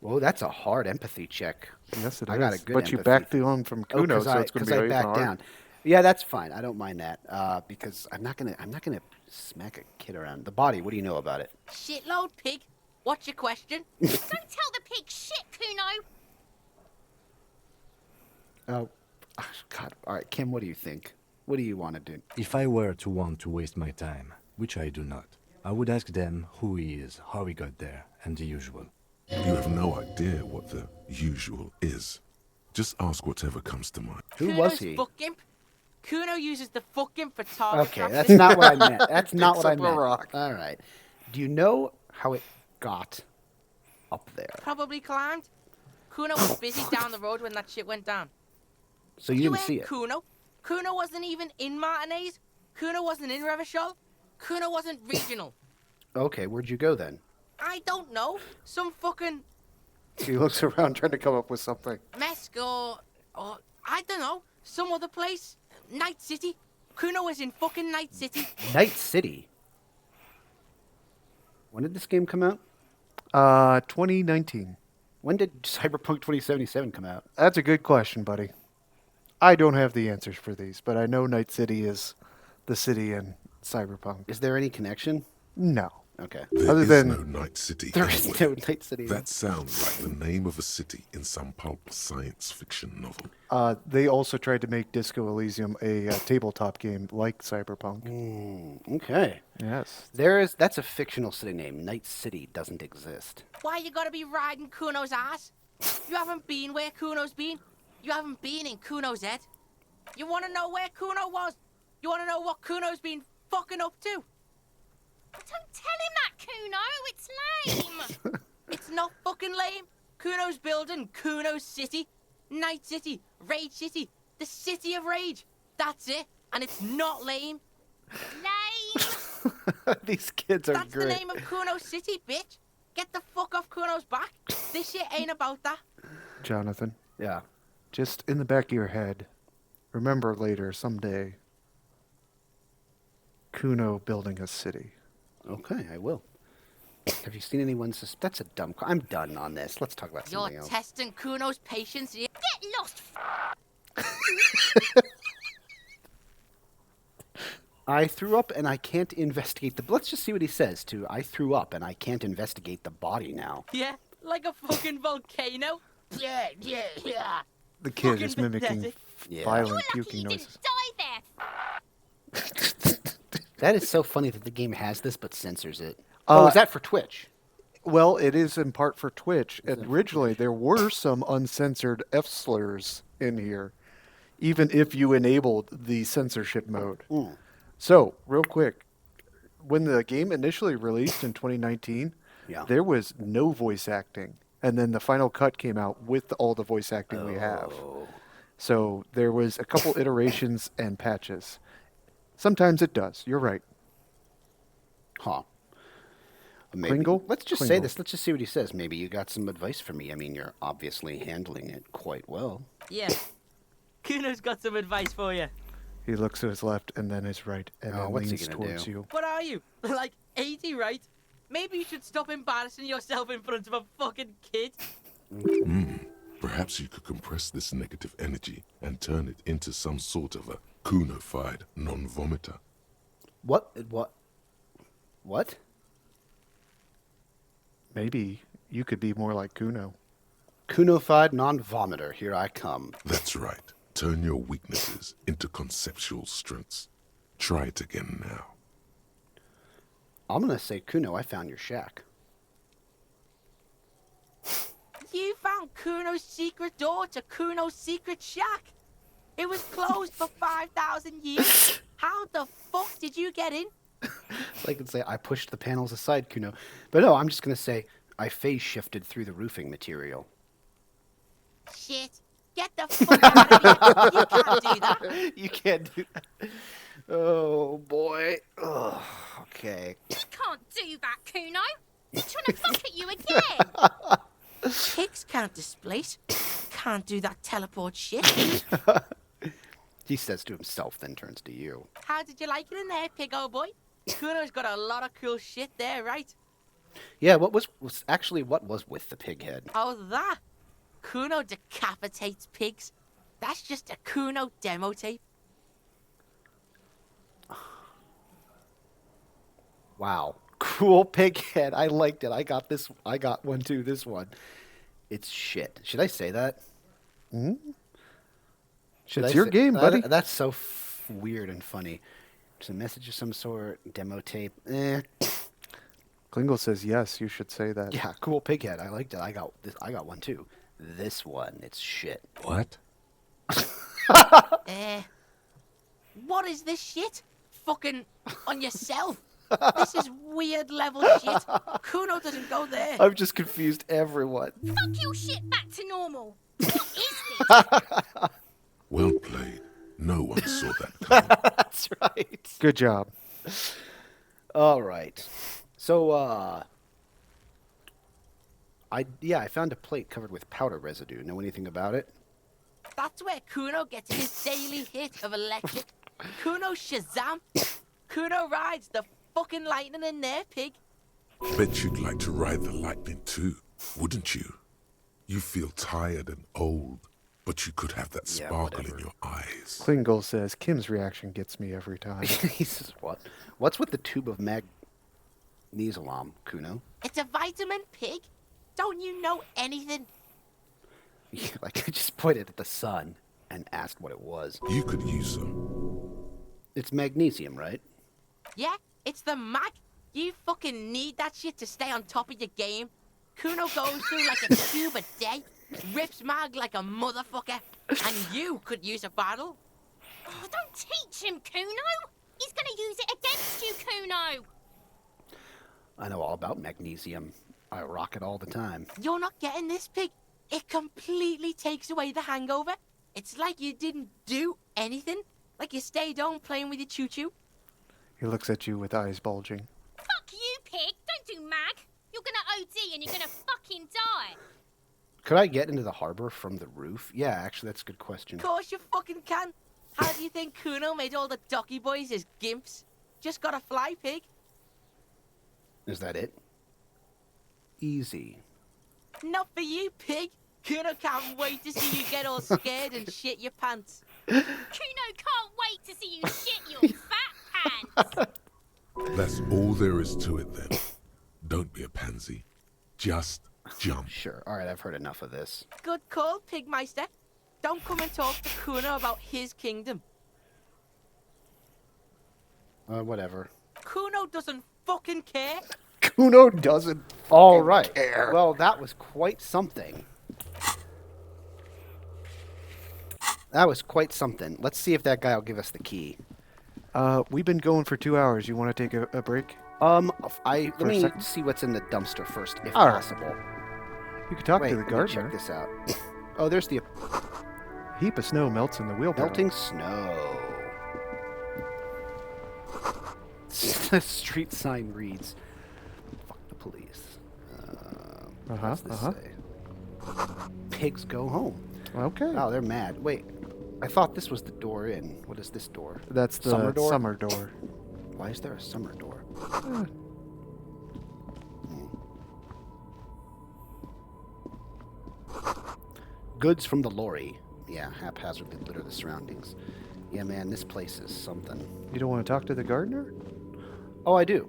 Whoa, that's a hard empathy check. Yes, it is. I got a good But you empathy. backed on from Cuno, so it's going to be I even backed harder. down. Yeah, that's fine. I don't mind that because I'm not gonna smack a kid around. The body. What do you know about it? Shitload pig. What's your question? Don't tell the pig shit, Cuno. Oh, God. All right, Kim. What do you think? What do you want to do? If I were to want to waste my time, which I do not, I would ask them who he is, how he got there, and the usual. You have no idea what the usual is. Just ask whatever comes to mind. Who Cuno's was he? Fuck imp. Cuno uses the fuck imp for target Okay, practice. that's not what I meant. That's not what I up a meant. rock. All right. Do you know how it got up there? Probably climbed. Cuno was busy down the road when that shit went down. So you didn't see ain't it. Cuno. Cuno wasn't even in Martinez. Cuno wasn't in Revachol. Cuno wasn't regional. Okay, where'd you go then? I don't know. Some fucking He looks around trying to come up with something. Mesk or I don't know. Some other place. Night City. Cuno was in fucking Night City. Night City. When did this game come out? 2019. When did Cyberpunk 2077 come out? That's a good question, buddy. I don't have the answers for these, but I know Night City is the city in Cyberpunk. Is there any connection? No. Okay. There Other is than- no Night City There is anywhere. no Night City. That sounds like the name of a city in some pulp science fiction novel. They also tried to make Disco Elysium a tabletop game like Cyberpunk. Okay. Yes. That's a fictional city name. Night City doesn't exist. Why you gotta be riding Cuno's ass? You haven't been where Cuno's been. You haven't been in Cuno's head. You wanna know where Cuno was? You wanna know what Cuno's been fucking up to? Don't tell him that, Cuno. It's lame. It's not fucking lame. Cuno's building Cuno's city. Night City. Rage City. The city of rage. That's it. And it's not lame. Lame. These kids are That's great. the name of Cuno's city, bitch. Get the fuck off Cuno's back. This shit ain't about that. Jonathan, Yeah. just in the back of your head, Remember later, someday, Cuno building a city. Okay, I will. Have you seen anyone? That's a dumb. I'm done on this. Let's talk about You're something else. testing Cuno's patience here. Get lost. I threw up and I can't investigate the. Let's just see what he says. To I threw up and I can't investigate the body now. Yeah, like a fucking volcano. Yeah. The kid Fucking is mimicking pathetic. Yeah. violent Lucky puking you noises. didn't die there. That is so funny that the game has this but censors it. Uh, Oh, is that for Twitch? Well, it is in part for Twitch. Is it for Originally, there were some uncensored F slurs in here, even if you enabled the censorship mode. Mm. So, real quick, when the game initially released in 2019, Yeah. there was no voice acting. And then the final cut came out with all the voice acting we have. Oh. So there was a couple iterations and patches. Sometimes it does. You're right. Huh. Maybe. Kringle? Let's just say Kringle. this. Let's just see what he says. Maybe you got some advice for me. I mean, you're obviously handling it quite well. Yeah. Kuno's got some advice for you. He looks to his left and then his right and Oh, then what's he leans gonna towards do? you. What are you? Like 80, right? Maybe you should stop embarrassing yourself in front of a fucking kid. Perhaps you could compress this negative energy and turn it into some sort of a Cuno-fied non-vomiter. What? What? Maybe you could be more like Cuno. Cuno-fied non-vomiter. Here I come. That's right. Turn your weaknesses into conceptual strengths. Try it again now. I'm gonna say, Cuno, I found your shack. You found Kuno's secret door to Kuno's secret shack. It was closed for 5,000 years. How the fuck did you get in? I can say I pushed the panels aside, Cuno. But no, I'm just gonna say I phase shifted through the roofing material. Shit. Get the fuck out of here. You can't do that. You can't do that. Oh boy. Oh, okay. You can't do that, Cuno. I'm trying to fuck at you again. Pigs can't displace. Can't do that teleport shit. He says to himself, then turns to you. How did you like it in there, pig old boy? Kuno's got a lot of cool shit there, right? Yeah, what was with the pig head? Oh, that. Cuno decapitates pigs. That's just a Cuno demo tape. Wow. Cool pig head. I liked it. I got one too, this one. It's shit. Should I say that? It's your game, buddy. That's so weird and funny. Just a message of some sort, demo tape. Klingle says yes, you should say that. Yeah, cool pig head. I liked it. I got one too. This one, it's shit. What? What is this shit? Fucking on yourself. This is weird level shit. Cuno doesn't go there. I've just confused everyone. Fuck your shit back to normal. What is this? Well played. No one saw that coming. That's right. Good job. All right. So, I found a plate covered with powder residue. Know anything about it? That's where Cuno gets his daily hit of electric. Cuno Shazam. Cuno rides the fucking lightning in there, pig. Bet you'd like to ride the lightning too, wouldn't you? You feel tired and old, but you could have that Yeah, sparkle whatever. in your eyes. Klingle says Kim's reaction gets me every time. He says, what? What's with the tube of magnesium, Cuno? It's a vitamin, pig. Don't you know anything? Like, I just pointed at the sun and asked what it was. You could use some. It's magnesium, right? Yeah, it's the mag. You fucking need that shit to stay on top of your game. Cuno goes through like a tube a day, rips mag like a motherfucker, and you could use a bottle. Oh, don't teach him, Cuno. He's gonna use it against you, Cuno. I know all about magnesium. I rock it all the time. You're not getting this, pig. It completely takes away the hangover. It's like you didn't do anything. Like you stayed home playing with your choo-choo. He looks at you with eyes bulging. Fuck you, pig. Don't do mag. You're gonna OD and you're gonna fucking die. Could I get into the harbor from the roof? Yeah, actually, that's a good question. Of course you fucking can. How do you think Cuno made all the docky boys his gimps? Just got a fly pig. Is that it? Easy. Not for you, pig. Cuno can't wait to see you get all scared and shit your pants. Cuno can't wait to see you shit your fat pants. That's all there is to it then. Don't be a pansy. Just jump. Sure. All right, I've heard enough of this. Good call, Pigmeister. Don't come and talk to Cuno about his kingdom. Whatever. Cuno doesn't fucking care. Cuno doesn't. All right. care. Well, that was quite something. That was quite something. Let's see if that guy will give us the key. We've been going for 2 hours. You want to take a break? Let me second? see what's in the dumpster first, if All right. possible. You could talk Wait, to the let me gardener. check this out. Oh, there's the A heap of snow melts in the wheelbarrow. melting snow. The street sign reads, "Fuck the police." What does this say? Pigs go home. Okay. Oh, they're mad. Wait, I thought this was the door in. What is this door? That's the Summer door? summer door. Why is there a summer door? Goods from the lorry. Yeah, haphazardly litter the surroundings. Yeah, man, this place is something. You don't want to talk to the gardener? Oh, I do.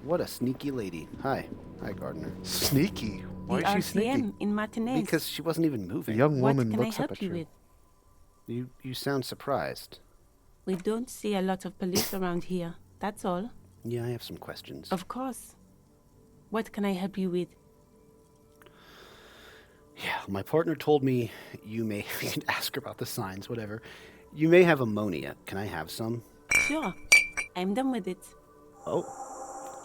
What a sneaky lady. Hi. Hi, gardener. Sneaky. Why is she sneaky? in Martinez. Because she wasn't even The moving. young What woman can I looks up help at you with? You sound surprised. We don't see a lot of police around here. That's all. Yeah, I have some questions. Of course. What can I help you with? Yeah, my partner told me you may you can ask her about the signs, whatever. You may have ammonia. Can I have some? Sure. I'm done with it. Oh,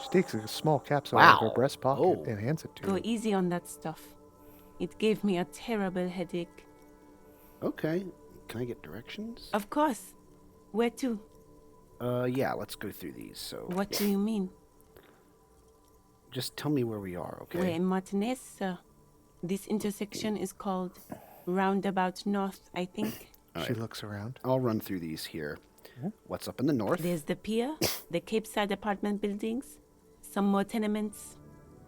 She takes a small capsule out of her Wow. breast pocket Oh. and hands it to Go you. easy on that stuff. It gave me a terrible headache. okay. Can I get directions? Of course. Where to? Yeah, let's go through these. So, What do you mean? just tell me where we are, okay? We're in Martinez, sir. This intersection is called Roundabout North, I think. She looks around. I'll run through these here. What's up in the north? There's the pier, the Cape Side apartment buildings, some more tenements.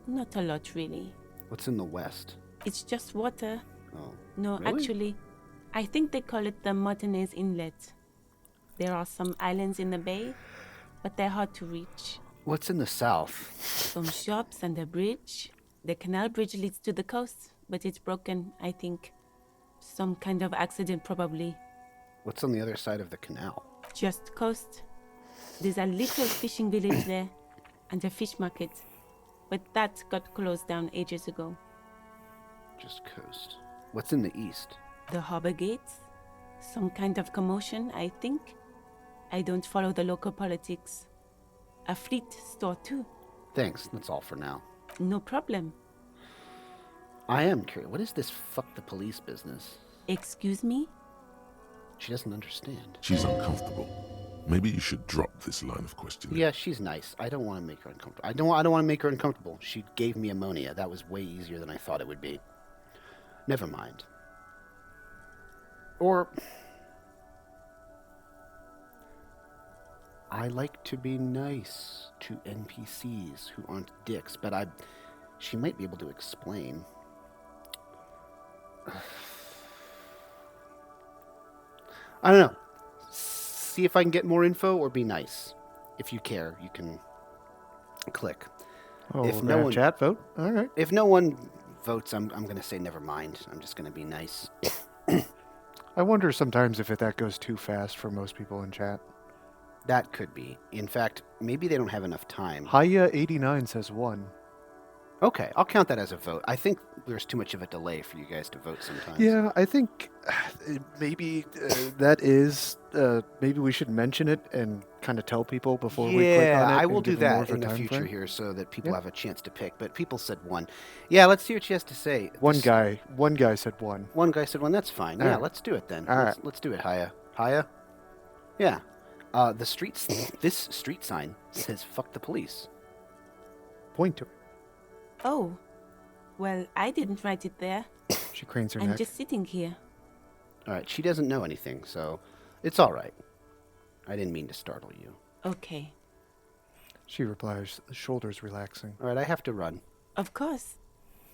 Not a lot, really. What's in the west? It's just water. Oh, No, really? actually, I think they call it the Martinez Inlet. There are some islands in the bay, but they're hard to reach. What's in the south? Some shops and a bridge. The canal bridge leads to the coast, but it's broken, I think. Some kind of accident, probably. What's on the other side of the canal? Just coast. There's a little fishing village there, and a fish market. But that got closed down ages ago. Just coast. What's in the east? The harbor gates? Some kind of commotion, I think. I don't follow the local politics. A fleet store, too. Thanks, that's all for now. No problem. I am curious. What is this fuck the police business? Excuse me? She doesn't understand. She's uncomfortable. Maybe you should drop this line of questioning. Yeah, she's nice. I don't want to make her uncomfortable. I don't want to make her uncomfortable. She gave me ammonia. That was way easier than I thought it would be. Never mind. Or I like to be nice to NPCs who aren't dicks, but she might be able to explain. I don't know. See if I can get more info or be nice. If you care, you can click. Oh, If we're no gonna have one- chat vote? All right. If no one votes, I'm going to say never mind. I'm just going to be nice. I wonder sometimes if that goes too fast for most people in chat. That could be. In fact, maybe they don't have enough time. Haya89 says 1. Okay, I'll count that as a vote. I think there's too much of a delay for you guys to vote sometimes. Yeah, I think maybe that is. Maybe we should mention it and kind of tell people before we click on it. I and will do give them more that of a in the time future frame. here so that people Yeah. have a chance to pick. But people said 1. Yeah, let's see what she has to say. One This- guy said 1. One guy said 1. That's fine. All Yeah, right. let's do it then. All Let's do it, Haya. Haya? Yeah. This street sign says "fuck the police." Point to it. Oh. Well, I didn't write it there. She cranes her I'm neck. just sitting here. All right, she doesn't know anything, so it's all right. I didn't mean to startle you. Okay. She replies, shoulders relaxing. All right, I have to run. Of course.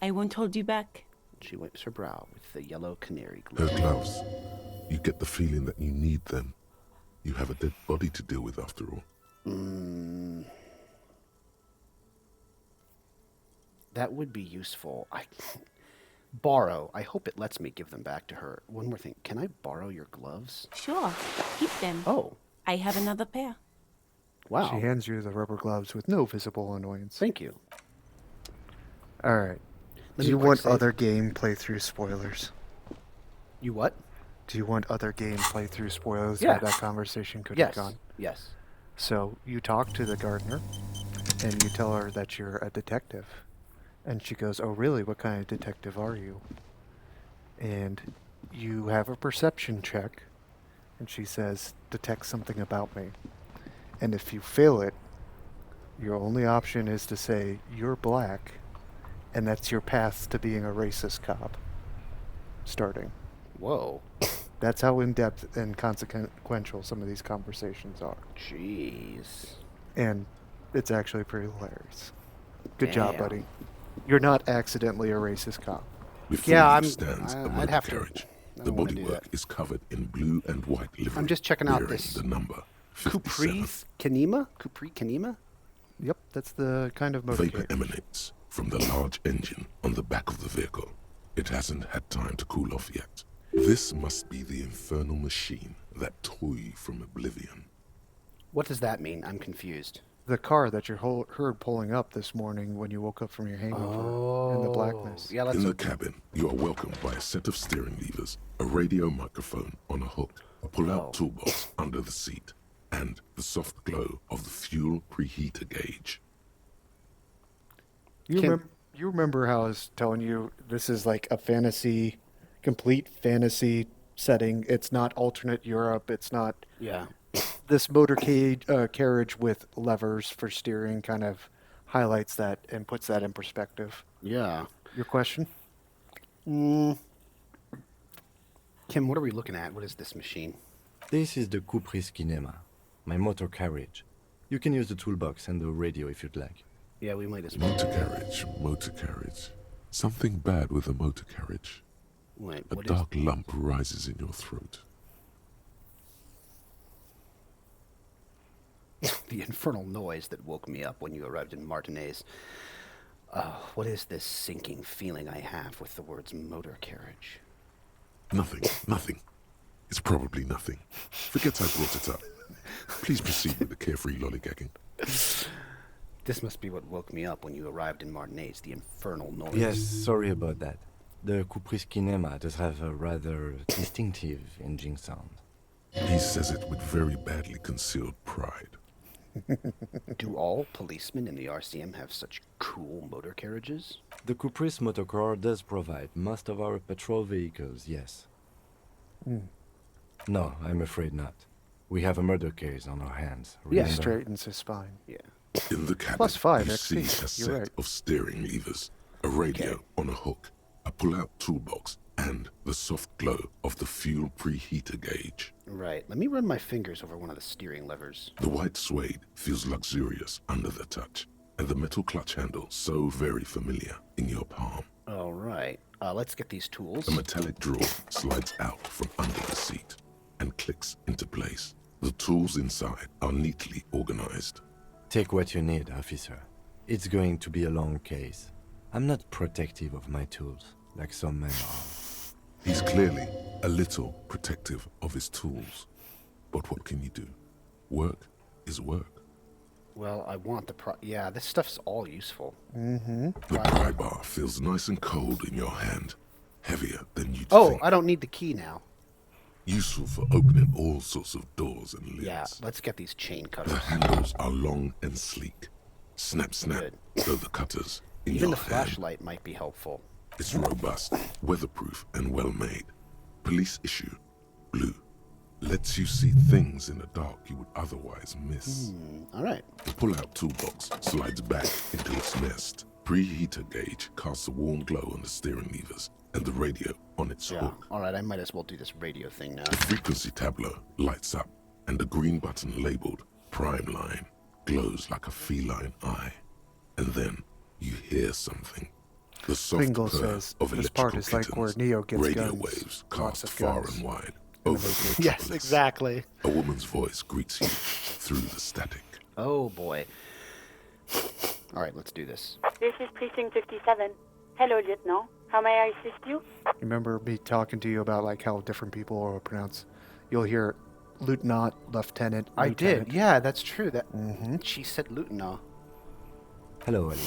I won't hold you back. She wipes her brow with the yellow canary Her glove. gloves. You get the feeling that you need them. You have a dead body to deal with after all. That would be useful. Borrow. I hope it lets me give them back to her. One more thing. Can I borrow your gloves? Sure. Keep them. Oh, I have another pair. wow. She hands you the rubber gloves with no visible annoyance. Thank you. All right. Let Do me you quick want save. other game playthrough spoilers? You what? Do you want other game playthrough spoilers? Yeah. How that conversation could Yes. have gone? Yes. So you talk to the gardener, and you tell her that you're a detective. And she goes, "Oh, really? What kind of detective are you?" And you have a perception check, and she says, "Detect something about me." And if you fail it, your only option is to say, "You're black," and that's your path to being a racist cop. Starting. Whoa. That's how in-depth and consequential some of these conversations are. Jeez. And it's actually pretty hilarious. Good job, Damn. buddy. You're not accidentally a racist cop. Before Yeah, you I'm- stands a I'd motor have to- carriage. I The don't wanna do bodywork that. is covered in blue and white livery. I'm just checking out bearing this the number 57. Capri Kanema? Capri Kanema? Yep, that's the kind of Vapor motorcade. emanates from the large engine on the back of the vehicle. It hasn't had time to cool off yet. This must be the infernal machine that tore you from oblivion. What does that mean? I'm confused. The car that you heard pulling up this morning when you woke up from your hangover in the blackness. Yeah, let's In the look. cabin, you are welcomed by a set of steering levers, a radio microphone on a hook, a pull-out Oh. toolbox under the seat, and the soft glow of the fuel preheater gauge. You remember how I was telling you this is like a fantasy, complete fantasy setting. It's not alternate Europe. It's not Yeah. this motorcade carriage with levers for steering kind of highlights that and puts that in perspective. Yeah. Your question? Kim, what are we looking at? What is this machine? This is the Cupri's Kinema, my motor carriage. You can use the toolbox and the radio if you'd like. Yeah, we might as well. Motor carriage. Something bad with a motor carriage. Wait, A what is... dark lump rises in your throat. The infernal noise that woke me up when you arrived in Martinez. What is this sinking feeling I have with the words motor carriage? Nothing. It's probably nothing. Forget I brought it up. Please proceed with the carefree lollygagging. This must be what woke me up when you arrived in Martinez, the infernal noise. Yes, sorry about that. The Cupri's Kinema does have a rather distinctive engine sound. He says it with very badly concealed pride. Do all policemen in the RCM have such cool motor carriages? The Cupri's motorcar does provide most of our patrol vehicles, yes. No, I'm afraid not. We have a murder case on our hands. Yeah. remember? Straightens his spine. Yeah. In the cabin, +5 you XP. see a You're set right. of steering levers, a radio on a hook, a pull-out toolbox, and the soft glow of the fuel preheater gauge. Right. Let me run my fingers over one of the steering levers. The white suede feels luxurious under the touch, and the metal clutch handle so very familiar in your palm. All right. Let's get these tools. A metallic drawer slides out from under the seat and clicks into place. The tools inside are neatly organized. Take what you need, officer. It's going to be a long case. I'm not protective of my tools, like some men are. He's clearly a little protective of his tools. But what can you do? Work is work. Well, I want the yeah, this stuff's all useful. Mm-hmm. The pry bar feels nice and cold in your hand, heavier than you'd Oh, think. I don't need the key now. Useful for opening all sorts of doors and lids. Yeah, let's get these chain The cutters. handles are long and sleek. Snap, snap, Good. go the cutters in Even your the hand. flashlight might be helpful. It's robust, weatherproof, and well made. Police issue, blue. Lets you see things in the dark you would otherwise miss. All right. The pull-out toolbox slides back into its nest. Preheater gauge casts a warm glow on the steering levers, and the radio on its Yeah. hook. All right, I might as well do this radio thing now. The frequency tableau lights up, and the green button labeled Prime Line glows like a feline eye. And then you hear something. The soft Bingle purr says of this electrical part is like where kittens. Neo gets Radio guns. waves Lots cast of far guns. and wide in the over the Matrix. Yes, metropolis. exactly. A woman's voice greets you through the static. Oh boy. All right, let's do this. This is Precinct 57. Hello, Lieutenant. How may I assist you? Remember me talking to you about like how different people are pronounced? You'll hear Lieutenant, Lieutenant. I Lieutenant. did. Yeah, that's true. That Mm-hmm. she said Lieutenant. Hello, Ali.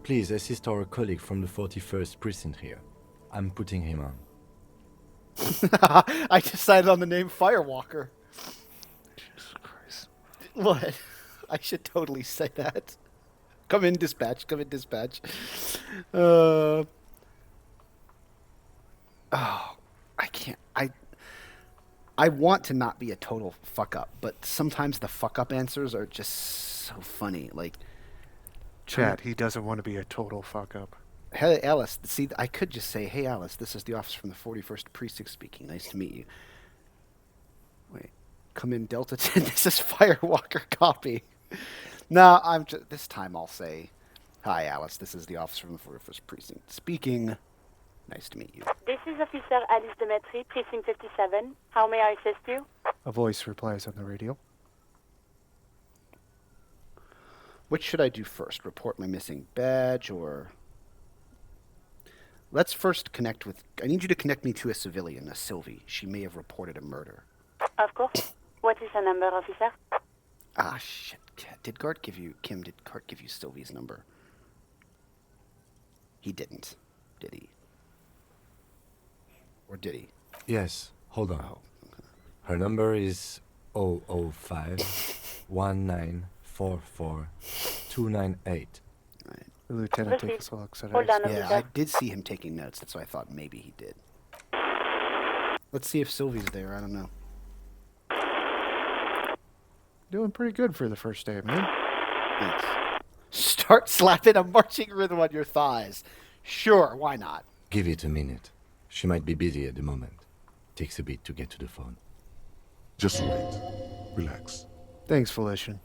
Please assist our colleague from the 41st precinct here. I'm putting him on. I decided on the name Firewalker. Jesus Christ. What? I should totally say that. Come in, dispatch. Come in, dispatch. Oh, I can't. I want to not be a total fuck up, but sometimes the fuck up answers are just so funny. Like, Chat, he doesn't want to be a total fuck up. hey, Alice. See, I could just say, hey, Alice, this is the officer from the 41st Precinct speaking. Nice to meet you. Wait. Come in, Delta 10. This is Firewalker copy. No, this time I'll say, hi, Alice. This is the officer from the 41st Precinct speaking. Nice to meet you. This is Officer Alice Demetri, Precinct 57. How may I assist you? A voice replies on the radio. Which should I do first? Report my missing badge or... Let's first connect with... I need you to connect me to a civilian, a Sylvie. She may have reported a murder. Of course. What is the number, officer? Ah, shit. Did Gart give you... Kim, did Gart give you Sylvie's number? He didn't, did he? Or did he? Yes, hold on. Oh, okay. Her number is 005 1944 298. Right. The lieutenant Proceed. takes a look at Hold on, it. Yeah, officer. I did see him taking notes. That's why I thought maybe he did. Let's see if Sylvie's there. I don't know. Doing pretty good for the first day, man. Thanks. Start slapping a marching rhythm on your thighs. Sure, why not? Give it a minute. She might be busy at the moment. Takes a bit to get to the phone. Just wait. Relax. Thanks, Felician.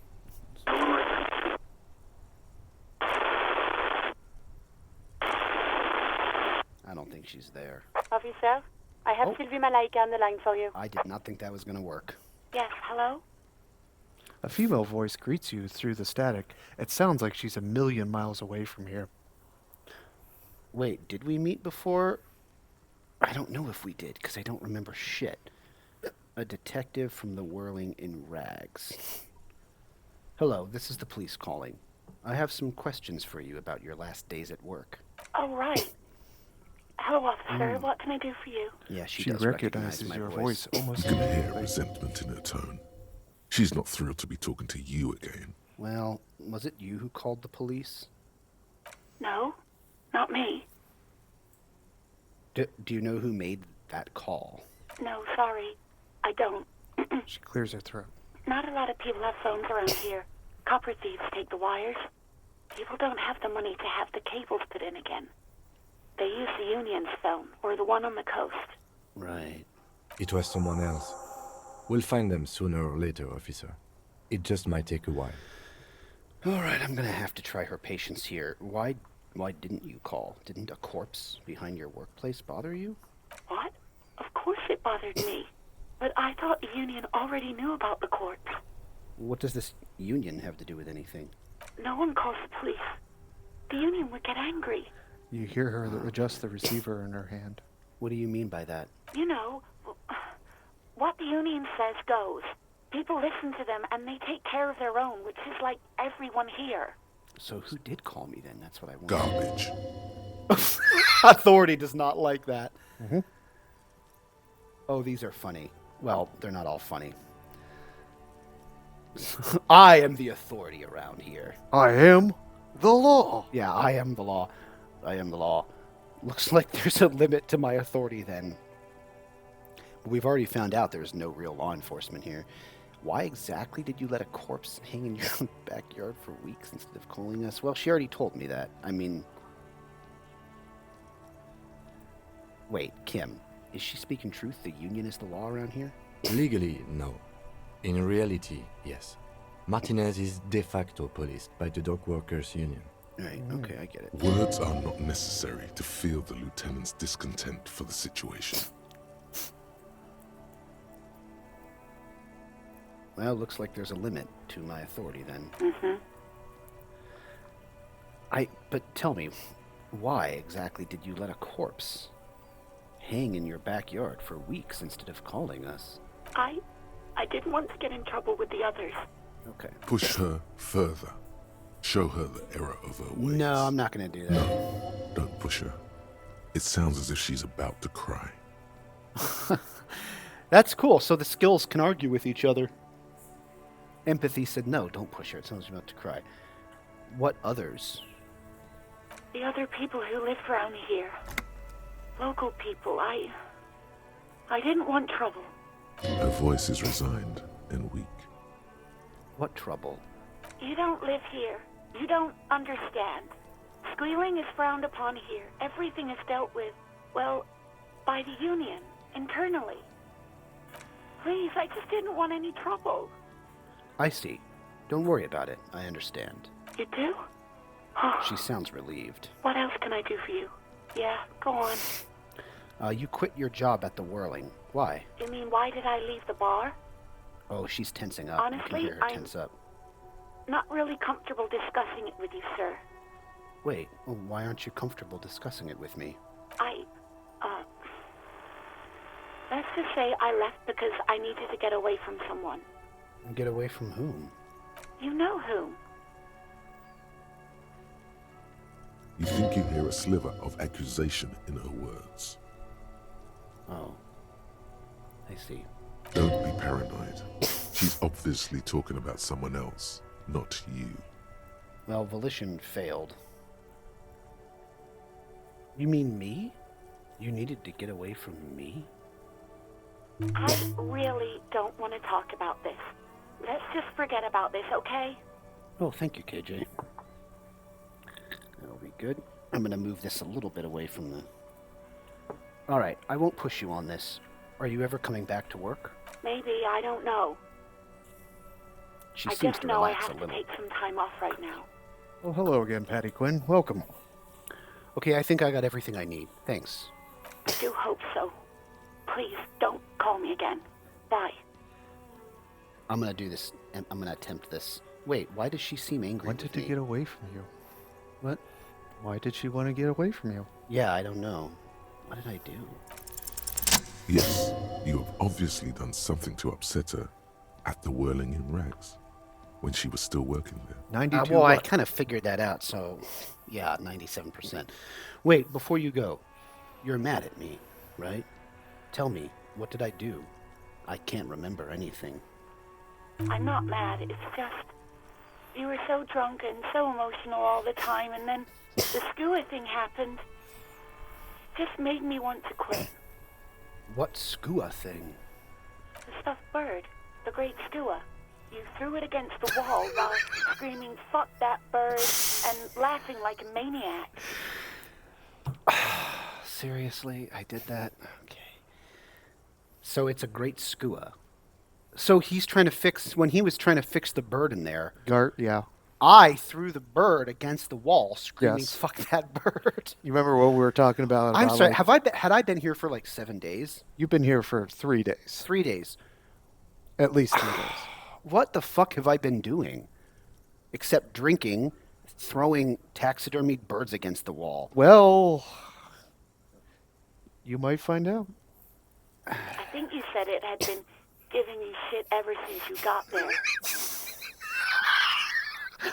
I don't think she's there. Officer, I have Oh. Sylvie Malaika on the line for you. I did not think that was going to work. Yes, hello? A female voice greets you through the static. It sounds like she's a million miles away from here. Wait, did we meet before? I don't know if we did, because I don't remember shit. A detective from the Whirling in Rags. Hello, this is the police calling. I have some questions for you about your last days at work. Oh, right. Hello, officer. What can I do for you? Yeah, she She does recognize recognizes my your voice. voice almost You can hear immediately. resentment in her tone. She's not thrilled to be talking to you again. Well, was it you who called the police? No, not me. Do you know who made that call? No, sorry. I don't. She clears her throat. Not a lot of people have phones around here. Copper thieves take the wires. People don't have the money to have the cables put in again. They use the Union's phone, or the one on the coast. Right. It was someone else. We'll find them sooner or later, officer. It just might take a while. All right, I'm going to have to try her patience here. Why didn't you call? Didn't a corpse behind your workplace bother you? What? Of course it bothered me. But I thought the Union already knew about the corpse. What does this union have to do with anything? No one calls the police. The Union would get angry. You hear her adjust the receiver in her hand. What do you mean by that? You know, what the Union says goes. People listen to them and they take care of their own, which is like everyone here. So who did call me then? That's what I want. Garbage. Authority does not like that. Mm-hmm. Oh, these are funny. Well, they're not all funny. I am the authority around here. I am the law. Yeah, I am the law. I am the law. Looks like there's a limit to my authority then. We've already found out there's no real law enforcement here. Why exactly did you let a corpse hang in your own backyard for weeks instead of calling us? Well, she already told me that. I mean... Wait, Kim, is she speaking truth? The union is the law around here? Legally, no. In reality, yes. Martinez is de facto policed by the Dock Workers Union. Right, okay, I get it. Words are not necessary to feel the lieutenant's discontent for the situation. Well, looks like there's a limit to my authority then. Mm-hmm. But tell me, why exactly did you let a corpse hang in your backyard for weeks instead of calling us? I didn't want to get in trouble with the others. Okay. Push her further. Show her the error of her ways. No, I'm not going to do that. No, don't push her. It sounds as if she's about to cry. That's cool. So the skills can argue with each other. Empathy said, no, don't push her. It sounds like she's about to cry. What others? The other people who live around here. Local people. I didn't want trouble. Her voice is resigned and weak. What trouble? You don't live here. You don't understand. Squealing is frowned upon here. Everything is dealt with, well, by the union, internally. Please, I just didn't want any trouble. I see. Don't worry about it. I understand. You do? She sounds relieved. What else can I do for you? Yeah, go on. You quit your job at the Whirling. Why? You mean, why did I leave the bar? Oh, she's tensing up. Honestly, you can hear her tense up. Not really comfortable discussing it with you, sir. Wait, well, why aren't you comfortable discussing it with me? Let's just say I left because I needed to get away from someone. Get away from whom? You know whom. You think you hear a sliver of accusation in her words. Oh. I see. Don't be paranoid. She's obviously talking about someone else, not you. Well, volition failed. You mean me? You needed to get away from me? I really don't want to talk about this. Let's just forget about this, okay? Oh, thank you, KJ. That'll be good. I'm going to move this a little bit away from the... Alright, I won't push you on this. Are you ever coming back to work? Maybe, I don't know. She I seems just to know I relax a have to little. take some time off right now. Oh, hello again, Patty Quinn. Welcome. Okay, I think I got everything I need. Thanks. I do hope so. Please, don't call me again. Bye. I'm going to do this. I'm going to attempt this. Wait, why does she seem angry Wanted with to me? get away from you. What? Why did she want to get away from you? Yeah, I don't know. What did I do? Yes, you have obviously done something to upset her at the Whirling in Rags when she was still working there. 92 well, I what? kind of figured that out, so yeah, 97%. Wait, before you go, you're mad at me, right? Tell me, what did I do? I can't remember anything. I'm not mad, it's just... You were so drunk and so emotional all the time, and then the skua thing happened. It just made me want to quit. What skua thing? The stuffed bird. The great skua. You threw it against the wall while screaming, "Fuck that bird," and laughing like a maniac. Seriously, I did that? Okay. So it's a great skua. So he's trying to fix, when he was trying to fix the bird in there, Yeah. I threw the bird against the wall, screaming, Yes. "Fuck that bird!" You remember what we were talking about? I'm sorry. like, Had I been here for like 7 days? You've been here for 3 days. 3 days. At least 3 days. What the fuck have I been doing? Except drinking, throwing taxidermied birds against the wall. Well, you might find out. I think you said it had been giving you shit ever since you got there.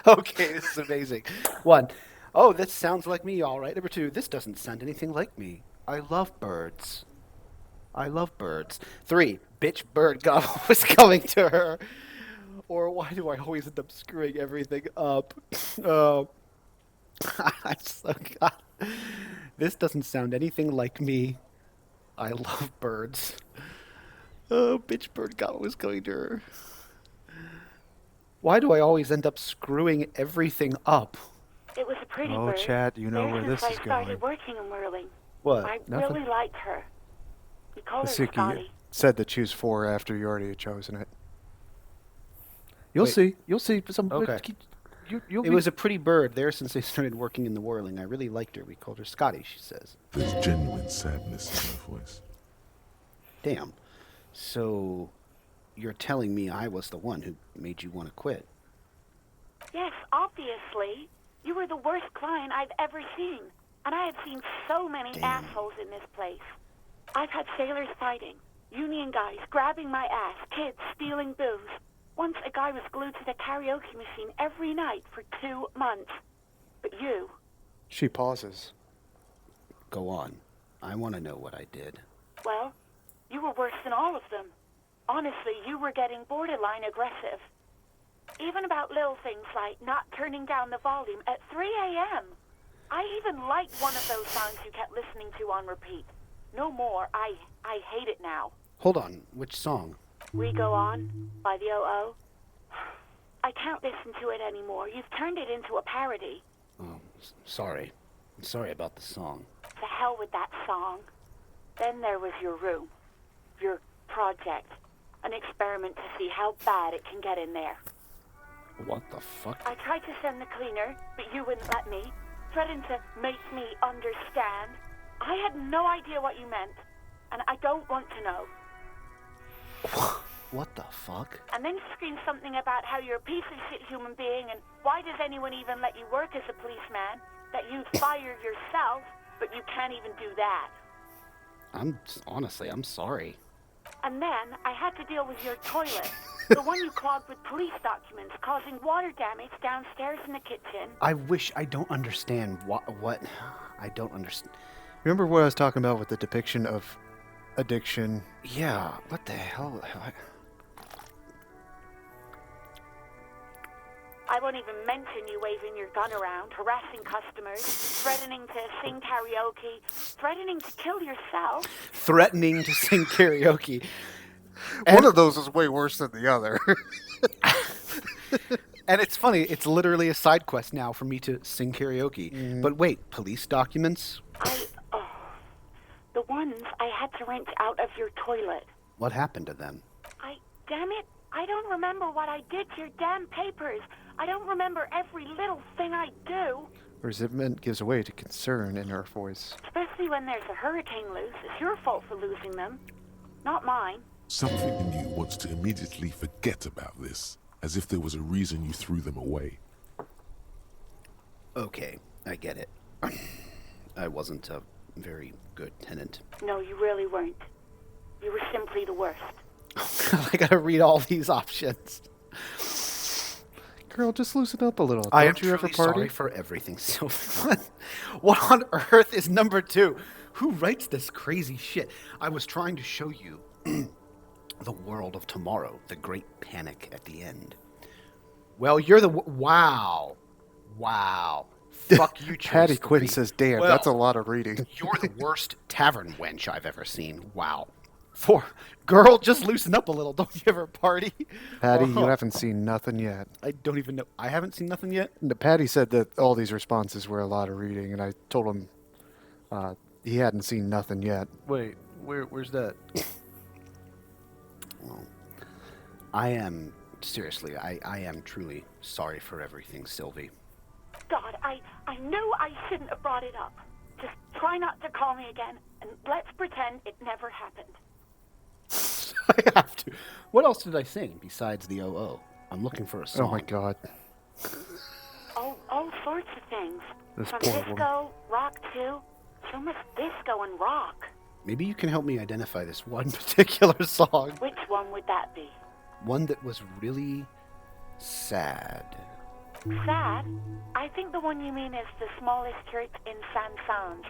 Okay, this is amazing. 1, oh, this sounds like me, all right. Number 2, this doesn't sound anything like me. I love birds. I love birds. 3, bitch bird gobble was coming to her. Or why do I always end up screwing everything up? I'm so God. This doesn't sound anything like me. I love birds. Oh, bitch bird gobble was coming to her. Why do I always end up screwing everything up? It was a pretty Oh, bird. chat, you know There where since this is I started going. working in Whirling. What? I Nothing? really liked her. We call her Asiki Scotty. said to choose 4 after you already had chosen it. You'll Wait. see. You'll see. Some Okay. You'll It be- was a pretty bird there since they started working in the whirling. I really liked her. We called her Scotty, she says. There's genuine sadness in her voice. Damn. So you're telling me I was the one who made you want to quit? Yes, obviously. You were the worst client I've ever seen. And I have seen so many Damn. assholes in this place. I've had sailors fighting, union guys grabbing my ass, kids stealing booze. Once a guy was glued to the karaoke machine every night for 2 months. But you, She pauses. Go on. I want to know what I did. well, you were worse than all of them. Honestly, you were getting borderline aggressive. Even about little things like not turning down the volume at 3 a.m. I even liked one of those songs you kept listening to on repeat. No more. I hate it now. Hold on. Which song? We Go On by the O.O. I can't listen to it anymore. You've turned it into a parody. Oh, sorry. I'm sorry about the song. To hell with that song. Then there was your room. Your project. An experiment to see how bad it can get in there. What the fuck? I tried to send the cleaner, but you wouldn't let me. Threatened to make me understand. I had no idea what you meant, and I don't want to know. What the fuck? And then you screamed something about how you're a piece of shit human being, and why does anyone even let you work as a policeman? That you fired yourself, but you can't even do that. Honestly, I'm sorry. And then I had to deal with your toilet. The one you clogged with police documents, causing water damage downstairs in the kitchen. I wish I don't understand what I don't understand. Remember what I was talking about with the depiction of addiction? Yeah, what the hell? I won't even mention you waving your gun around, harassing customers, threatening to sing karaoke, threatening to kill yourself. Threatening to sing karaoke. One of those is way worse than the other. And it's funny, it's literally a side quest now for me to sing karaoke. But wait, police documents? The ones I had to wrench out of your toilet. What happened to them? Damn it, I don't remember what I did to your damn papers. I don't remember every little thing I do. Resentment gives way to concern in her voice. Especially when there's a hurricane loose. It's your fault for losing them, not mine. Something in you wants to immediately forget about this, as if there was a reason you threw them away. Okay, I get it. I wasn't a very good tenant. No, you really weren't. You were simply the worst. I gotta read all these options. Girl, just loosen up a little. I am Don't you ever truly party? sorry for everything, Sylvan. What on earth is number 2? Who writes this crazy shit? I was trying to show you the world of tomorrow, the great panic at the end. Well, you're the... Wow. Fuck you, Patty Choice Quinn 3. says, damn, Well, that's a lot of reading. You're the worst tavern wench I've ever seen. Wow. 4. Girl, just loosen up a little. Don't you ever party? Patty, you Oh, haven't seen nothing yet. I don't even know. I haven't seen nothing yet? Patty said that all these responses were a lot of reading, and I told him he hadn't seen nothing yet. Wait, where's that? Well, I am, seriously, I am truly sorry for everything, Sylvie. God, I knew I shouldn't have brought it up. Just try not to call me again, and let's pretend it never happened. I have to. What else did I sing besides the OO? I'm looking for a song. Oh my god. All sorts of things. This From poor disco, woman. rock too. So much disco and rock. Maybe you can help me identify this one particular song. Which one would that be? One that was really sad. Sad? I think the one you mean is the smallest church in San Sans.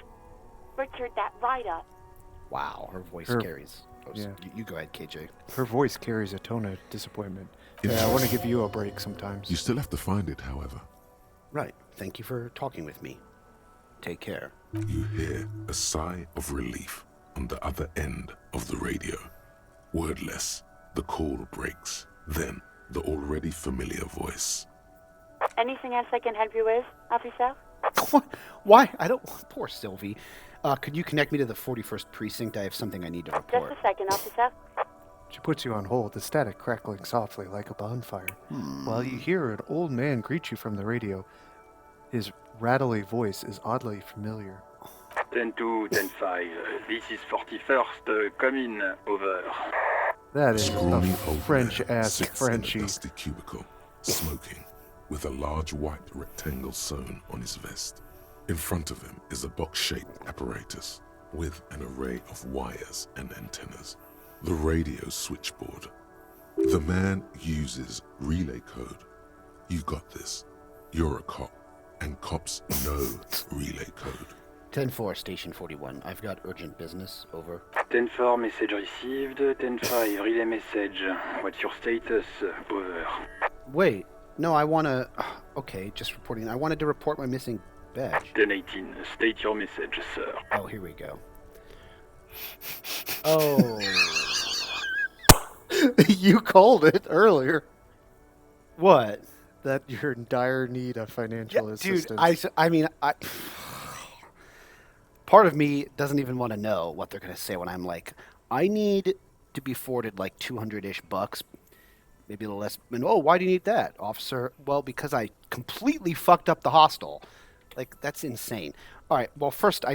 Richard, that write-up. Wow, her voice Her- carries. yeah. You go ahead, KJ. Her voice carries a tone of disappointment. If- Yeah, I want to give you a break sometimes. You still have to find it, however. Right. Thank you for talking with me. Take care. You hear a sigh of relief on the other end of the radio. Wordless, the call breaks. Then, the already familiar voice. Anything else I can help you with, officer? Why? I don't... Poor Sylvie. Could you connect me to the 41st precinct? I have something I need to Just report. a second, officer. She puts you on hold, the static crackling softly like a bonfire, while you hear an old man greet you from the radio. His rattly voice is oddly familiar. 10-2, 10-5. This is 41st. Come in. Over. That is Scrawny a old French man ass sits Frenchie. in a dusty cubicle, smoking, with a large white rectangle sewn on his vest. In front of him is a box-shaped apparatus with an array of wires and antennas. The radio switchboard. The man uses relay code. You got this. You're a cop, and cops know relay code. 10-4, Station 41. I've got urgent business. Over. 10-4, message received. 10-5, relay message. What's your status? Over. Wait. No, I want to... Okay, just reporting. I wanted to report my missing badge. 10-18, state your message, sir. Oh, here we go. Oh. You called it earlier. What? That you're in dire need of financial assistance. Dude, I mean, part of me doesn't even want to know what they're going to say when I'm like, I need to be forwarded like 200-ish bucks, maybe a little less. And, oh, why do you need that, officer? Well, because I completely fucked up the hostel. Like, that's insane. All right, well, first,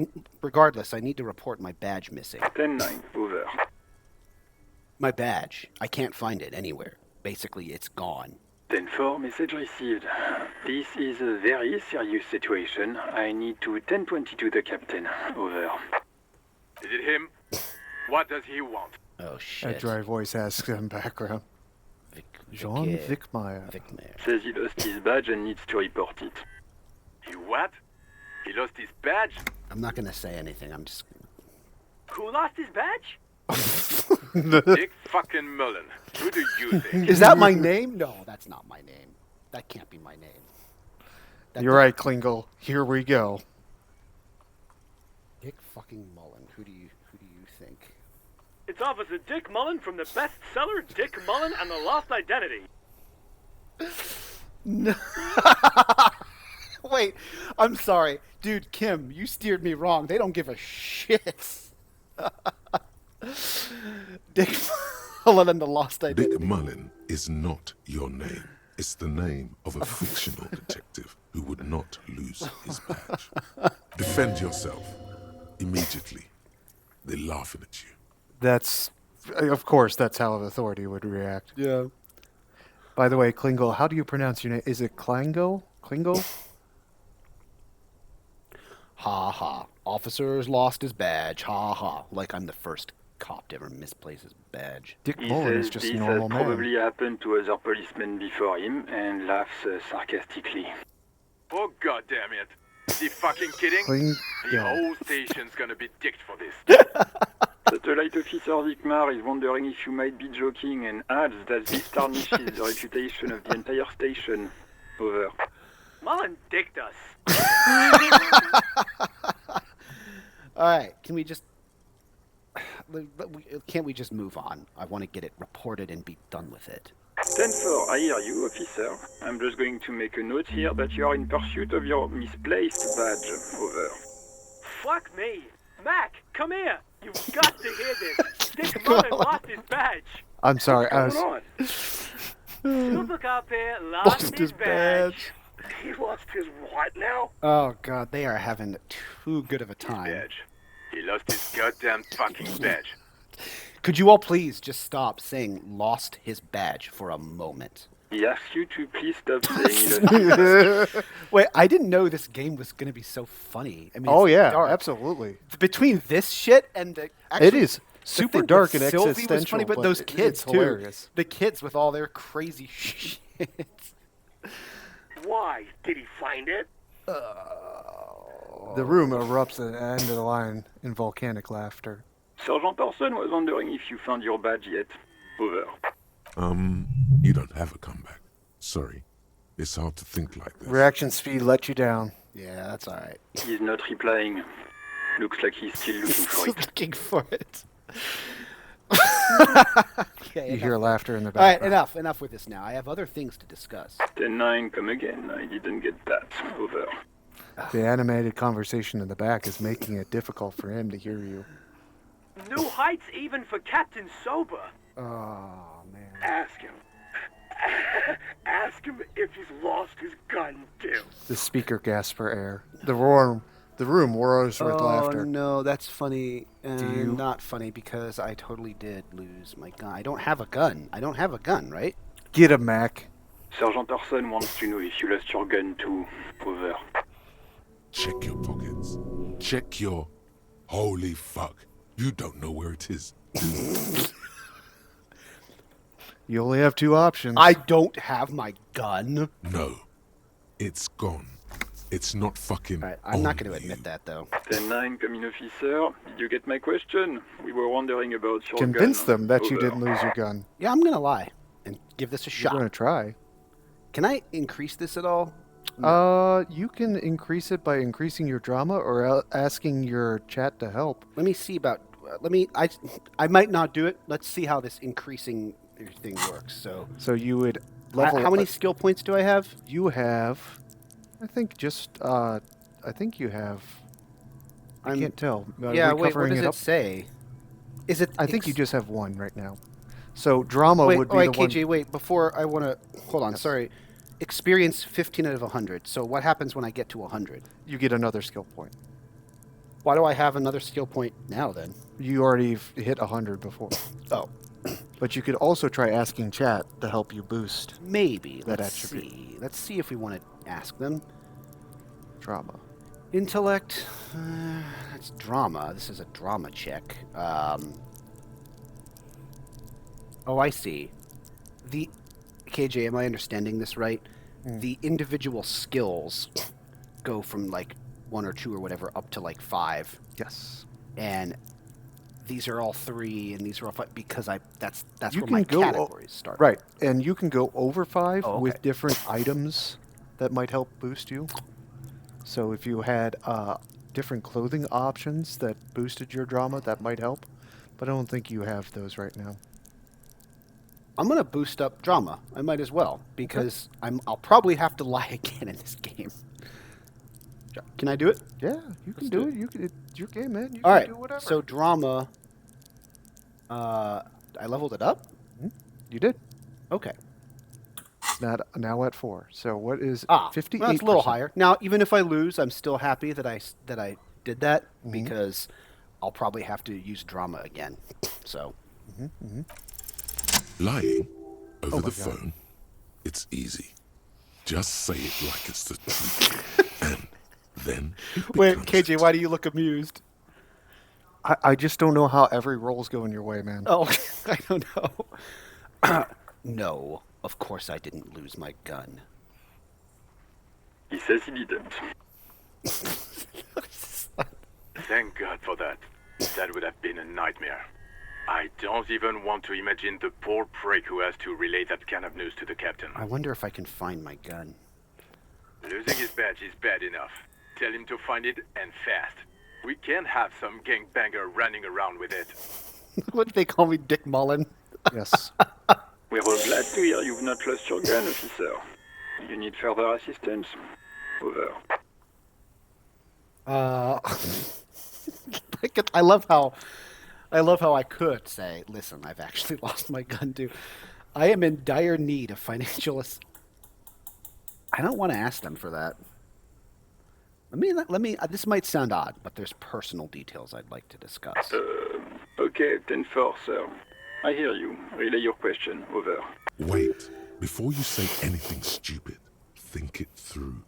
regardless, I need to report my badge missing. 10-9, over. My badge. I can't find it anywhere. Basically, it's gone. 10-4, message received. This is a very serious situation. I need to 10-22 the captain. Over. Is it him? What does he want? Oh, shit. A dry voice asks in background. Jean Vickmeyer. Says he lost his badge and needs to report it. He what? He lost his badge? I'm not going to say anything. I'm just... Who lost his badge? Dick fucking Mullen. Who do you think? Is that my name? No, that's not my name. That can't be my name. You're right, Klingle. Here we go. Dick fucking Mullen. Who do you think? It's Officer Dick Mullen from the bestseller Dick Mullen and the Lost Identity. No. Wait, I'm sorry. Dude, Kim, you steered me wrong. They don't give a shit. Dick Mullen and the Lost Identity. Dick Mullen is not your name. It's the name of a fictional detective who would not lose his badge. Defend yourself. Immediately. They're laughing at you. That's, of course, that's how an authority would react. Yeah. By the way, Klingle, how do you pronounce your name? Is it Klingle? Klingle? Ha ha. Officer's lost his badge. Ha ha. Like I'm the first cop to ever misplace his badge. Dick He Mullen is says just a this normal has man. probably happened to other policemen before him and laughs sarcastically. Oh, goddamn it. Is he fucking kidding? The whole station's gonna be dicked for this. Satellite Officer Vickmar is wondering if you might be joking and adds that this tarnishes the reputation of the entire station. Over. Mullen dicked us. All right, can we just... Can't we just move on? I want to get it reported and be done with it. 10-4, I hear you, officer. I'm just going to make a note here that you are in pursuit of your misplaced badge. Over. Fuck me. Mac, come here. You've got to hear this. Dick Mullen lost his badge. I'm sorry, I was... Super Cop here lost his badge. He lost his what now? Oh, God, they are having too good of a time. Badge. He lost his goddamn fucking badge. Could you all please just stop saying lost his badge for a moment? He asks you to please stop saying that. Wait, I didn't know this game was going to be so funny. I mean, Oh, it's yeah, dark. Absolutely. Between this shit and the... Actually, It is super thing dark with and Sylvie existential. was funny, but those it's kids, too. hilarious. The kids with all their crazy shit. Why? Did he find it? The room erupts at the end of the line in volcanic laughter. Sergeant Person was wondering if you found your badge yet. Over. You don't have a comeback. Sorry. It's hard to think like this. Reaction speed let you down. Yeah, that's all right. He's not replying. Looks like he's still looking for it. Looking for it. Okay, You hear laughter in the All right, background. enough with this now. I have other things to discuss. 10-9, come again. I didn't get that. Over. The animated conversation in the back is making it difficult for him to hear you. New heights even for Captain Sober. Oh, man. Ask him. Ask him if he's lost his gun, too. The speaker gasps for air. The room roars with laughter. Oh, no, that's funny. you- Not funny because I totally did lose my gun. I don't have a gun. I don't have a gun, right? Get him, Mac. Sergeant Orson wants to know if you lost your gun too. Over. Check your pockets. Check your... Holy fuck. You don't know where it is. You only have two options. I don't have my gun. No. It's gone. It's not fucking All right, I'm not on going to you. admit that, though. 10-9, coming officer. Did you get my question? We were wondering about your Convince gun. them that you Over. didn't lose your gun. Yeah, I'm going to lie and give this a You're shot. going to try. Can I increase this at all? You can increase it by increasing your drama or asking your chat to help. Let me see about... I might not do it. Let's see how this increasing thing works. So you would level... How many skill points do I have? You have... I think you have... I can't tell. Yeah, wait, what Recovering does it it up? say? Is it... I think you just have one right now. So drama would be wait, the one... KJ, wait. Before I want to... Hold on, sorry. Experience 15 out of 100. So what happens when I get to 100? You get another skill point. Why do I have another skill point now, then? You already hit 100 before. Oh. But you could also try asking chat to help you boost Maybe. that Let's attribute. see. Let's see if we want to ask them. Drama. Intellect. That's drama. This is a drama check. Oh, I see. The... KJ, am I understanding this right? The individual skills go from like 1 or 2 or whatever up to like 5. Yes. And these are all 3 and these are all 5 because that's You where can my go categories start. Right, and you can go over 5 Oh, okay. with different items that might help boost you. So if you had different clothing options that boosted your drama, that might help. But I don't think you have those right now. I'm gonna boost up drama. I might as well because I'll probably have to lie again in this game. Can I do it? Yeah, you can do it. You can. It's your game, man. You All can right. do whatever. So drama. I leveled it up. You did. Okay. It's now at 4. So what is 58%? Well, that's a little higher. Now, even if I lose, I'm still happy that I did that because I'll probably have to use drama again. So. Lying over Oh the my God. phone, it's easy. Just say it like it's the truth. And then it Wait, becomes KJ, why do you look amused? I just don't know how every roll's going your way, man. Oh, I don't know. No, of course I didn't lose my gun. He says he didn't. Thank God for that. That would have been a nightmare. I don't even want to imagine the poor prick who has to relay that kind of news to the captain. I wonder if I can find my gun. Losing his badge is bad enough. Tell him to find it and fast. We can't have some gangbanger running around with it. What did they call me, Dick Mullen? Yes. We're all glad to hear you've not lost your gun, officer. You need further assistance? Over. I love how I could say, listen, I've actually lost my gun too. I am in dire need of financial I don't want to ask them for that. Let me. This might sound odd, but there's personal details I'd like to discuss. Okay, 10-4, sir. I hear you. Relay your question. Over. Wait. Before you say anything stupid, think it through.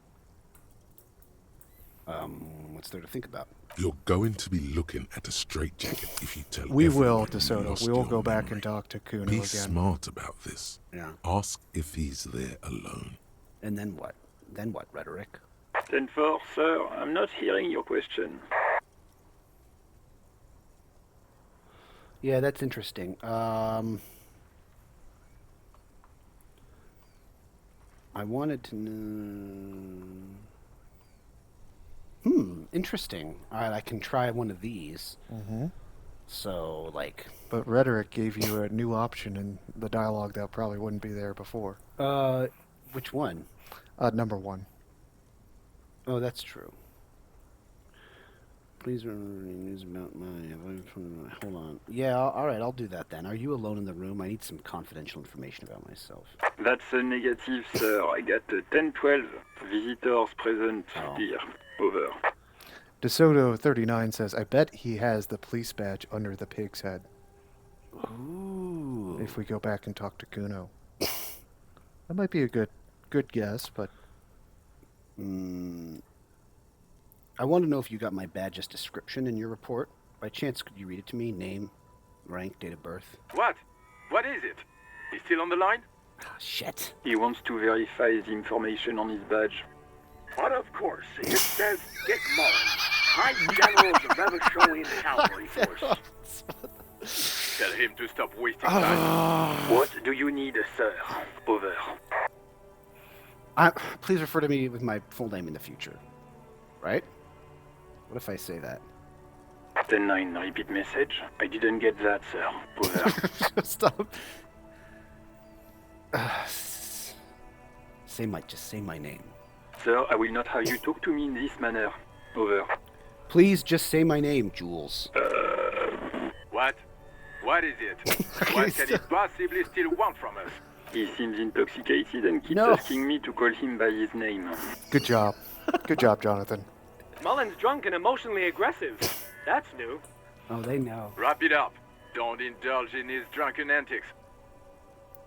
What's there to think about? You're going to be looking at a straitjacket if you tell We will, everyone you DeSoto. lost We will your go back memory. and talk to Cuno Be again. smart about this. Yeah. Ask if he's there alone. And then what? Then what, rhetoric? 10-4, sir. I'm not hearing your question. Yeah, that's interesting. I wanted to know... interesting. All right, I can try one of these. So, like... But rhetoric gave you a new option in the dialogue that probably wouldn't be there before. Which one? Number 1. Oh, that's true. Please remember any news about my... Hold on. Yeah, all right, I'll do that then. Are you alone in the room? I need some confidential information about myself. That's a negative, sir. I got 10-12 visitors present here. Over. DeSoto 39 says, I bet he has the police badge under the pig's head. Ooh. If we go back and talk to Cuno. That might be a good guess, but... I want to know if you got my badge's description in your report. By chance, could you read it to me? Name, rank, date of birth? What? What is it? He's still on the line? Ah, shit. He wants to verify the information on his badge. But of course, it says Dick Mullins, High General of the Revacholian Cavalry Force. Tell him to stop wasting time. What do you need, sir? Over. Please refer to me with my full name in the future. Right? What if I say that? 10-9, repeat message. I didn't get that, sir. Over. Stop. Just say my name. Sir, I will not have you talk to me in this manner. Over. Please just say my name, Jules. What? What is it? What can he possibly still want from us? He seems intoxicated and keeps asking me to call him by his name. Good job. Good job, Jonathan. Mullins drunk and emotionally aggressive. That's new. Oh, they know. Wrap it up. Don't indulge in his drunken antics.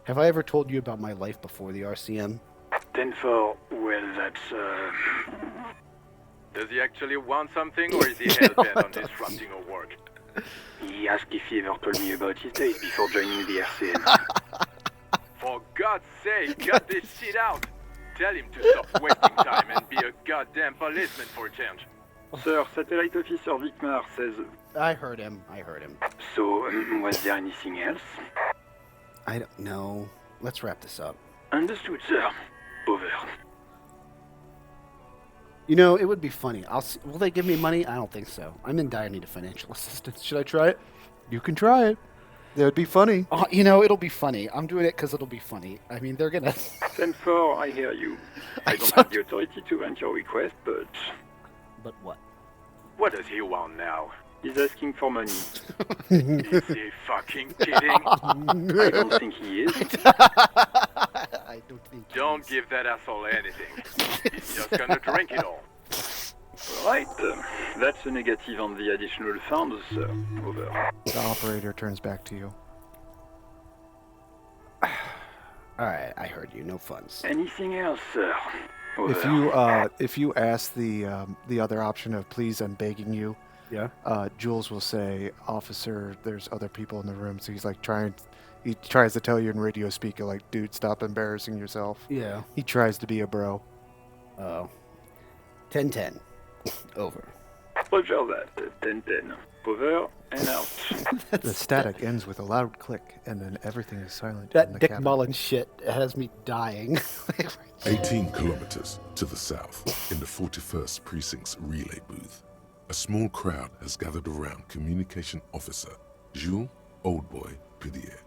Have I ever told you about my life before the RCM? 10-4, well, that's, Does he actually want something, or is he hell-bent on disrupting our work? He asked if he ever told me about his days before joining the RCM. For God's sake, cut this shit out! Tell him to stop wasting time and be a goddamn policeman for a change. Sir, Satellite Officer Vicmar says... I heard him. So, was there anything else? I don't know. Let's wrap this up. Understood, sir. Over. You know, it would be funny. Will they give me money? I don't think so. I'm in dire need of financial assistance. Should I try it? You can try it. That would be funny. You know, it'll be funny. I'm doing it because it'll be funny. I mean, they're gonna... 10-4, I hear you. I don't have the authority to grant your request, but... But what? What does he want now? He's asking for money. Is he fucking kidding? I don't think he is. I don't think Don't give that asshole anything. He's just gonna drink it all. Right. That's a negative on the additional funds, sir. Over. The operator turns back to you. Alright, I heard you. No funds. Anything else, sir? Over. If you ask the other option of please, I'm begging you. Yeah. Jules will say, officer, there's other people in the room. So he's like he tries to tell you in radio speak, like, dude, stop embarrassing yourself. Yeah. He tries to be a bro. Oh. 10-10. Over. Roger that. 10-10. Over and out. The static ends with a loud click, and then everything is silent. That in the Dick cabin. Mullins shit has me dying. 18 kilometers to the south, in the 41st Precinct's relay booth, a small crowd has gathered around Communication Officer Jules Oldboy Pidier.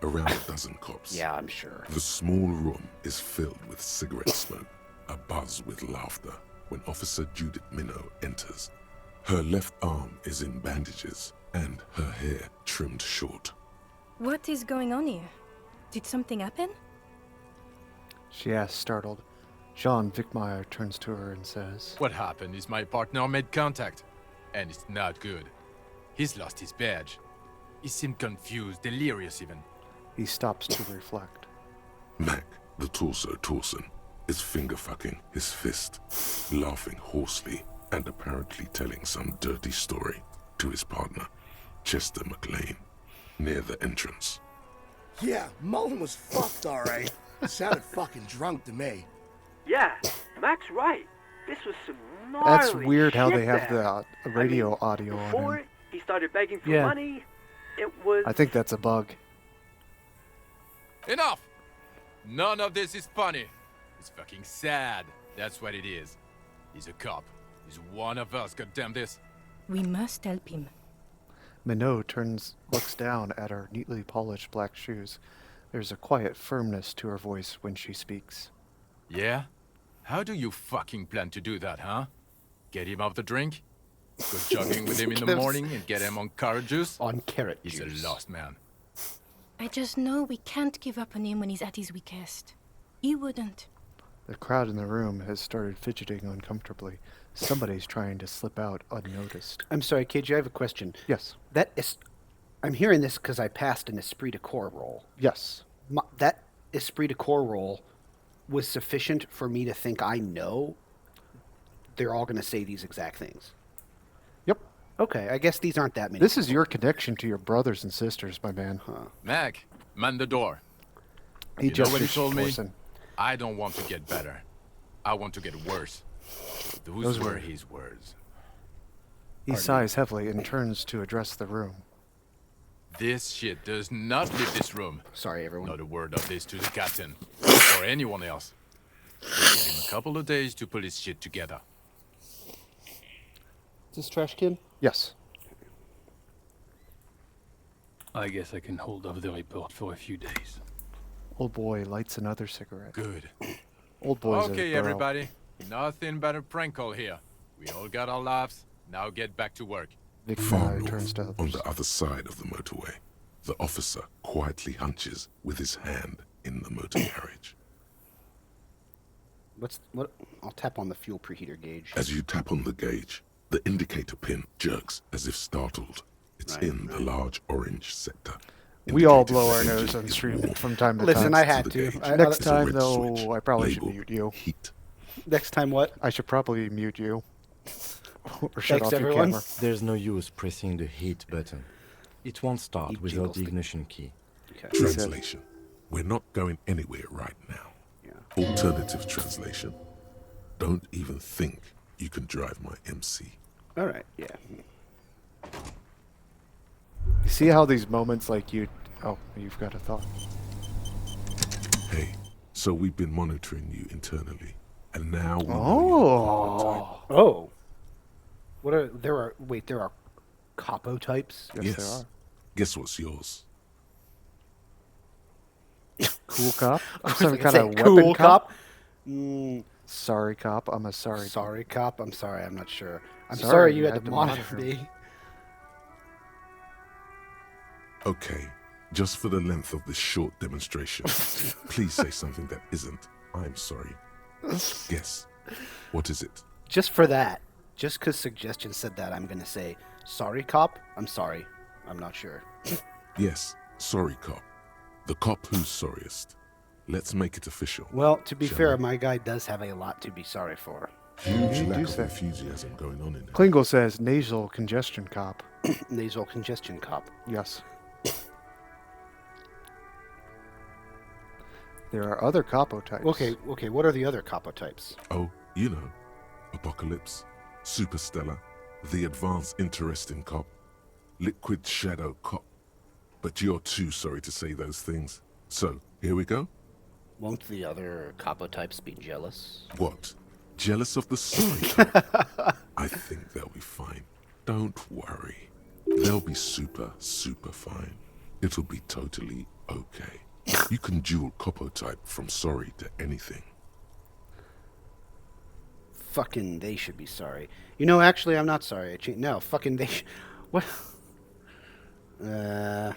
Around a dozen cops. Yeah, I'm sure. The small room is filled with cigarette smoke, abuzz with laughter, when Officer Judith Minnow enters. Her left arm is in bandages, and her hair trimmed short. What is going on here? Did something happen? She asks, startled. Jean Vickmeyer turns to her and says, What happened is my partner made contact, and it's not good. He's lost his badge. He seemed confused, delirious even. He stops to reflect. Mac, the torso Torson, is finger-fucking his fist, laughing hoarsely and apparently telling some dirty story to his partner, Chester McLean, near the entrance. Yeah, Mullen was fucked, alright. Sounded fucking drunk to me. Yeah, Mac's right. This was some gnarly That's weird how shit they have there. the radio audio Before on him. he started begging for Yeah. money, it was... I think that's a bug. Enough! None of this is funny. It's fucking sad. That's what it is. He's a cop. He's one of us, goddamn this. We must help him. Minot looks down at her neatly polished black shoes. There's a quiet firmness to her voice when she speaks. Yeah? How do you fucking plan to do that, huh? Get him off the drink? Go jogging with him in the morning and get him on carrot juice? On carrot He's juice. a lost man. I just know we can't give up on him when he's at his weakest. He wouldn't. The crowd in the room has started fidgeting uncomfortably. Somebody's trying to slip out unnoticed. I'm sorry, KJ, I have a question. Yes. That is... I'm hearing this because I passed an esprit de corps roll. Yes. That esprit de corps roll was sufficient for me to think I know they're all going to say these exact things. Yep. Okay, I guess these aren't that many. This is your connection to your brothers and sisters, my man. Mac, man the door. He You know just what he told me? Orson. I don't want to get better. I want to get worse. Those were his words. He sighs heavily and turns to address the room. This shit does not leave this room. Sorry, everyone. Not a word of this to the captain. Or anyone else. We'll give him a couple of days to put his shit together. Is this trash can? Yes. I guess I can hold off the report for a few days. Old boy lights another cigarette. Good. Old boy's Okay, a bro. everybody. Nothing but a prank call here. We all got our laughs. Now get back to work. Vic Far turns north, to on the other side of the motorway, the officer quietly hunches with his hand in the motor carriage. What? I'll tap on the fuel preheater gauge. As you tap on the gauge, the indicator pin jerks as if startled. It's in the large orange sector. We all indicating blow the our engine nose on is stream warm. from time to Listen, time. I had The to. gauge Next is a time, red though, switch I probably should labeled mute you. Heat. Next time what? I should probably mute you. Or shut Thanks, off your everyone. camera. There's no use pressing the heat button. It won't start Heat without jingles the thing. ignition key. Translation. We're not going anywhere right now. Yeah. Alternative translation. Don't even think you can drive my MC. All right, yeah. You see how these moments like you... Oh, you've got a thought. Hey, so we've been monitoring you internally, and now we Oh. What are there are capo types? Yes. Guess what's yours? Cool cop? I was Some gonna kind say of weapon cool cop? Mm, Sorry cop. I'm a sorry. sorry, cop. I'm sorry. I'm not sure. I'm Sorry, sorry, you you had had to to monitor monitor me. Okay, just for the length of this short demonstration, please say something that isn't, I'm sorry. Guess. What is it? Just for that, just because suggestion said that, I'm gonna say sorry, cop. I'm sorry. I'm not sure. Yes, sorry cop. The cop who's sorriest. Let's make it official. Well, to be shall fair, we? my guy does have a lot to be sorry for. Huge You lack do of say. enthusiasm going on in there. Klingle says nasal congestion cop. Nasal congestion cop. Yes. There are other capo types. Okay. What are the other capo types? Oh, you know. Apocalypse, Superstellar, the advanced interesting cop, liquid shadow cop. But you're too sorry to say those things. So, here we go. Won't the other capo types be jealous? What? Jealous of the sorry cop? I think they'll be fine. Don't worry. They'll be super, super fine. It'll be totally okay. You can dual capo type from sorry to anything. Fucking they should be sorry. You know, actually, I'm not sorry. No, fucking they what? I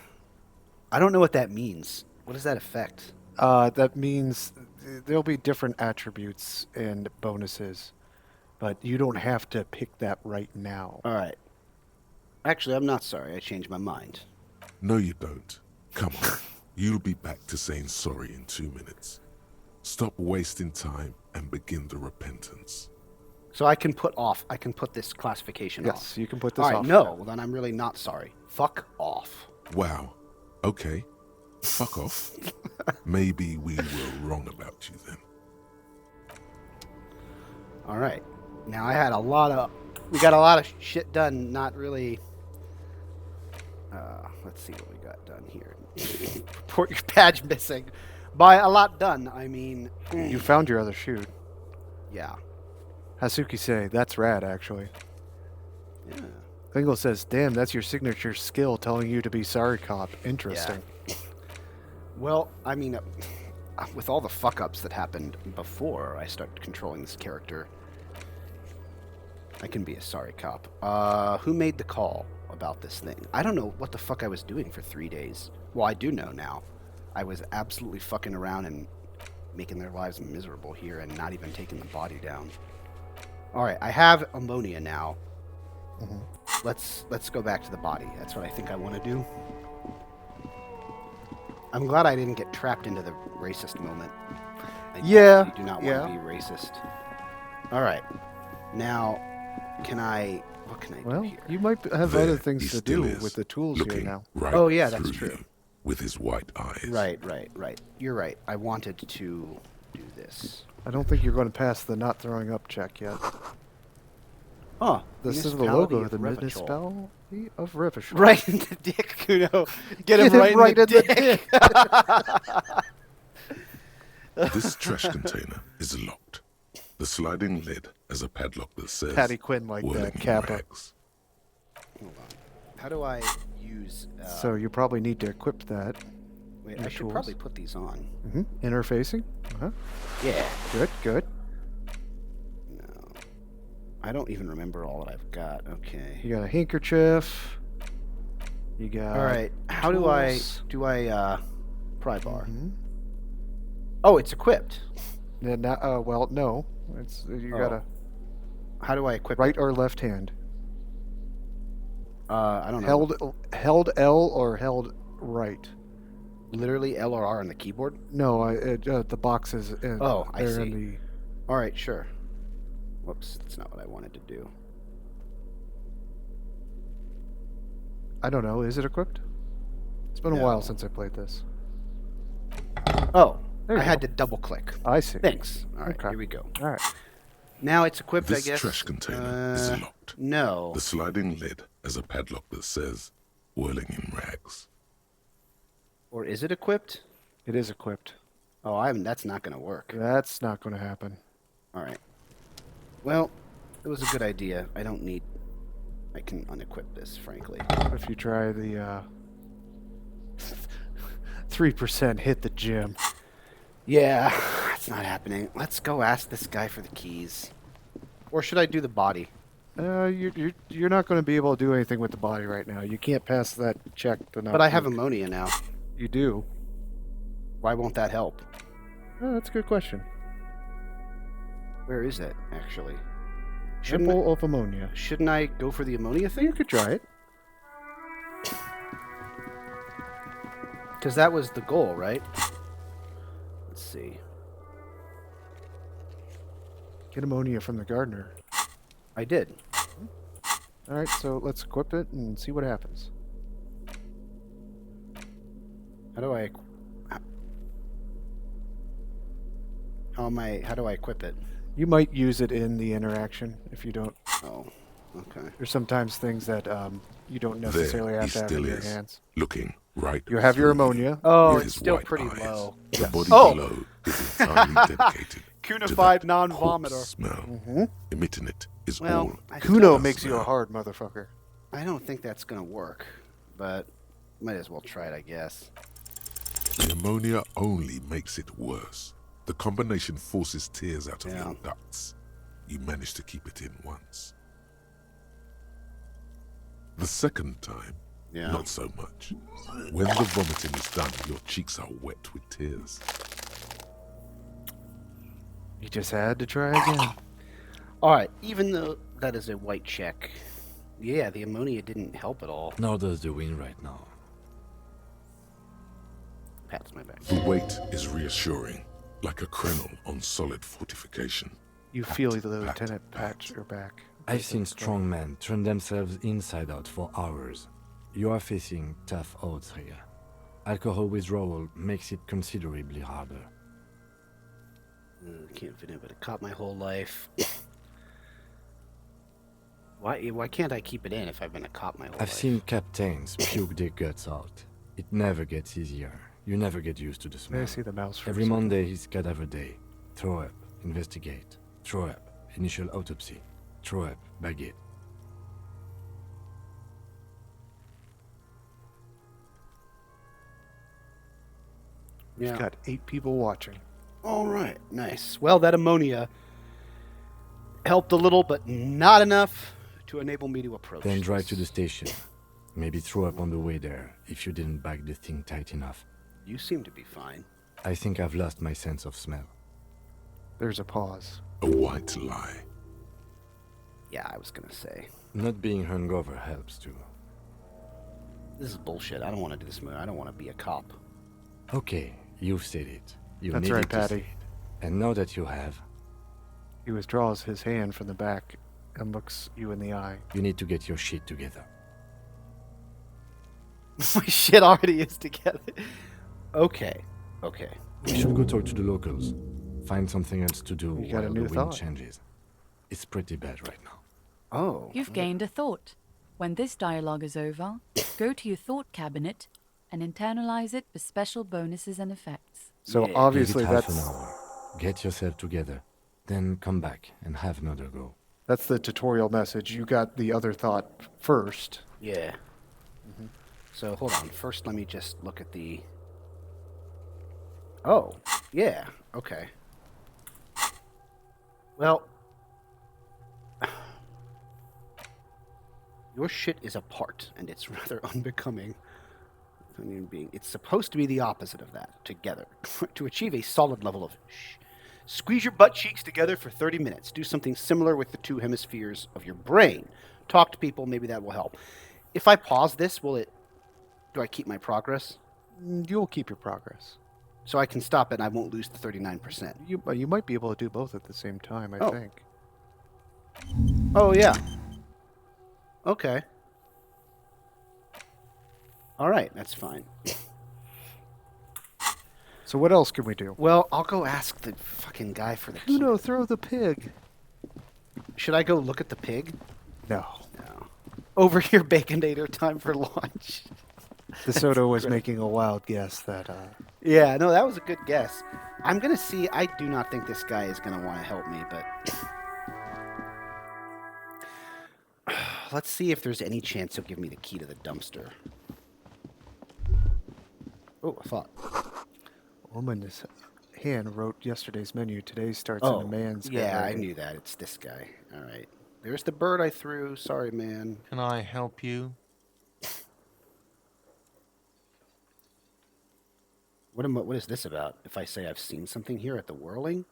don't know what that means. What does that affect? That means there'll be different attributes and bonuses, but you don't have to pick that right now. All right. Actually, I'm not sorry. I changed my mind. No, you don't. Come on. You'll be back to saying sorry in 2 minutes. Stop wasting time and begin the repentance. So I can put this classification off. Yes, you can put this All right, off. no, well, then I'm really not sorry. Fuck off. Wow. Okay. Fuck off. Maybe we were wrong about you then. All right. Now we got a lot of shit done. Not really. Let's see what we got done here. Report your badge missing. By a lot done, I mean. You found your other shoe. Yeah. Hasuki say, that's rad, actually. Yeah. Klingle says, damn, that's your signature skill telling you to be sorry, cop. Interesting. Well, I mean, with all the fuck-ups that happened before I started controlling this character, I can be a sorry cop. Who made the call about this thing? I don't know what the fuck I was doing for 3 days. Well, I do know now. I was absolutely fucking around and making their lives miserable here and not even taking the body down. All right, I have ammonia now. Let's go back to the body. That's what I think I want to do. I'm glad I didn't get trapped into the racist moment. I definitely do not want to be racist. All right. Now, what can I do here? You might have other things to do with the tools here now. Right oh, yeah, that's through true. you with his white eyes. Right. You're right. I wanted to do this. I don't think you're going to pass the not throwing up check yet. Oh, this is the logo of the municipality of Revachol. Right in the dick, Cuno. Get him right in the dick. This trash container is locked. The sliding lid has a padlock that says Patty Quinn like "Whirling that, Kappa. rags." Hold on. How do I use... So you probably need to equip that. Wait, your I should tools. probably put these on. Interfacing? Yeah. Good. No. I don't even remember all that I've got. Okay. You got a handkerchief. You got... All right. How tools. do I pry bar? Oh, it's equipped. Well, no. You gotta... How do I equip right or left hand? I don't know. Held L or held right? Literally L or R on the keyboard? No, the boxes. Oh, I see. In the... All right, sure. Whoops, that's not what I wanted to do. I don't know. Is it equipped? It's been a while since I played this. Oh, There you I had go. to double click. I see. Thanks. All right, Okay. here we go. All right. Now it's equipped, This I guess. trash container is locked. No. The sliding lid has a padlock that says "Whirling in rags." Or is it equipped? It is equipped. Oh, that's not going to work. That's not going to happen. All right. Well, it was a good idea. I can unequip this, frankly. If you try the 3% hit the gym. Yeah, it's not happening. Let's go ask this guy for the keys. Or should I do the body? You're not going to be able to do anything with the body right now. You can't pass that check to not. But I have puke. ammonia now. You do. Why won't that help? Oh, that's a good question. Where is it, actually? Sample of ammonia. Shouldn't I go for the ammonia thing? You could try it. Because that was the goal, right? Let's see. Get ammonia from the gardener. I did. All right, so let's equip it and see what happens. How do I... How do I equip it? You might use it in the interaction if you don't. Oh, okay. There's sometimes things that you don't necessarily There have he to have still in your is, hands. looking right. You have your through ammonia. Oh, with it's his still white pretty eyes. low. The body Oh! below is entirely dedicated Cuno to 5 that non-vomiter. corpse smell. Emitting it is Well, all. I it Cuno does makes you a now. hard motherfucker. I don't think that's going to work, but might as well try it, I guess. The ammonia only makes it worse. The combination forces tears out of Yeah. your ducts. You manage to keep it in once. The second time, Yeah. not so much. When the vomiting is done, your cheeks are wet with tears. You just had to try again. All right, even though that is a white check, yeah, the ammonia didn't help at all. Nor does the wind right now. Pats my back. The weight is reassuring, like a krenel on solid fortification. You feel the lieutenant pat your back. I've seen strong men turn themselves inside out for hours. You are facing tough odds here. Alcohol withdrawal makes it considerably harder. Can't fit in with a cop my whole life. Why can't I keep it in if I've been a cop my whole life? I've seen captains puke their guts out. It never gets easier. You never get used to the smell. May I see the mouse for a Every second? Monday is cadaver day. Throw up, investigate. Throw up, initial autopsy. Throw up, bag it. We've Yeah. got 8 people watching. All right, nice. Well, that ammonia helped a little, but not enough to enable me to approach. Then drive to the station. Maybe throw up on the way there if you didn't bag the thing tight enough. You seem to be fine. I think I've lost my sense of smell. There's a pause. A white lie. Yeah, I was gonna say. Not being hungover helps too. This is bullshit. I don't want to do this movie. I don't want to be a cop. Okay, you've said it. You That's needed right, to say Patty. it. And now that you have, He withdraws his hand from the back and looks you in the eye. you need to get your shit together. My shit already is together. Okay. We should go talk to the locals. Find something else to do You got a while new the wind thought. changes. It's pretty bad right now. Oh. You've gained a thought. When this dialogue is over, go to your thought cabinet and internalize it for special bonuses and effects. So Give obviously it half that's an hour. Get yourself together. Then come back and have another go. that's the tutorial message. You got the other thought first. Yeah. So hold on. First, let me just look at the. Oh, yeah. Okay. Well, your shit is apart, and it's rather unbecoming. of a human being. It's supposed to be the opposite of that. Together, to achieve a solid level of. Squeeze your butt cheeks together for 30 minutes. Do something similar with the two hemispheres of your brain. Talk to people. Maybe that will help. If I pause this, will it? Do I keep my progress? You'll keep your progress. So I can stop it and I won't lose the 39%. You might be able to do both at the same time, I Oh. think. Oh, yeah. Okay. All right, that's fine. So what else can we do? Well, I'll go ask the fucking guy for the key. Cuno, throw the pig. Should I go look at the pig? No. No. Over here, Baconator, time for lunch. DeSoto was making a wild guess that... Yeah, no, that was a good guess. I'm going to see. I do not think this guy is going to want to help me, but... Let's see if there's any chance he'll give me the key to the dumpster. Oh, I thought. Woman's hand wrote yesterday's menu. Today starts Oh, in a man's yeah, I handwriting. knew that. It's this guy. All right. There's the bird I threw. Sorry, man. Can I help you? What is this about? If I say I've seen something here at the Whirling?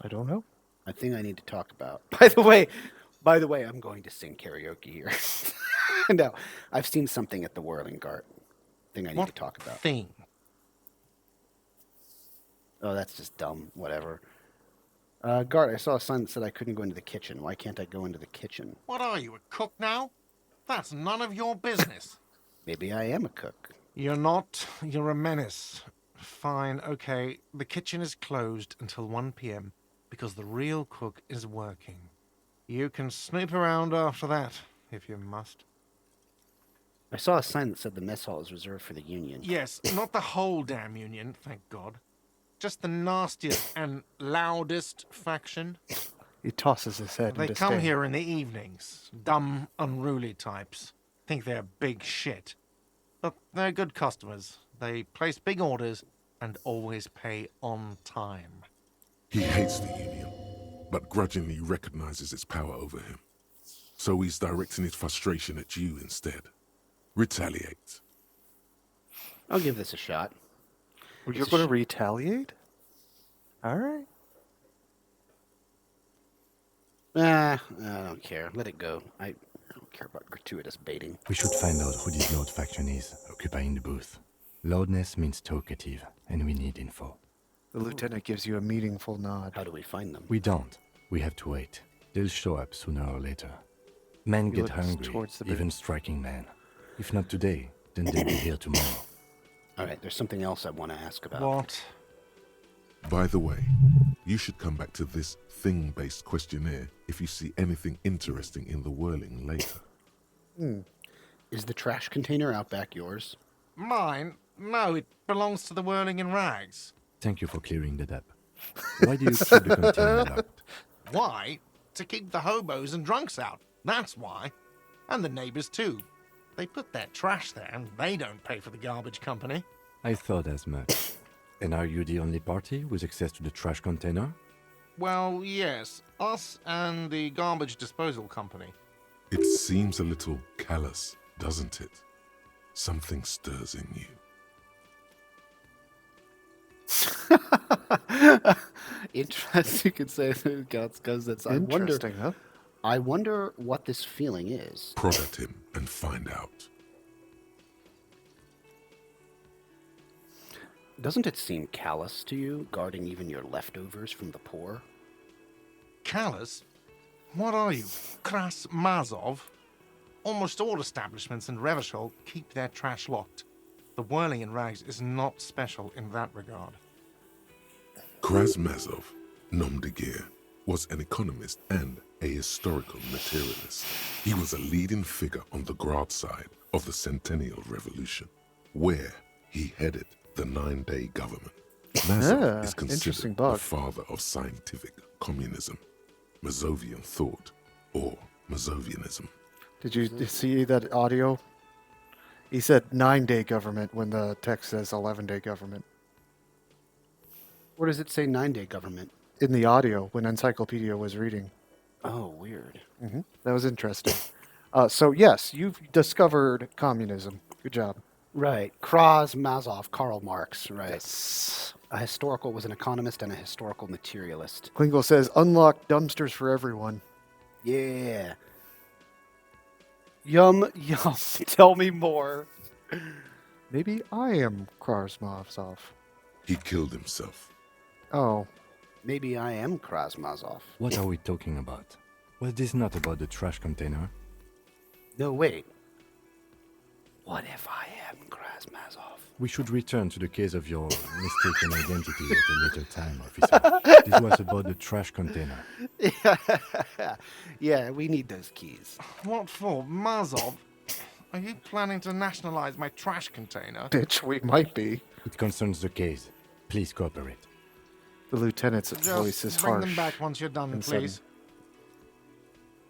I don't know. I think I need to talk about. By the way, I'm going to sing karaoke here. No, I've seen something at the Whirling, Gart. Thing I need to talk about. Thing. Oh, that's just dumb. Whatever. Gart, I saw a sign that said I couldn't go into the kitchen. Why can't I go into the kitchen? What are you, a cook now? That's none of your business. Maybe I am a cook. You're not. You're a menace. Fine, okay. The kitchen is closed until 1 p.m. because the real cook is working. You can snoop around after that, if you must. I saw a sign that said the mess hall is reserved for the Union. Yes, not the whole damn Union, thank God. Just the nastiest and loudest faction. He tosses his head They in come disdain. here in the evenings. Dumb, unruly types. Think they're big shit. But they're good customers. They place big orders and always pay on time. He hates the Union, but grudgingly recognizes its power over him. So he's directing his frustration at you instead. Retaliate. I'll give this a shot. Well, you're going to retaliate? All right. I don't care. Let it go. I don't care about gratuitous baiting. We should find out who this loud faction is, occupying the booth. Loudness means talkative, and we need info. The lieutenant gives you a meaningful nod. How do we find them? We don't. We have to wait. They'll show up sooner or later. Men He get looks hungry, towards the even striking men. If not today, then they'll be here tomorrow. All right, there's something else I want to ask about. What? By the way, you should come back to this thing-based questionnaire if you see anything interesting in the Whirling later. Is the trash container out back yours? Mine? No, it belongs to the Whirling in Rags. Thank you for clearing that up. Why do you keep the container locked? Why? To keep the hobos and drunks out. That's why. And the neighbors too. They put their trash there and they don't pay for the garbage company. I thought as much. And are you the only party with access to the trash container? Well, yes. Us and the garbage disposal company. It seems a little callous, doesn't it? Something stirs in you. Interesting, you could say because that's Interesting, huh? I wonder what this feeling is. Prod at him and find out. Doesn't it seem callous to you, guarding even your leftovers from the poor? Callous? What are you, Kras Mazov? Almost all establishments in Revachol keep their trash locked. The whirling in rags is not special in that regard. Krasmazov, nom de guerre, was an economist and a historical materialist. He was a leading figure on the Grad side of the Centennial Revolution, where he headed the 9-day government. Mazov is considered the father of scientific communism, Mazovian thought, or Mazovianism. Did you see that audio? He said 9-day government when the text says 11-day government. Where does it say 9-day government? In the audio when Encyclopedia was reading. Oh, weird. That was interesting. So yes, you've discovered communism. Good job. Right. Krasmazov, Karl Marx. Right. Yes. Was an economist and a historical materialist. Klingle says, unlock dumpsters for everyone. Yeah. Yum. Tell me more. Maybe I am Krasmazov. He killed himself. Oh. Maybe I am Krasmazov. What are we talking about? Was this not about the trash container? No, wait. What if I am Krasmazov? We should return to the case of your mistaken identity at a later time, officer. This was about the trash container. Yeah, we need those keys. What for? Mazov? Are you planning to nationalize my trash container? Bitch, we might be. It concerns the case. Please cooperate. The lieutenant's voice is bring harsh. them back once you're done, please.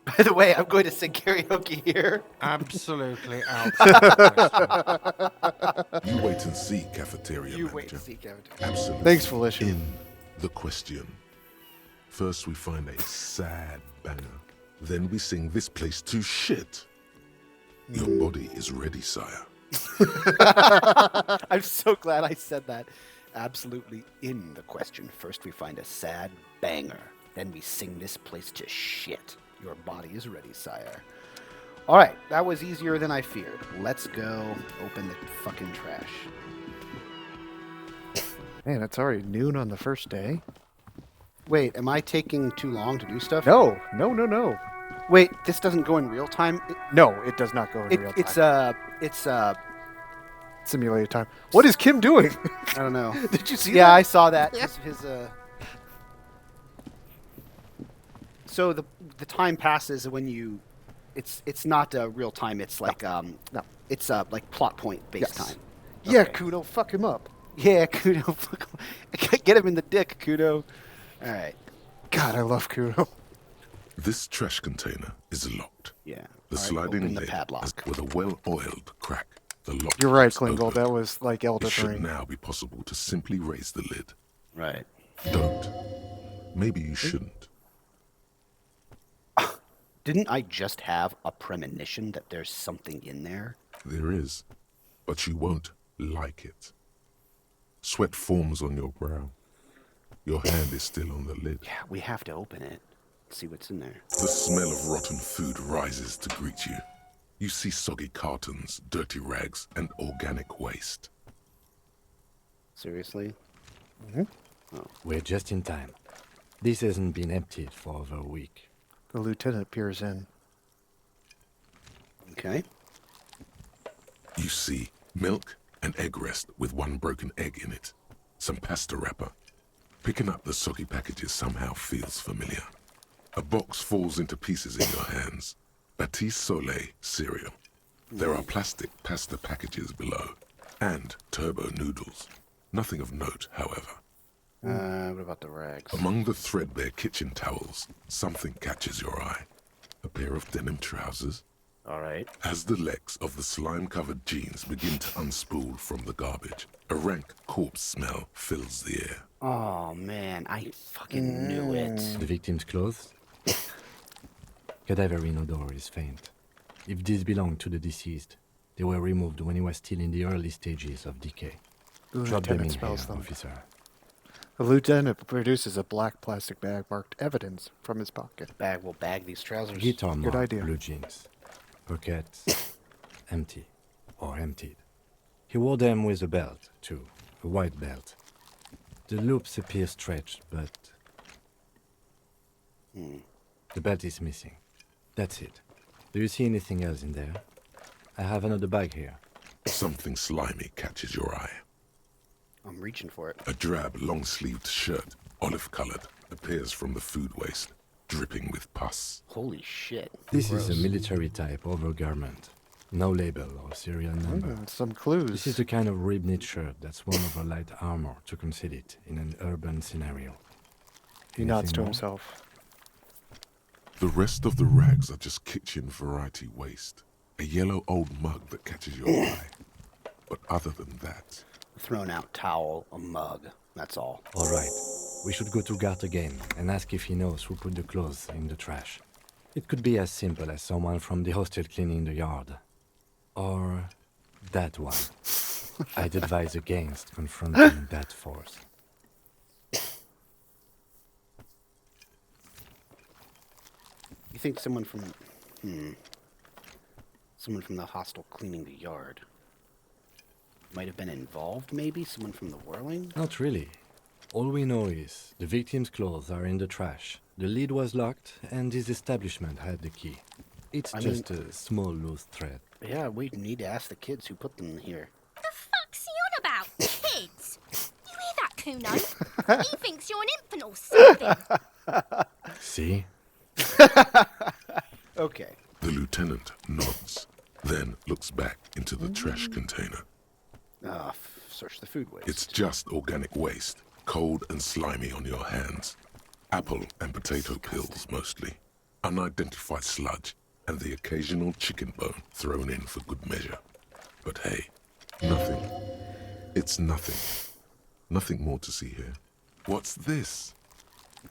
By the way, I'm going to sing karaoke here. Absolutely out. You wait and see, cafeteria You manager. wait and see, cafeteria. Absolutely. Thanks, Felicia. In the question. First we find a sad banger. Then we sing this place to shit. Your body is ready, sire. I'm so glad I said that. Absolutely in the question. First we find a sad banger. Then we sing this place to shit. Your body is ready, sire. All right, that was easier than I feared. Let's go open the fucking trash. Man, it's already noon on the first day. Wait, am I taking too long to do stuff? No. Wait, this doesn't go in real time? No, it does not go in real time. It's simulated time. What is Kim doing? I don't know. Did you see that? Yeah, I saw that. Yeah. So the time passes when you, it's not real time. It's like no. It's like plot point based time. Yeah, Okay. Cuno, fuck him up. Yeah, Cuno, fuck him. Get him in the dick, Cuno. All right. God, I love Cuno. This trash container is locked. Yeah. The All right, sliding open the lid padlock. is with a well-oiled crack. The lock You're right, is Klingle. open. That was like Elder It should Ring. now be possible to simply raise the lid. Right. Don't. Maybe you shouldn't. Didn't I just have a premonition that there's something in there? There is, but you won't like it. Sweat forms on your brow. Your hand is still on the lid. Yeah, we have to open it. See what's in there. The smell of rotten food rises to greet you. You see soggy cartons, dirty rags, and organic waste. Seriously? Mm-hmm. We're just in time. This hasn't been emptied for over a week. The lieutenant peers in. Okay. You see milk and egg rest with one broken egg in it. Some pasta wrapper. Picking up the soggy packages somehow feels familiar. A box falls into pieces in your hands. Batiste Soleil cereal. There are plastic pasta packages below. And turbo noodles. Nothing of note, however. What about the rags? Among the threadbare kitchen towels, something catches your eye. A pair of denim trousers, All right. As the legs of the slime-covered jeans begin to unspool from the garbage, a rank corpse smell fills the air. Oh, man, I fucking knew it. The victim's clothes? Cadaverine odor is faint. If these belong to the deceased, they were removed when he was still in the early stages of decay. The Drop them in lieutenant here, smells them. officer. The lieutenant produces a black plastic bag marked evidence from his pocket. Bag will bag these trousers. Guitar Good marked idea. blue jeans. Pockets empty or emptied. He wore them with a belt, too. A white belt. The loops appear stretched, but the belt is missing. That's it. Do you see anything else in there? I have another bag here. Something slimy catches your eye. I'm reaching for it. A drab, long-sleeved shirt, olive-colored, appears from the food waste, dripping with pus. Holy shit. This is a Gross. military-type overgarment. No label or serial number. Some clues. This is the kind of rib-knit shirt that's worn over light armor to conceal it in an urban scenario. He nods Anything to more? himself. The rest of the rags are just kitchen variety waste. A yellow old mug that catches your eye. But other than that... Thrown out towel, a mug, that's all. All right. We should go to Gart again and ask if he knows who put the clothes in the trash. It could be as simple as someone from the hostel cleaning the yard. Or that one. I'd advise against confronting that force. You think someone from... Someone from the hostel cleaning the yard might have been involved, maybe? Someone from the whirling? Not really. All we know is the victim's clothes are in the trash. The lid was locked, and his establishment had the key. It's just a small loose thread. Yeah, we need to ask the kids who put them here. The fuck's he on about? Kids? You hear that, Cuno? He thinks you're an infant or something. See? Okay. The lieutenant nods, then looks back into the trash container. Search the food waste. It's just organic waste, cold and slimy on your hands. Apple and potato peels, mostly. Unidentified sludge, and the occasional chicken bone thrown in for good measure. But hey, nothing. It's nothing. Nothing more to see here. What's this?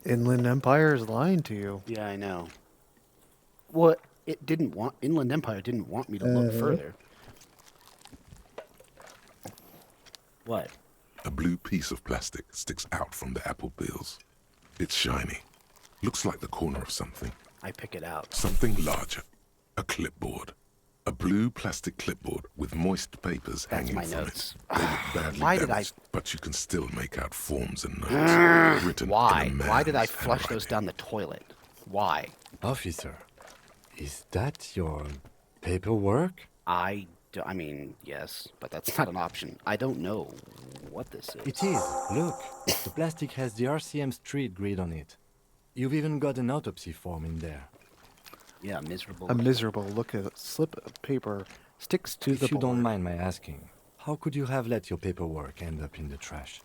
Inland Empire is lying to you. Yeah, I know. What? It didn't want... Inland Empire didn't want me to look further. What? A blue piece of plastic sticks out from the apple peels. It's shiny. Looks like the corner of something. I pick it out. Something larger. A clipboard. A blue plastic clipboard with moist papers hanging my from notes. it. They look badly Why did damaged, but you can still make out forms and notes written Why? in a Why did I man's flush handwriting. those down the toilet? Why? Officer, is that your paperwork? I mean, yes, but that's not an option. I don't know what this is. It is. Look, the plastic has the RCM street grid on it. You've even got an autopsy form in there. Yeah, miserable. A miserable look at slip of paper sticks to the If you don't board. mind my asking, how could you have let your paperwork end up in the trash?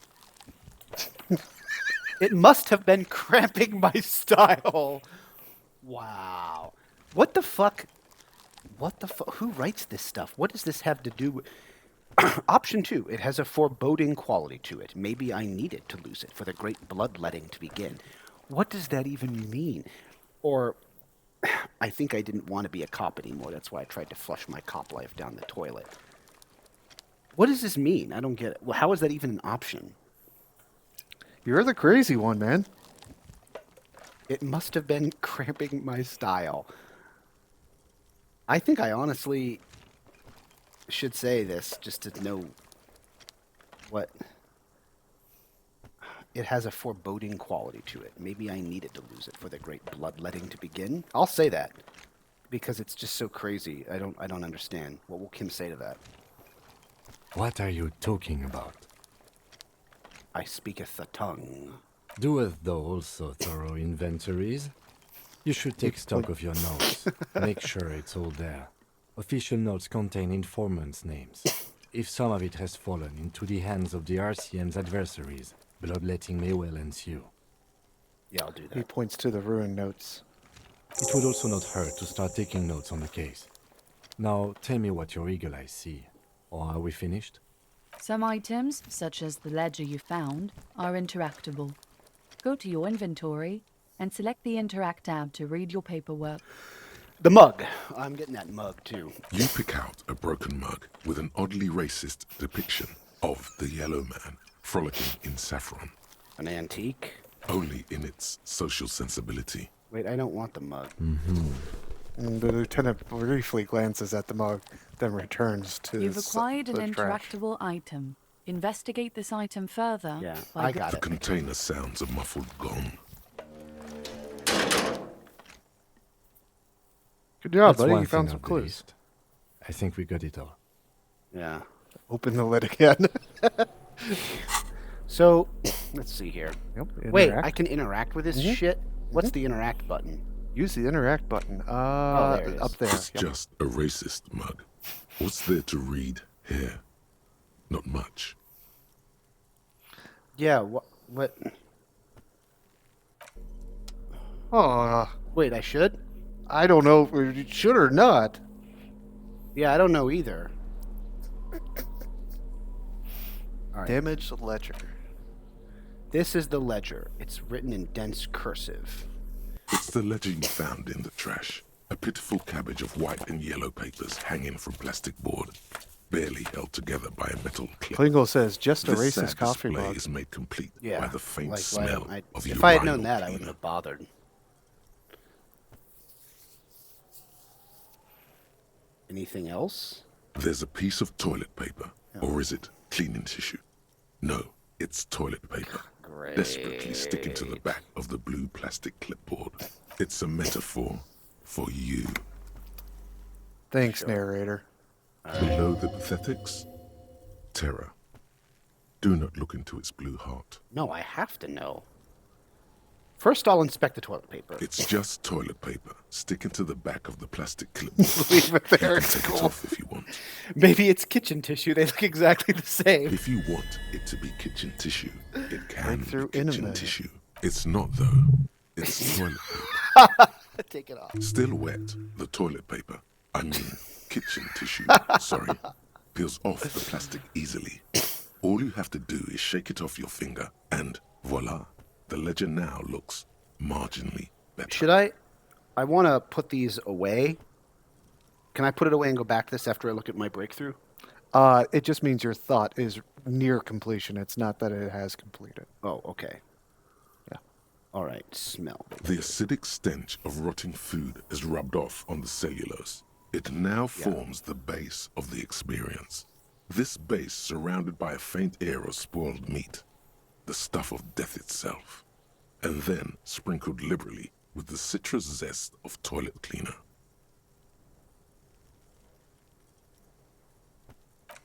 It must have been cramping my style. Wow. What the fuck? What the fuck? Who writes this stuff? What does this have to do with... Option 2. It has a foreboding quality to it. Maybe I need it to lose it for the great bloodletting to begin. What does that even mean? Or... I think I didn't want to be a cop anymore. That's why I tried to flush my cop life down the toilet. What does this mean? I don't get it. Well, how is that even an option? You're the crazy one, man. It must have been cramping my style. I think I honestly should say this just to know what... It has a foreboding quality to it. Maybe I needed to lose it for the great bloodletting to begin. I'll say that because it's just so crazy. I don't understand. What will Kim say to that? What are you talking about? I speaketh the tongue. Doeth thou also thorough inventories? You should take stock of your notes. Make sure it's all there. Official notes contain informants' names. If some of it has fallen into the hands of the RCM's adversaries, bloodletting may well ensue. Yeah, I'll do that. He points to the ruined notes. It would also not hurt to start taking notes on the case. Now, tell me what your eagle eyes see. Or are we finished? Some items, such as the ledger you found, are interactable. Go to your inventory and select the Interact tab to read your paperwork. The mug. I'm getting that mug, too. You pick out a broken mug with an oddly racist depiction of the Yellow Man frolicking in saffron. An antique? Only in its social sensibility. Wait, I don't want the mug. And the lieutenant briefly glances at the mug, then returns to You've the acquired an the trash. interactable item. Investigate this item further. Yeah, by I got The it. container sounds a muffled gong. Good job, That's buddy. one You found thing some off the clues. list. I think we got it all. Yeah. Open the lid again. So, let's see here. Yep, Wait, interact. I can interact with this Mhm. shit? What's the interact button? Use the interact button. there it is. Up there. It's just a racist mug. What's there to read here? Not much. Yeah, what? Oh, Wait, I should? I don't know if we should or not. Yeah, I don't know either. All right. Damaged ledger. This is the ledger. It's written in dense cursive. It's the ledger you found in the trash. A pitiful cabbage of white and yellow papers hanging from plastic board, barely held together by a metal clip. Klingle says, just a This racist sad coffee display mug. is made complete Yeah. by the faint like, smell why of if I had known urinal that, I wouldn't cleaner. have bothered. Anything else? There's a piece of toilet paper, or is it cleaning tissue? No, it's toilet paper. Desperately sticking to the back of the blue plastic clipboard. It's a metaphor for you. Thanks, narrator. Below the pathetics, terror. Do not look into its blue heart. No, I have to know. First, I'll inspect the toilet paper. It's just toilet paper sticking to the back of the plastic clipboard. Leave it there. You It's can take it cool. off if you want. Maybe it's kitchen tissue. They look exactly the same. If you want it to be kitchen tissue, it can Breakthrough be kitchen intimate. tissue. It's not though. It's toilet paper. Take it off. Still wet, the toilet paper, I mean kitchen tissue, sorry, peels off the plastic easily. All you have to do is shake it off your finger and voila, the ledger now looks marginally better. Should I want to put these away. Can I put it away and go back to this after I look at my breakthrough? It just means your thought is near completion. It's not that it has completed. Oh, okay. Yeah. All right, smell. The acidic stench of rotting food is rubbed off on the cellulose. It now forms the base of the experience. This base surrounded by a faint air of spoiled meat, the stuff of death itself, and then sprinkled liberally with the citrus zest of toilet cleaner.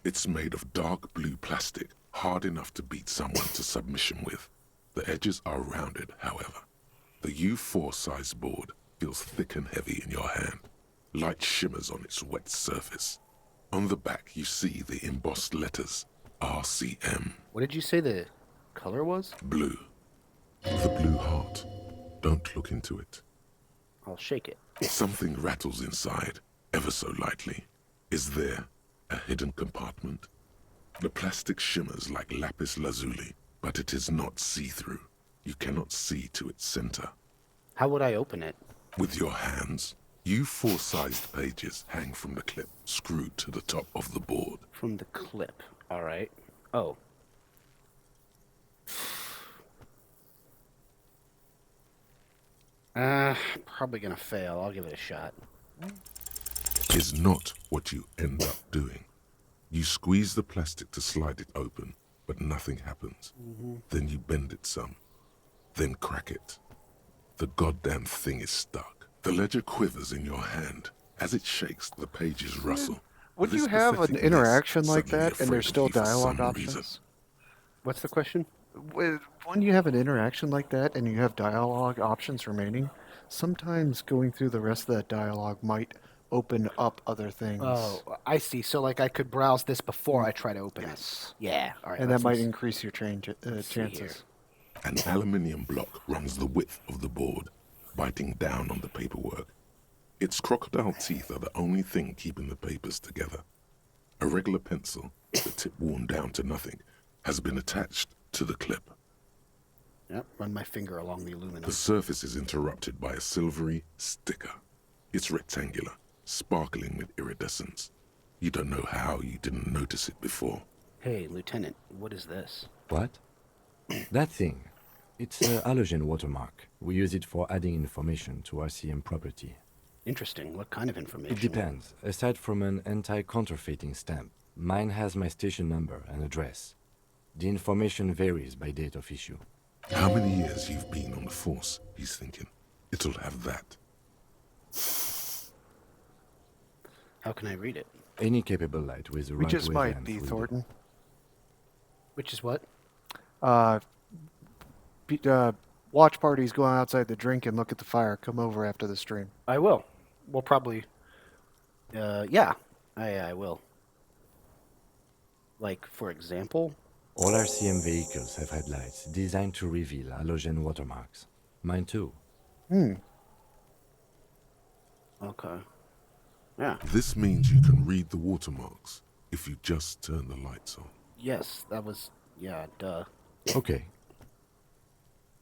It's made of dark blue plastic, hard enough to beat someone to submission with. The edges are rounded, however. The U4 size board feels thick and heavy in your hand. Light shimmers on its wet surface. On the back, you see the embossed letters, RCM. What did you say the color was? Blue. The blue heart. Don't look into it. I'll shake it. Something rattles inside, ever so lightly. Is there a hidden compartment? The plastic shimmers like lapis lazuli, but it is not see-through. You cannot see to its center. How would I open it? With your hands, U4-sized pages hang from the clip, screwed to the top of the board. From the clip. All right. Oh. Probably gonna fail. I'll give it a shot. Is not what you end up doing. You squeeze the plastic to slide it open, but nothing happens. Then you bend it some, then crack it. The goddamn thing is stuck. The ledger quivers in your hand. As it shakes, the pages rustle. Would This you have an pathetic interaction mess like suddenly that and there's afraid still of you for dialogue some options? reason. What's the question? When you have an interaction like that and you have dialogue options remaining, sometimes going through the rest of that dialogue might open up other things. Oh, I see. So, like, I could browse this before I try to open it. Yeah. All right. And that let's might see. increase your see here. chances. An aluminium block runs the width of the board, biting down on the paperwork. Its crocodile teeth are the only thing keeping the papers together. A regular pencil, the tip worn down to nothing, has been attached to the clip. Yep, run my finger along the aluminum. The surface is interrupted by a silvery sticker. It's rectangular, sparkling with iridescence. You don't know how you didn't notice it before. Hey, Lieutenant, what is this? What? That thing. It's a halogen watermark. We use it for adding information to RCM property. Interesting. What kind of information? It depends. Aside from an anti-counterfeiting stamp, mine has my station number and address. The information varies by date of issue. How many years you've been on the force, he's thinking. It'll have that. How can I read it? Any capable light with the We right just might wavelength be, will do. Thornton. Which is what? Watch parties going outside to drink and look at the fire. Come over after the stream. I will. We'll probably... yeah. I will. Like, for example? All RCM vehicles have headlights designed to reveal halogen watermarks. Mine too. Okay. Yeah. This means you can read the watermarks if you just turn the lights on. Yes, that was... yeah, duh. Okay.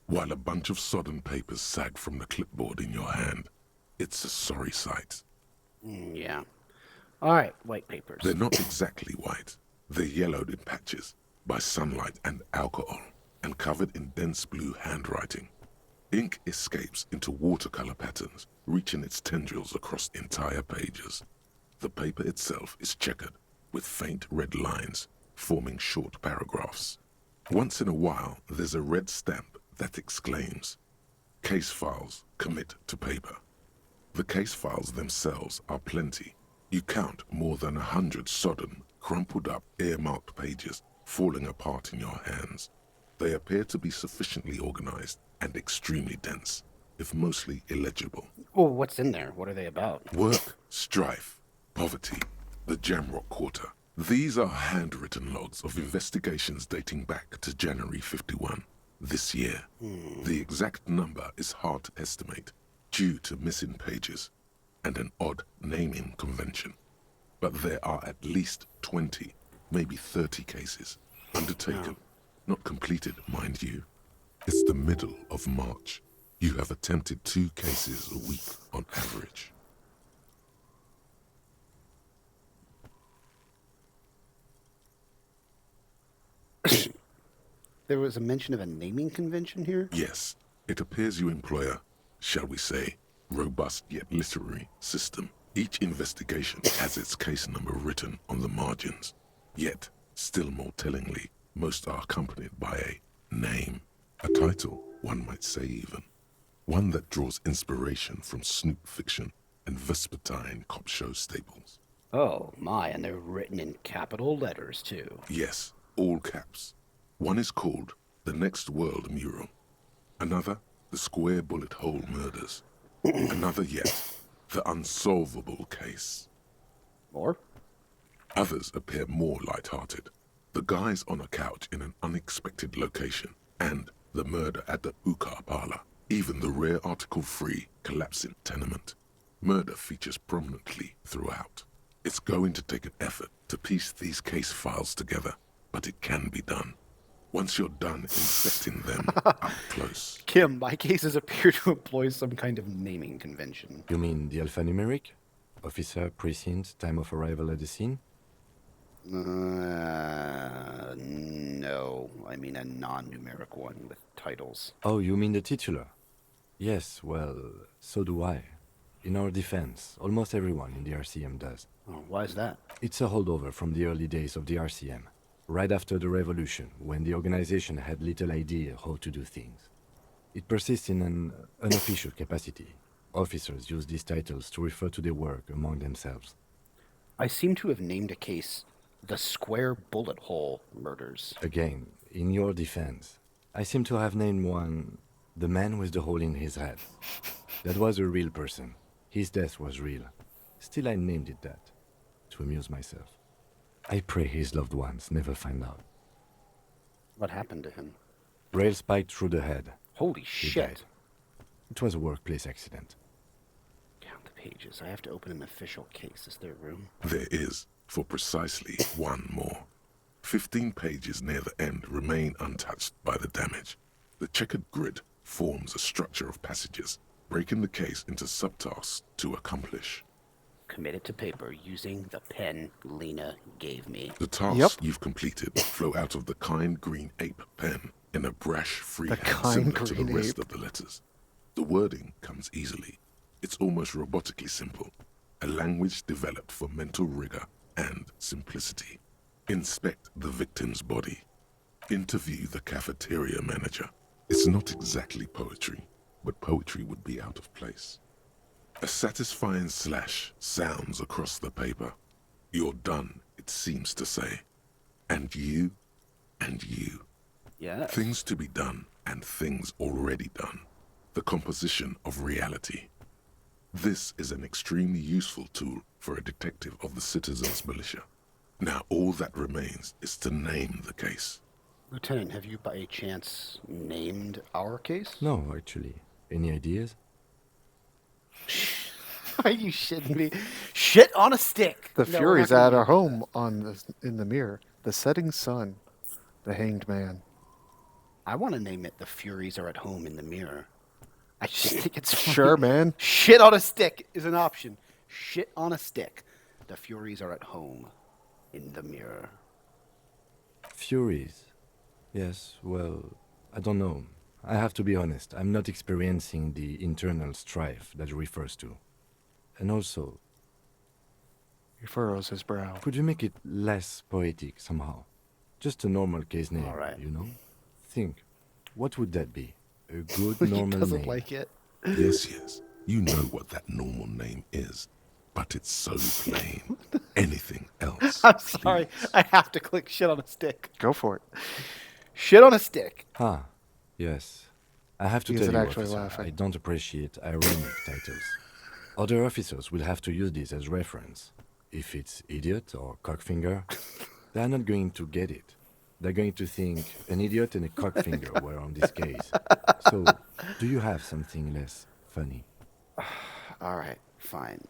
While a bunch of sodden papers sag from the clipboard in your hand, it's a sorry sight. Yeah. All right, white papers. They're not exactly white. They're yellowed in patches by sunlight and alcohol, and covered in dense blue handwriting. Ink escapes into watercolor patterns, reaching its tendrils across entire pages. The paper itself is checkered, with faint red lines, forming short paragraphs. Once in a while, there's a red stamp that exclaims, "Case files commit to paper." The case files themselves are plenty. You count more than 100 sodden, crumpled up, earmarked pages falling apart in your hands. They appear to be sufficiently organized and extremely dense, if mostly illegible. Oh, what's in there? What are they about? Work, strife, poverty, the Jamrock Quarter. These are handwritten logs of investigations dating back to January 51, this year. The exact number is hard to estimate due to missing pages and an odd naming convention. But there are at least 20, maybe 30 cases undertaken, not completed, mind you. It's the middle of March. You have attempted 2 cases a week on average. There was a mention of a naming convention here? Yes, it appears you employ a, shall we say, robust yet literary system. Each investigation has its case number written on the margins. Yet, still more tellingly, most are accompanied by a name. A title, one might say even. One that draws inspiration from snoop fiction and vespertine cop show staples. Oh, my, and they're written in capital letters, too. Yes, all caps. One is called The Next World Mural. Another, The Square Bullet Hole Murders. Another yet, The Unsolvable Case. More? Others appear more light-hearted. The guys on a couch in an unexpected location, and the murder at the Ukar Parlor. Even the rare article-free collapsing tenement. Murder features prominently throughout. It's going to take an effort to piece these case files together, but it can be done. Once you're done inspecting them up close. Kim, my cases appear to employ some kind of naming convention. You mean the alphanumeric? Officer, precinct, time of arrival at the scene? No. I mean a non-numeric one with titles. Oh, you mean the titular? Yes, well, so do I. In our defense, almost everyone in the RCM does. Oh, why is that? It's a holdover from the early days of the RCM, right after the revolution, when the organization had little idea how to do things. It persists in an unofficial capacity. Officers use these titles to refer to their work among themselves. I seem to have named a case The Square Bullet Hole Murders. Again, in your defense, I seem to have named one The Man with the Hole in His Head. That was a real person. His death was real. Still, I named it that, to amuse myself. I pray his loved ones never find out. What happened to him? Rail spiked through the head. Holy He shit. died. It was a workplace accident. Yeah, the pages. I have to open an official case. Is there room? There is, for precisely one more. 15 pages near the end remain untouched by the damage. The checkered grid forms a structure of passages, breaking the case into subtasks to accomplish. Commit it to paper using the pen Lena gave me. The tasks you've completed flow out of the kind green ape pen in a brash freehand similar to the rest of the letters. The wording comes easily. It's almost robotically simple, a language developed for mental rigor and simplicity. Inspect the victim's body. Interview the cafeteria manager. It's not exactly poetry, but poetry would be out of place. A satisfying slash sounds across the paper. You're done, it seems to say. And you, and you. Yeah. Things to be done and things already done. The composition of reality. This is an extremely useful tool for a detective of the Citizens Militia. Now all that remains is to name the case. Lieutenant, have you by chance named our case? No, actually. Any ideas? Are you shitting me? Shit on a stick! The No, Furies we're not at gonna our do home in the mirror. The setting sun. The hanged man. I want to name it The Furies Are at Home in the Mirror. I just think it's Sure, man. Shit on a stick is an option. Shit on a stick. The Furies are at home in the mirror. Furies? Yes, well, I don't know. I have to be honest, I'm not experiencing the internal strife that it refers to. And also... He furrows his brow. Could you make it less poetic somehow? Just a normal case name, you know? Think, what would that be? A good normal He doesn't name. like it. Yes. You know what that normal name is. But it's so plain. Anything else? I'm sorry. I have to click shit on a stick. Go for it. Shit on a stick. Ah, yes. I have to He tell isn't you, actually officer, laughing. I don't appreciate ironic titles. Other officers will have to use this as reference. If it's idiot or cockfinger, they're not going to get it. They're going to think an idiot and a cockfinger were on this case. So, do you have something less funny? All right, fine.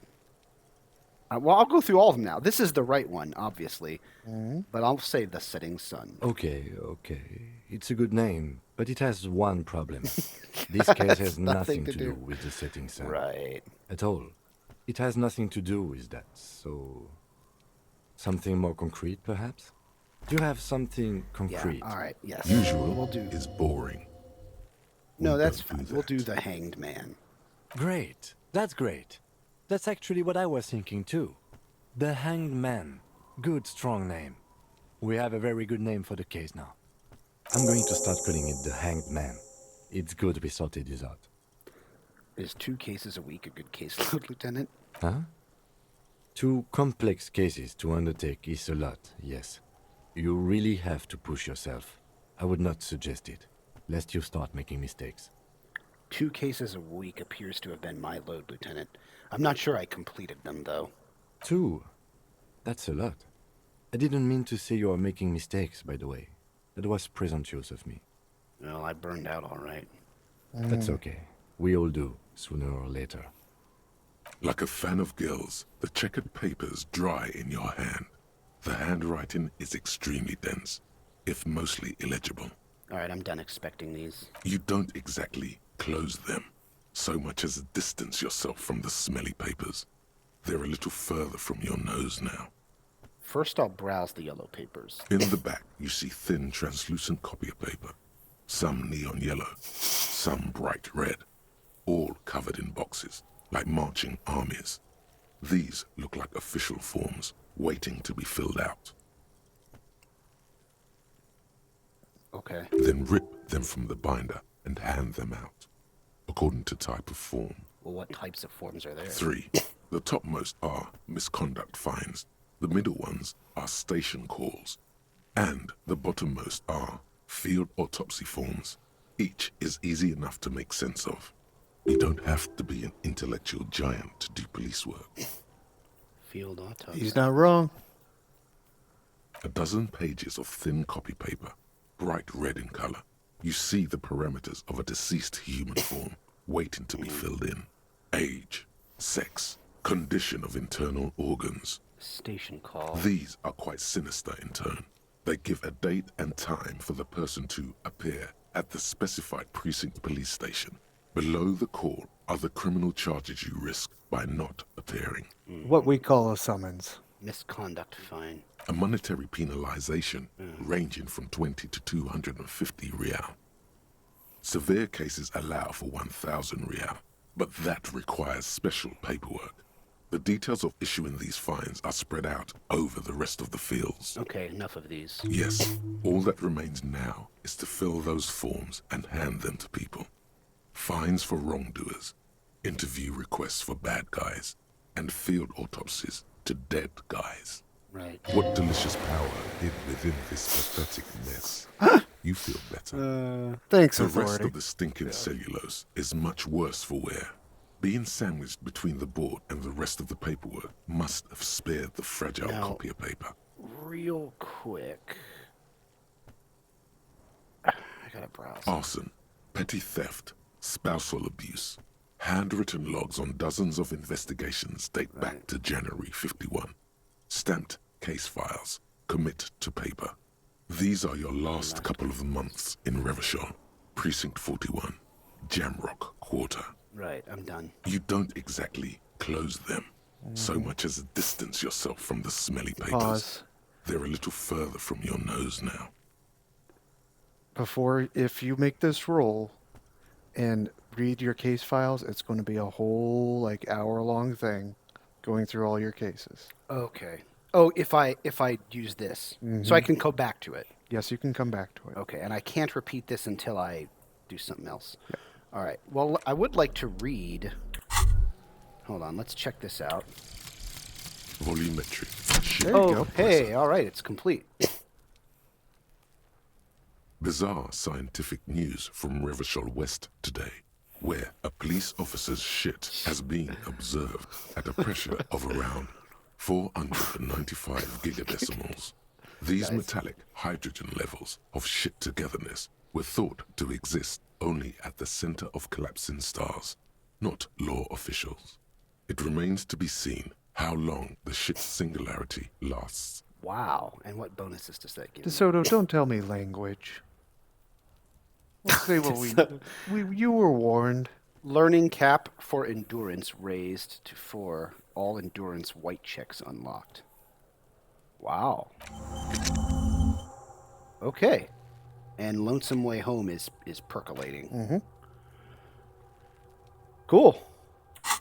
Well, I'll go through all of them now. This is the right one, obviously. But I'll say The Setting Sun. Okay. It's a good name, but it has one problem. This case has nothing to do with the setting sun. Right. At all. It has nothing to do with that, so... Something more concrete, perhaps? Do you have something concrete? Yeah, all right, yes. Usual We'll do... is boring. No, that's fine. We'll do The Hanged Man. Great. That's great. That's actually what I was thinking too. The Hanged Man. Good, strong name. We have a very good name for the case now. I'm going to start calling it The Hanged Man. It's good we sorted this out. Is 2 cases a week a good caseload, Lieutenant? Huh? 2 complex cases to undertake is a lot, yes. You really have to push yourself. I would not suggest it, lest you start making mistakes. 2 cases a week appears to have been my load, Lieutenant. I'm not sure I completed them, though. 2? That's a lot. I didn't mean to say you are making mistakes, by the way. That was presumptuous of me. Well, I burned out all right. That's okay. We all do, sooner or later. Like a fan of gills, the checkered papers dry in your hand. The handwriting is extremely dense, if mostly illegible. All right, I'm done expecting these. You don't exactly close them, so much as distance yourself from the smelly papers. They're a little further from your nose now. First, I'll browse the yellow papers. In the back, you see thin, translucent copy paper. Some neon yellow, some bright red, all covered in boxes, like marching armies. These look like official forms, waiting to be filled out. Okay. Then rip them from the binder and hand them out, according to type of form. Well, what types of forms are there? 3. The topmost are misconduct fines. The middle ones are station calls. And the bottommost are field autopsy forms. Each is easy enough to make sense of. You don't have to be an intellectual giant to do police work. Field autopsy. He's not wrong. A dozen pages of thin copy paper, bright red in color. You see the parameters of a deceased human form waiting to be filled in. Age, sex, condition of internal organs. Station call. These are quite sinister in turn. They give a date and time for the person to appear at the specified precinct police station. Below the call are the criminal charges you risk by not appearing. What we call a summons. Misconduct fine. A monetary penalization ranging from 20 to 250 real. Severe cases allow for 1,000 real, but that requires special paperwork. The details of issuing these fines are spread out over the rest of the fields. Okay, enough of these. Yes, all that remains now is to fill those forms and hand them to people. Fines for wrongdoers, interview requests for bad guys, and field autopsies to dead guys. Right. What delicious power hid within this pathetic mess. You feel better. Thanks, The rest Authority. of the stinking cellulose is much worse for wear. Being sandwiched between the board and the rest of the paperwork must have spared the fragile Now, copier paper. Real quick. I gotta browse. Arson, petty theft, spousal abuse. Handwritten logs on dozens of investigations date back to January 51. Stamped case files, commit to paper. These are your last couple of months in Revachol, Precinct 41, Jamrock Quarter. Right, I'm done. You don't exactly close them, so much as distance yourself from the smelly papers. Pause. They're a little further from your nose now. Before, if you make this roll and read your case files, it's going to be a whole like hour-long thing going through all your cases. Okay. Oh, if I use this, so I can go back to it. Yes, you can come back to it. Okay, and I can't repeat this until I do something else. All right. Well, I would like to read. Hold on. Let's check this out. Volumetric. Shit. There you go. Hey, all right. It's complete. Bizarre scientific news from Revachol West today, where a police officer's shit has been observed at a pressure of around 495 gigadecimals. These metallic hydrogen levels of shit togetherness were thought to exist only at the center of collapsing stars, not law officials. It remains to be seen how long the shit singularity lasts. Wow. And what bonuses does that give? DeSoto, don't tell me language. Let's say what we you were warned. Learning cap for endurance raised to 4. All endurance white checks unlocked. Wow. Okay. And Lonesome Way Home is percolating. Mm-hmm. Cool.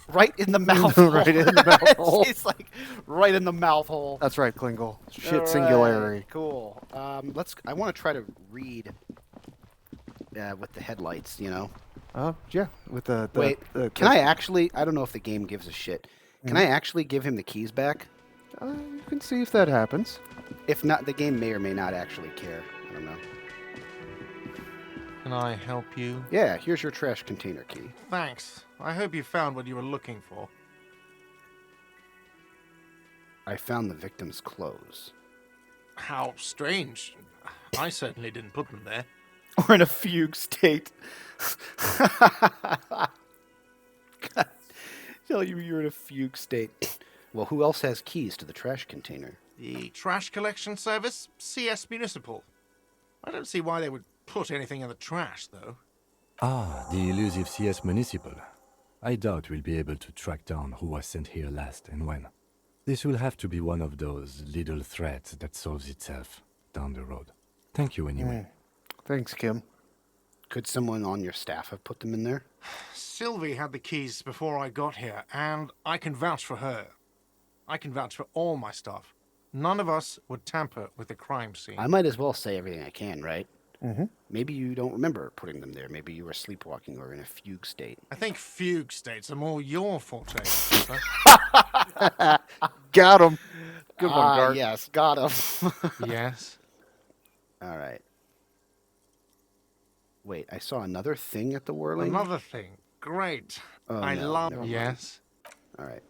Right in the mouth. Right in the mouth hole. It's like right in the mouth hole. That's right, Klingle. Shit All right, singularity. Cool. I want to try to read with the headlights, you know. Yeah. With the Wait, can I actually? I don't know if the game gives a shit. Can I actually give him the keys back? You can see if that happens. If not, the game may or may not actually care. I don't know. Can I help you? Yeah, here's your trash container key. Thanks. I hope you found what you were looking for. I found the victim's clothes. How strange. I certainly didn't put them there. Or in a fugue state. God, tell you you're in a fugue state. Well, who else has keys to the trash container? The trash collection service, CS Municipal. I don't see why they would put anything in the trash, though. Ah, the elusive CS Municipal. I doubt we'll be able to track down who was sent here last and when. This will have to be one of those little threats that solves itself down the road. Thank you anyway. Thanks, Kim. Could someone on your staff have put them in there? Sylvie had the keys before I got here, and I can vouch for her. I can vouch for all my staff. None of us would tamper with the crime scene. I might as well say everything I can, right? Mm-hmm. Maybe you don't remember putting them there. Maybe you were sleepwalking or in a fugue state. I think fugue states are more your forte. Got him. Good one, Gart. Yes, got him. Yes. All right. Wait, I saw another thing at the whirling. Another thing. Great. Oh, I no, love. never mind. Yes. All right.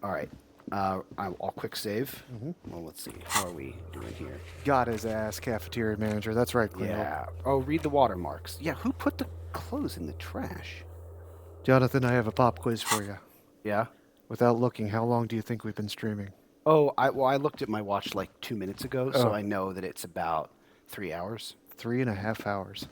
All right. I'll quick save. Well, let's see. How are we doing here? Got his ass, cafeteria manager. That's right, Klingle. Yeah. Oh, read the watermarks. Yeah, who put the clothes in the trash? Jonathan, I have a pop quiz for you. Yeah? Without looking, how long do you think we've been streaming? Oh, I looked at my watch like 2 minutes ago, so Oh. I know that it's about 3 hours. 3.5 hours.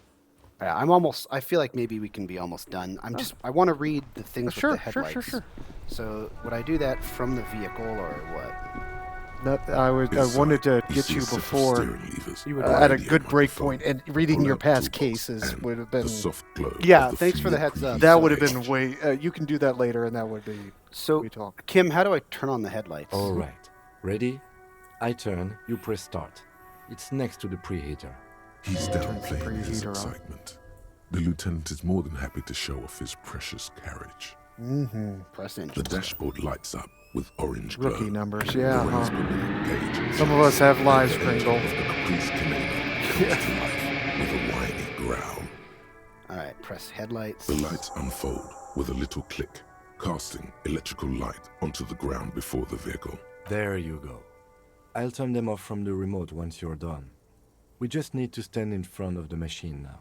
I feel like maybe we can be almost done. I want to read the things Sure, with the sure, headlights. sure. So would I do that from the vehicle or what? I wanted to get you before at a good break point, and reading your past cases would have been. The soft glow. Yeah, of the thanks for the fluid heads up. That would have been way. You can do that later, and that would be. So, we talk. Kim, how do I turn on the headlights? All right. Ready? I turn, you press start. It's next to the preheater. He's downplaying his preheater on. excitement. The lieutenant is more than happy to show off his precious carriage. Mm-hmm. Press engine. The dashboard lights up with orange glow. Rookie numbers, yeah. The raised balloon gauge Some of us have lives, the edge Pringle. of the Caprice Canada comes to life with a whiny growl. All right, press headlights. The lights unfold with a little click, casting electrical light onto the ground before the vehicle. There you go. I'll turn them off from the remote once you're done. We just need to stand in front of the machine now.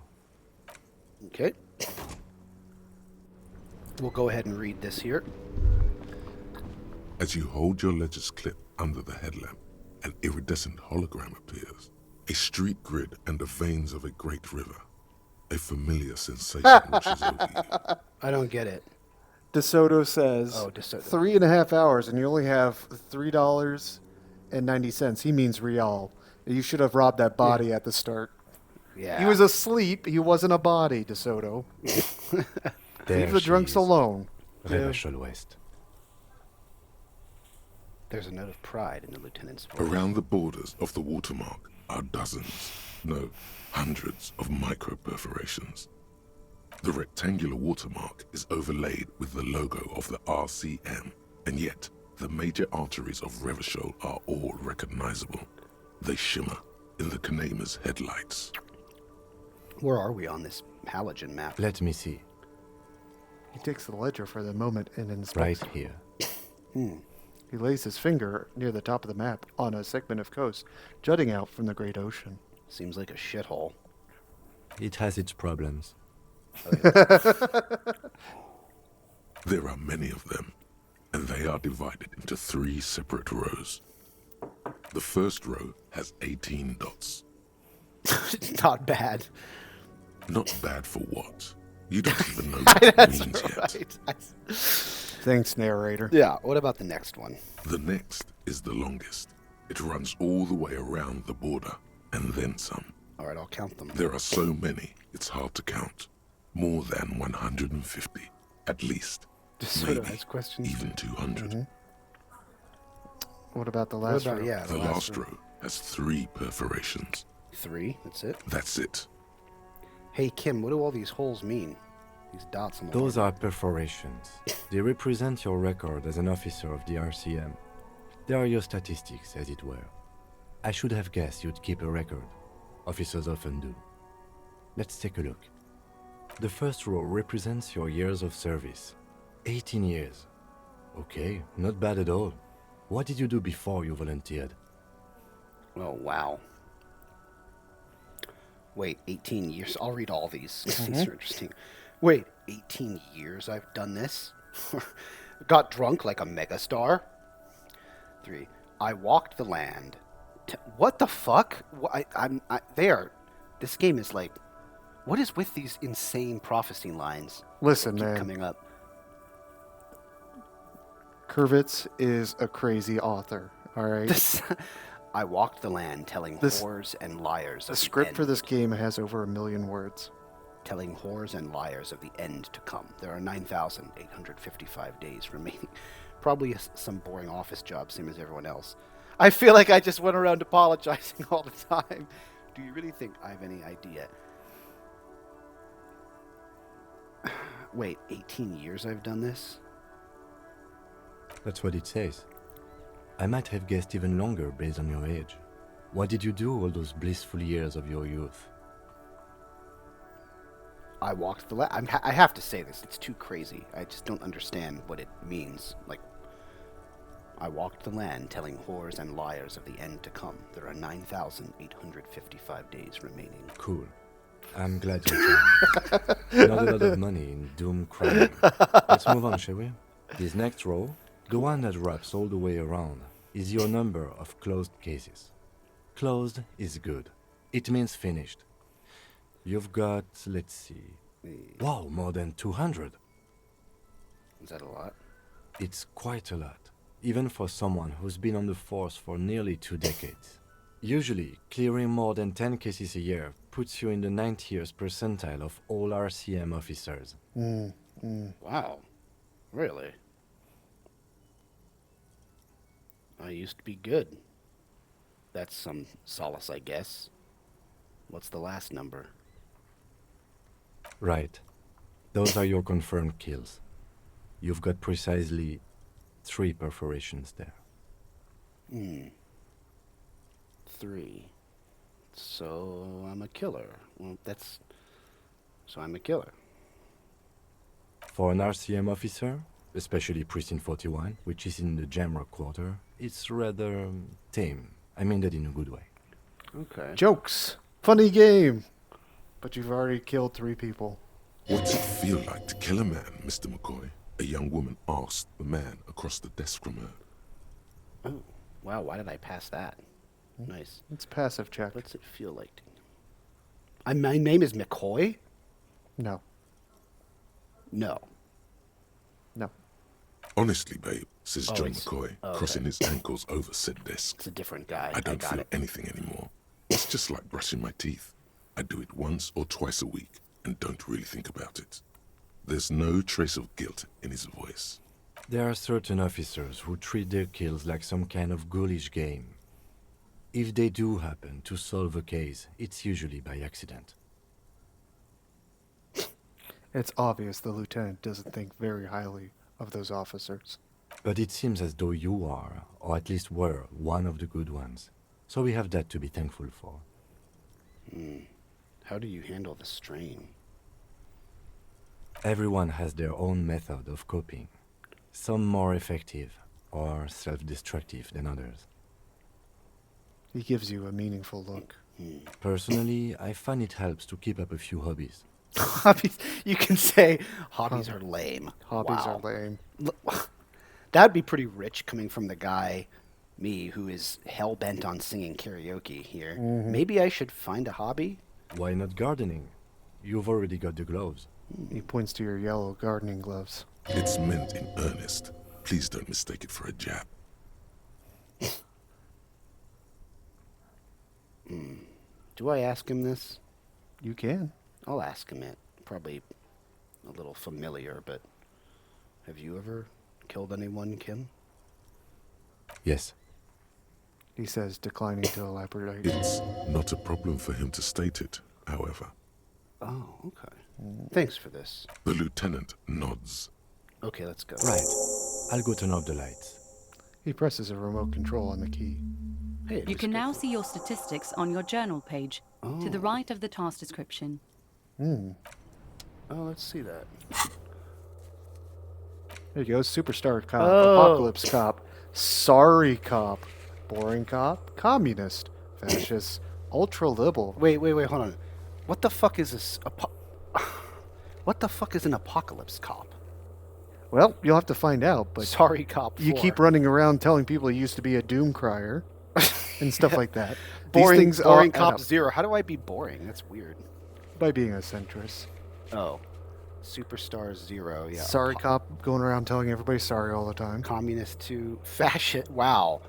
Okay. We'll go ahead and read this here. As you hold your ledger's clip under the headlamp, an iridescent hologram appears. A street grid and the veins of a great river. A familiar sensation washes over you. I don't get it. DeSoto says Oh, DeSoto. 3.5 hours, and you only have $3.90. He means real. You should have robbed that body at the start. Yeah. He was asleep. He wasn't a body, DeSoto. Leave the drunks alone. Revachol West. There's a note of pride in the lieutenant's voice. Around the borders of the watermark are dozens, no, hundreds of micro-perforations. The rectangular watermark is overlaid with the logo of the RCM, and yet the major arteries of Revachol are all recognizable. They shimmer in the Kanema's headlights. Where are we on this halogen map? Let me see. He takes the ledger for the moment and inspects. Right here. He lays his finger near the top of the map on a segment of coast jutting out from the great ocean. Seems like a shithole. It has its problems. There are many of them, and they are divided into 3 separate rows. The first row has 18 dots. Not bad. Not bad for what? You don't even know what it means yet. Thanks, narrator. Yeah, what about the next one? The next is the longest. It runs all the way around the border, and then some. All right, I'll count them. There are so many, it's hard to count. More than 150, at least. DeSoto Maybe has questions. even 200. What about the last row? Yeah, The last row has 3 perforations. 3, that's it? That's it. Hey, Kim, what do all these holes mean? These dots on the Those are perforations. They represent your record as an officer of the RCM. They are your statistics, as it were. I should have guessed you'd keep a record. Officers often do. Let's take a look. The first row represents your years of service. 18 years. Okay, not bad at all. What did you do before you volunteered? Oh, wow. Wait, 18 years. I'll read all these. These are interesting. Wait, 18 years I've done this? Got drunk like a megastar? 3. I walked the land. What the fuck? This game is like, what is with these insane prophecy lines? Listen, that keep man. coming up. Kurvitz is a crazy author, all right? I walked the land telling whores and liars The of script end. for this game has over 1 million words. Telling whores and liars of the end to come. There are 9,855 days remaining. Probably some boring office job, same as everyone else. I feel like I just went around apologizing all the time. Do you really think I have any idea? Wait, 18 years I've done this? That's what it says. I might have guessed even longer based on your age. What did you do all those blissful years of your youth? I walked the land. I have to say this. It's too crazy. I just don't understand what it means. Like, I walked the land telling whores and liars of the end to come. There are 9,855 days remaining. Cool. I'm glad you joined me. Not a lot of money in doom crime. Let's move on, shall we? This next row The one that wraps all the way around is your number of closed cases. Closed is good. It means finished. You've got, let's see. Wow, more than 200. Is that a lot? It's quite a lot, even for someone who's been on the force for nearly 2 decades. Usually, clearing more than 10 cases a year puts you in the 90th percentile of all RCM officers. Wow. Really? I used to be good. That's some solace, I guess. What's the last number? Right. Those are your confirmed kills. You've got precisely 3 perforations there. 3. So I'm a killer. Well, so I'm a killer. For an RCM officer, especially Precinct 41, which is in the Jamrock Quarter, it's rather tame. I mean that in a good way. Okay. Jokes. Funny game. But you've already killed 3 people. What's it feel like to kill a man, Mr. McCoy? A young woman asked the man across the desk from her. Oh, wow, why did I pass that? Nice. It's passive check. What's it feel like? My name is McCoy? No. No. No. Honestly, babe, says John it's- McCoy, okay. crossing his ankles over said desk. It's a different guy. I don't got feel it. anything anymore. It's just like brushing my teeth. I do it once or twice a week and don't really think about it. There's no trace of guilt in his voice. There are certain officers who treat their kills like some kind of ghoulish game. If they do happen to solve a case, it's usually by accident. It's obvious the lieutenant doesn't think very highly of those officers. But it seems as though you are, or at least were, one of the good ones. So we have that to be thankful for. How do you handle the strain? Everyone has their own method of coping. Some more effective or self-destructive than others. He gives you a meaningful look. Personally, I find it helps to keep up a few hobbies. Hobbies? You can say hobbies are lame. Hobbies Wow. are lame. That'd be pretty rich coming from the guy, me, who is hell-bent on singing karaoke here. Maybe I should find a hobby? Why not gardening? You've already got the gloves. He points to your yellow gardening gloves. It's meant in earnest. Please don't mistake it for a jab. Do I ask him this? You can. I'll ask him it. Probably a little familiar, but have you ever killed anyone, Kim? Yes. He says, declining to elaborate. It's not a problem for him to state it, however. Oh, okay. Thanks for this. The lieutenant nods. Okay, let's go. Right. I'll go turn off the lights. He presses a remote control on the key. Hey, You can now see your statistics on your journal page, to the right of the task description. Oh, let's see that. There you go. Superstar cop. Oh. Apocalypse cop. Sorry cop. Boring cop. Communist. Fascist. Ultra-liberal. Wait, hold on. What the fuck is this? What the fuck is an apocalypse cop? Well, you'll have to find out, but Sorry cop you 4. keep running around telling people you used to be a doom crier and stuff like that. Boring, These things boring add cop up 0. How do I be boring? That's weird. by being a centrist. Oh. Superstar 0, yeah. Sorry cop going around telling everybody sorry all the time. Communist 2. Fascist. Wow.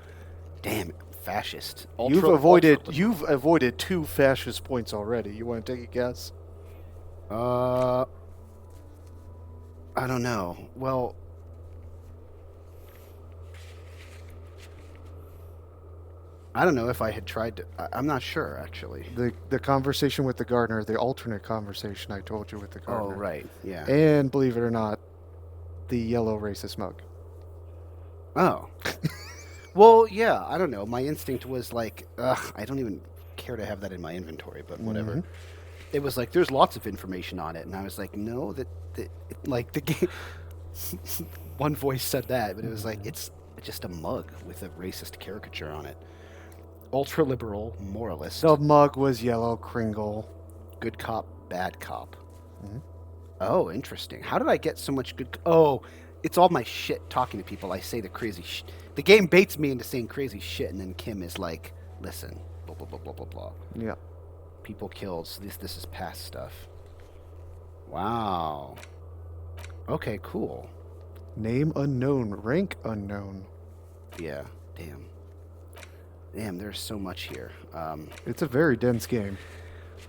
Damn it. Fascist. You've avoided 2 fascist points already. You want to take a guess? I don't know. Well, I don't know if I had tried to. I'm not sure, actually. The conversation with the gardener, the alternate conversation I told you with the gardener. Oh, right. Yeah. And believe it or not, the yellow racist mug. Oh. Well, yeah, I don't know. My instinct was like, I don't even care to have that in my inventory, but whatever. Mhm. It was like, there's lots of information on it, and I was like, no, like, the game... One voice said that, but it was like, it's just a mug with a racist caricature on it. Ultra-liberal, moralist. The mug was yellow Kringle. Good cop, bad cop. Mhm. Oh, interesting. How did I get so much good... Oh, it's all my shit talking to people. I say the crazy shit. The game baits me into saying crazy shit, and then Kim is like, listen, blah, blah, blah, blah, blah, blah. Yeah. People killed. So this is past stuff. Wow. Okay, cool. Name unknown, rank unknown. Yeah, damn. Damn, there's so much here. It's a very dense game.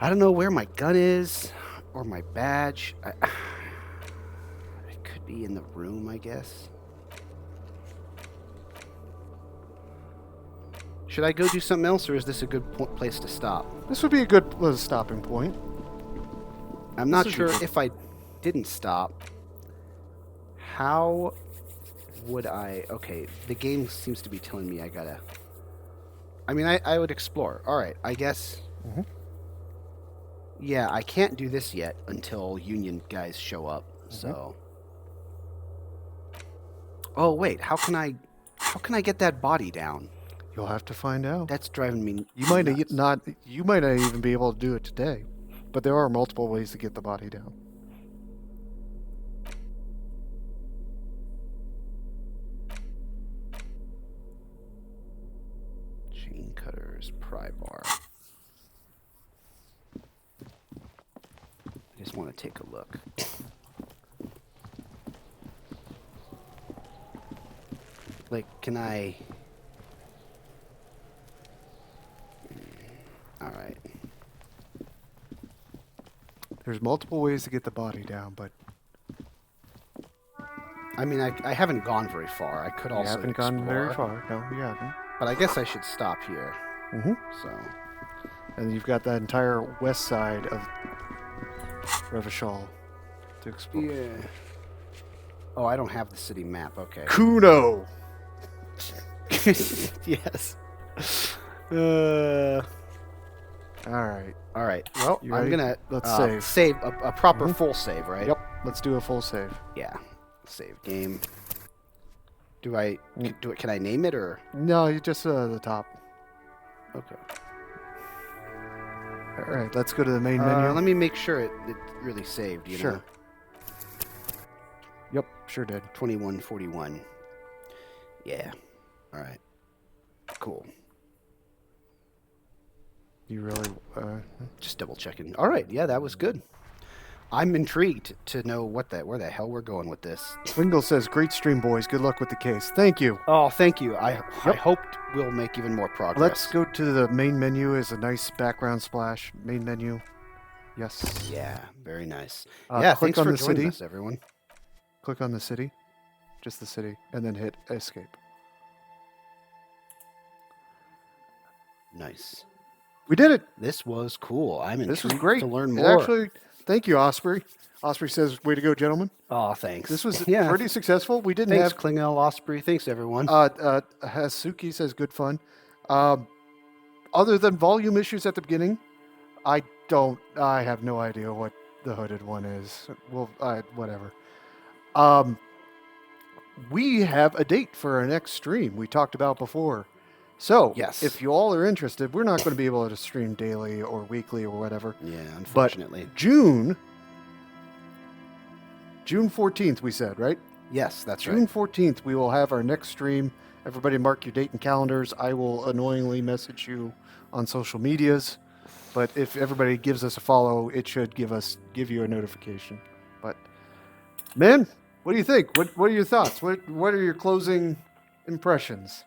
I don't know where my gun is or my badge. It could be in the room, I guess. Should I go do something else, or is this a good place to stop? This would be a good stopping point. I'm not sure if I didn't stop. How would I... Okay, the game seems to be telling me I gotta... I mean, I would explore. All right, I guess... Mm-hmm. Yeah, I can't do this yet until Union guys show up, so... Oh, wait, how can I get that body down? You'll have to find out. That's driving me You might nuts. not even be able to do it today, but there are multiple ways to get the body down. Chain cutters, pry bar. I just want to take a look. Like, can I... All right. There's multiple ways to get the body down, but I mean, I haven't gone very far. I could also you haven't gone very explore, far. No, you haven't. But I guess I should stop here. Mm-hmm. So, And you've got that entire west side of Revachol to explore. yeah. Oh, I don't have the city map. Okay. Cuno! Yes. Alright. All right. Well, You I'm ready? gonna Let's save a proper full save, right? Yep. Let's do a full save. Yeah. Save game. Do I do it? Can I name it or? No, you just the top. Okay. Alright, let's go to the main menu. Let me make sure it really saved. You Sure. know. Yep, sure did. 2141. Yeah. All right. Cool. You really Just double checking. All right. Yeah, that was good. I'm intrigued to know where the hell we're going with this. Wingle says, "Great stream, boys. Good luck with the case." Thank you. Oh, thank you. I hoped we'll make even more progress. Let's go to the main menu. Is a nice background splash. Main menu. Yes. Yeah, very nice. Click thanks on for the joining city. us, everyone. Click on the city. Just the city. And then hit escape. Nice. We did it. This was cool. I'm intrigued This was great. to learn It more. actually, thank you, Osprey. Osprey says, "Way to go, gentlemen." Oh, thanks. This was Yeah. pretty successful. We didn't Thanks, have. Klingel Osprey. Thanks, everyone. Hasuki says, "Good fun." Other than volume issues at the beginning, I have no idea what the hooded one is. Well, whatever. We have a date for our next stream we talked about before. So, Yes. if you all are interested, we're not going to be able to stream daily or weekly or whatever. Yeah, But unfortunately. June 14th, we said, right? Yes, that's June right. 14th, we will have our next stream. Everybody mark your date and calendars. I will annoyingly message you on social medias. But if everybody gives us a follow, it should give you a notification. But, man, what do you think? What are your thoughts? What are your closing impressions?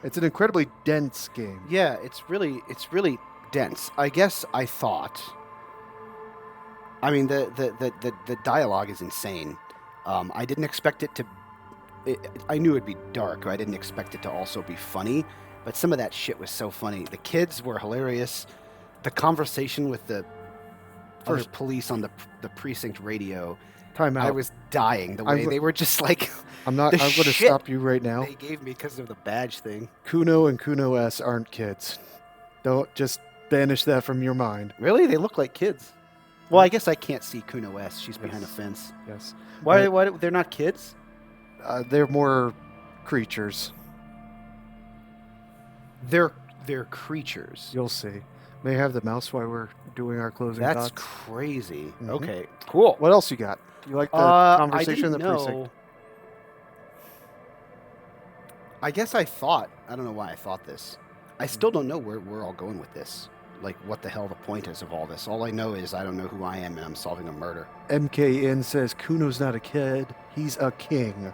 It's an incredibly dense game. Yeah, it's really dense. I guess I thought. I mean, the dialogue is insane. I didn't expect it to. I knew it'd be dark. I didn't expect it to also be funny, but some of that shit was so funny. The kids were hilarious. The conversation with the other police on the precinct radio. Time out. I was dying the way they were just like. I'm going to stop you right now. They gave me because of the badge thing. Cuno and Cuno S aren't kids. Don't just banish that from your mind. Really? They look like kids. Well, I guess I can't see Cuno S. She's behind a fence. Yes. Why they're not kids? They're more creatures. They're they're creatures. You'll see. May I have the mouse while we're doing our closing That's thoughts? crazy. Mhm. Okay, cool. What else you got? You like the conversation in the precinct? I guess I don't know why I thought this. I still don't know where we're all going with this. Like, what the hell the point is of all this. All I know is I don't know who I am and I'm solving a murder. MKN says Cuno's not a kid, he's a king.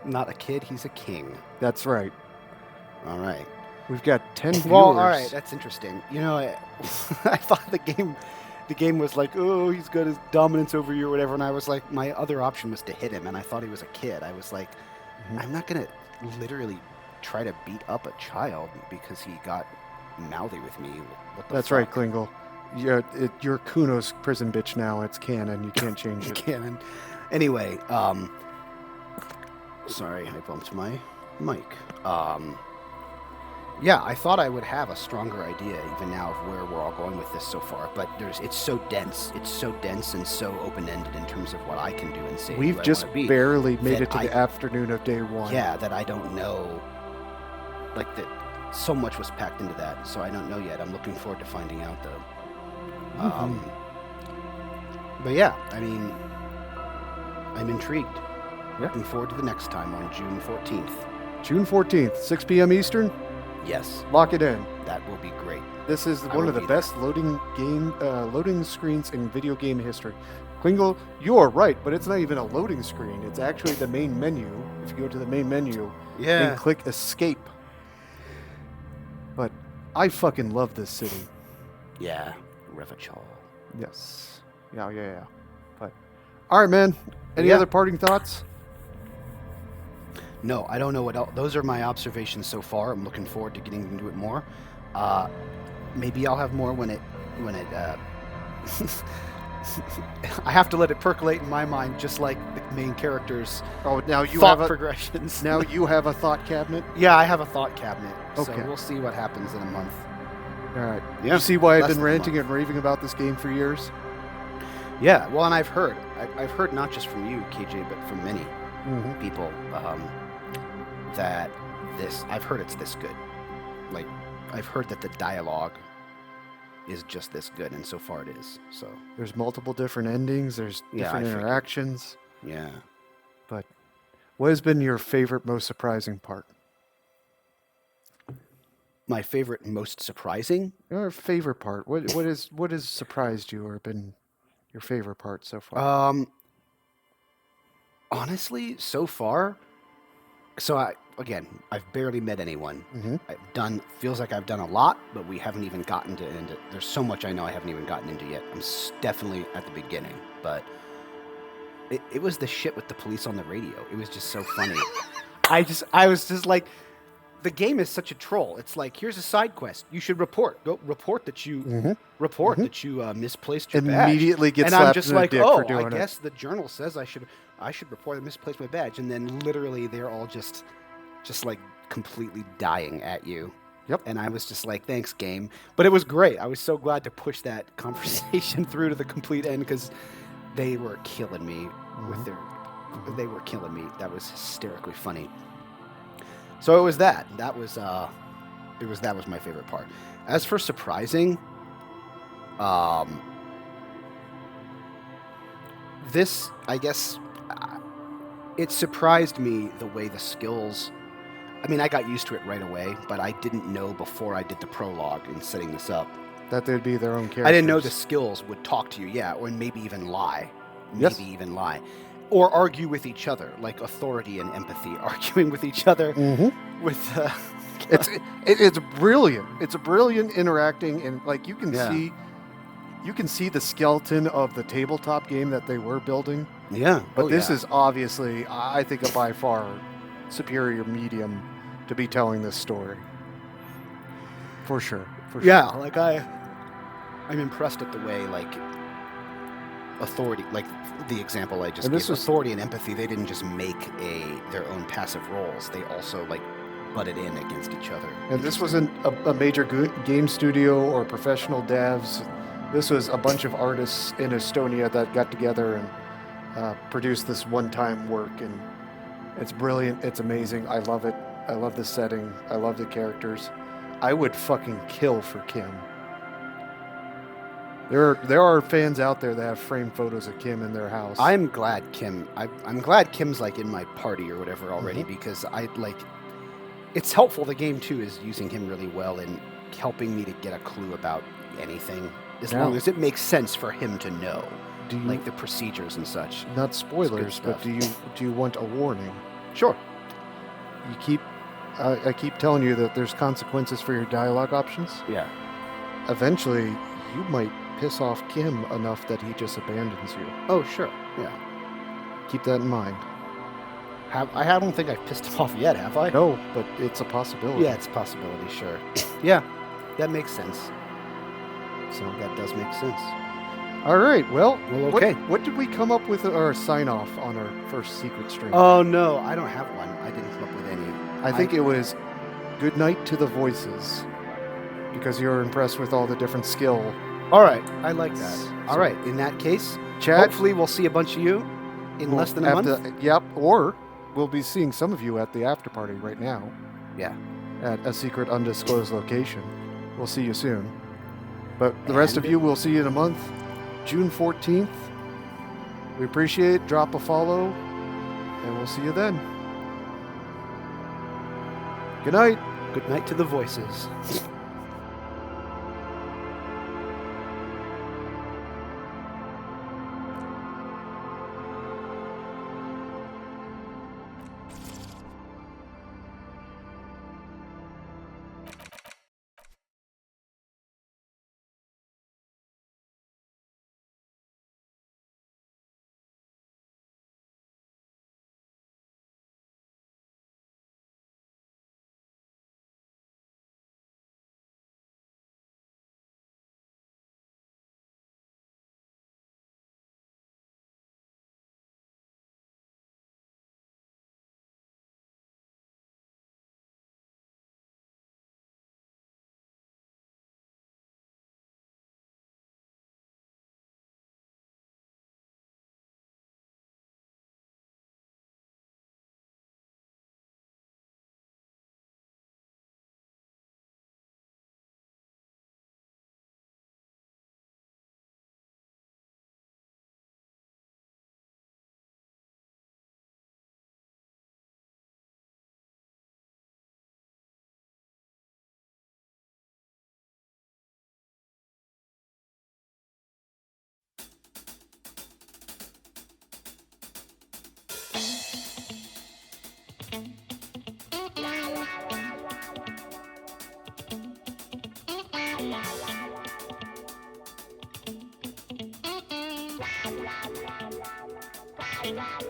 Not a kid, he's a king. That's right. All right. We've got 10 viewers. Well, all right, that's interesting. You know, I thought the game was like, oh, he's got his dominance over you or whatever, and I was like, my other option was to hit him, and I thought he was a kid. I was like, I'm not going to literally try to beat up a child because he got mouthy with me. What the That's fuck? right, Klingle. You're Cuno's prison bitch now. It's canon. You can't change it. Canon. Anyway, sorry, I bumped my mic. Yeah, I thought I would have a stronger idea even now of where we're all going with this so far, but it's so dense. It's so dense and so open-ended in terms of what I can do and say. We've who I just wanna be, barely made that it to the afternoon of day one. Yeah, that I don't know. Like, that so much was packed into that, so I don't know yet. I'm looking forward to finding out, though. But yeah, I mean, I'm intrigued. Looking forward to the next time on June 14th. June 14th, 6 p.m. Eastern? Yes. Lock it in. That will be great. This is I one will of the be best loading screens in video game history. Klingle, you are right, but it's not even a loading screen. It's actually the main menu. If you go to the main menu and click escape. But I fucking love this city. Yeah, Revachol. Yes. Yeah. But all right, man. Any other parting thoughts? No, I don't know what else. Those are my observations so far. I'm looking forward to getting into it more. Maybe I'll have more when it I have to let it percolate in my mind, just like the main characters. Oh, now you thought have progressions. Now you have a thought cabinet? Yeah, I have a thought cabinet. Okay. So we'll see what happens in a month. All right. Yeah, You see why I've less been than a ranting month. and raving about this game for years? Yeah, well, and I've heard not just from you, KJ, but from many Mhm. people that I've heard it's this good. Like, I've heard that the dialogue is just this good, and so far it is. So There's multiple different endings. There's Yeah, different I figured. interactions. yeah. But what has been your favorite, most surprising part? My favorite, most surprising. Your favorite part. What has surprised you or been your favorite part so far? Honestly, so far, I've barely met anyone. Feels like I've done a lot, but we haven't even gotten into. There's so much I know I haven't even gotten into yet. I'm definitely at the beginning, but it was the shit with the police on the radio. It was just so funny. I was just like, the game is such a troll. It's like, here's a side quest. You should report. Go report that you that you misplaced your badge. Immediately get and slapped I'm just in the like, dick oh, for doing I it. guess the journal says I should report I misplaced my badge, and then literally they're all just like completely dying at you. Yep. And I was just like, thanks, game. But it was great. I was so glad to push that conversation through to the complete end because they were killing me with their. They were killing me. That was hysterically funny. So it was that. That was my favorite part. As for surprising, this, I guess, it surprised me the way the skills. I mean, I got used to it right away, but I didn't know before I did the prologue and setting this up That they'd be their own characters. I didn't know the skills would talk to you, yeah, or maybe even lie. Yes. Maybe even lie. Or argue with each other, like authority and empathy, arguing with each other with... It's brilliant. It's a brilliant interacting, and like you can see the skeleton of the tabletop game that they were building. Yeah. But this is obviously, I think, a by far superior medium to be telling this story. For sure. Yeah, like I'm impressed at the way, like, authority, like the example I just And gave, this was- authority and empathy, they didn't just make their own passive roles. They also, like, butted in against each other. And this wasn't a major game studio or professional devs. This was a bunch of artists in Estonia that got together and produced this one-time work. And it's brilliant. It's amazing. I love it. I love the setting. I love the characters. I would fucking kill for Kim. There are fans out there that have framed photos of Kim in their house. I'm glad I'm glad Kim's like in my party or whatever already because I like. It's helpful. The game too is using him really well in helping me to get a clue about anything, as long as it makes sense for him to know, like the procedures and such. Not spoilers, but do you want a warning? Sure. I keep telling you that there's consequences for your dialogue options. Yeah. Eventually, you might piss off Kim enough that he just abandons you. Oh, sure. Yeah. Keep that in mind. I don't think I've pissed him off yet, have I? No, but it's a possibility. Yeah, it's a possibility, sure. Yeah, that makes sense. So that does make sense. All right, well, okay. What did we come up with our sign-off on our first secret stream? Oh, no, I don't have one. I didn't come up with any. I think it was good night to the voices, because you were impressed with all the different skill. All right, I like that. All right, in that case, Chad, hopefully we'll see a bunch of you in less than a month. Yep, or we'll be seeing some of you at the after party right now. Yeah. At a secret undisclosed location. We'll see you soon. But the rest of you, we'll see you in a month. June 14th. We appreciate it. Drop a follow, and we'll see you then. Good night. Good night to the voices. La la la la la la la la la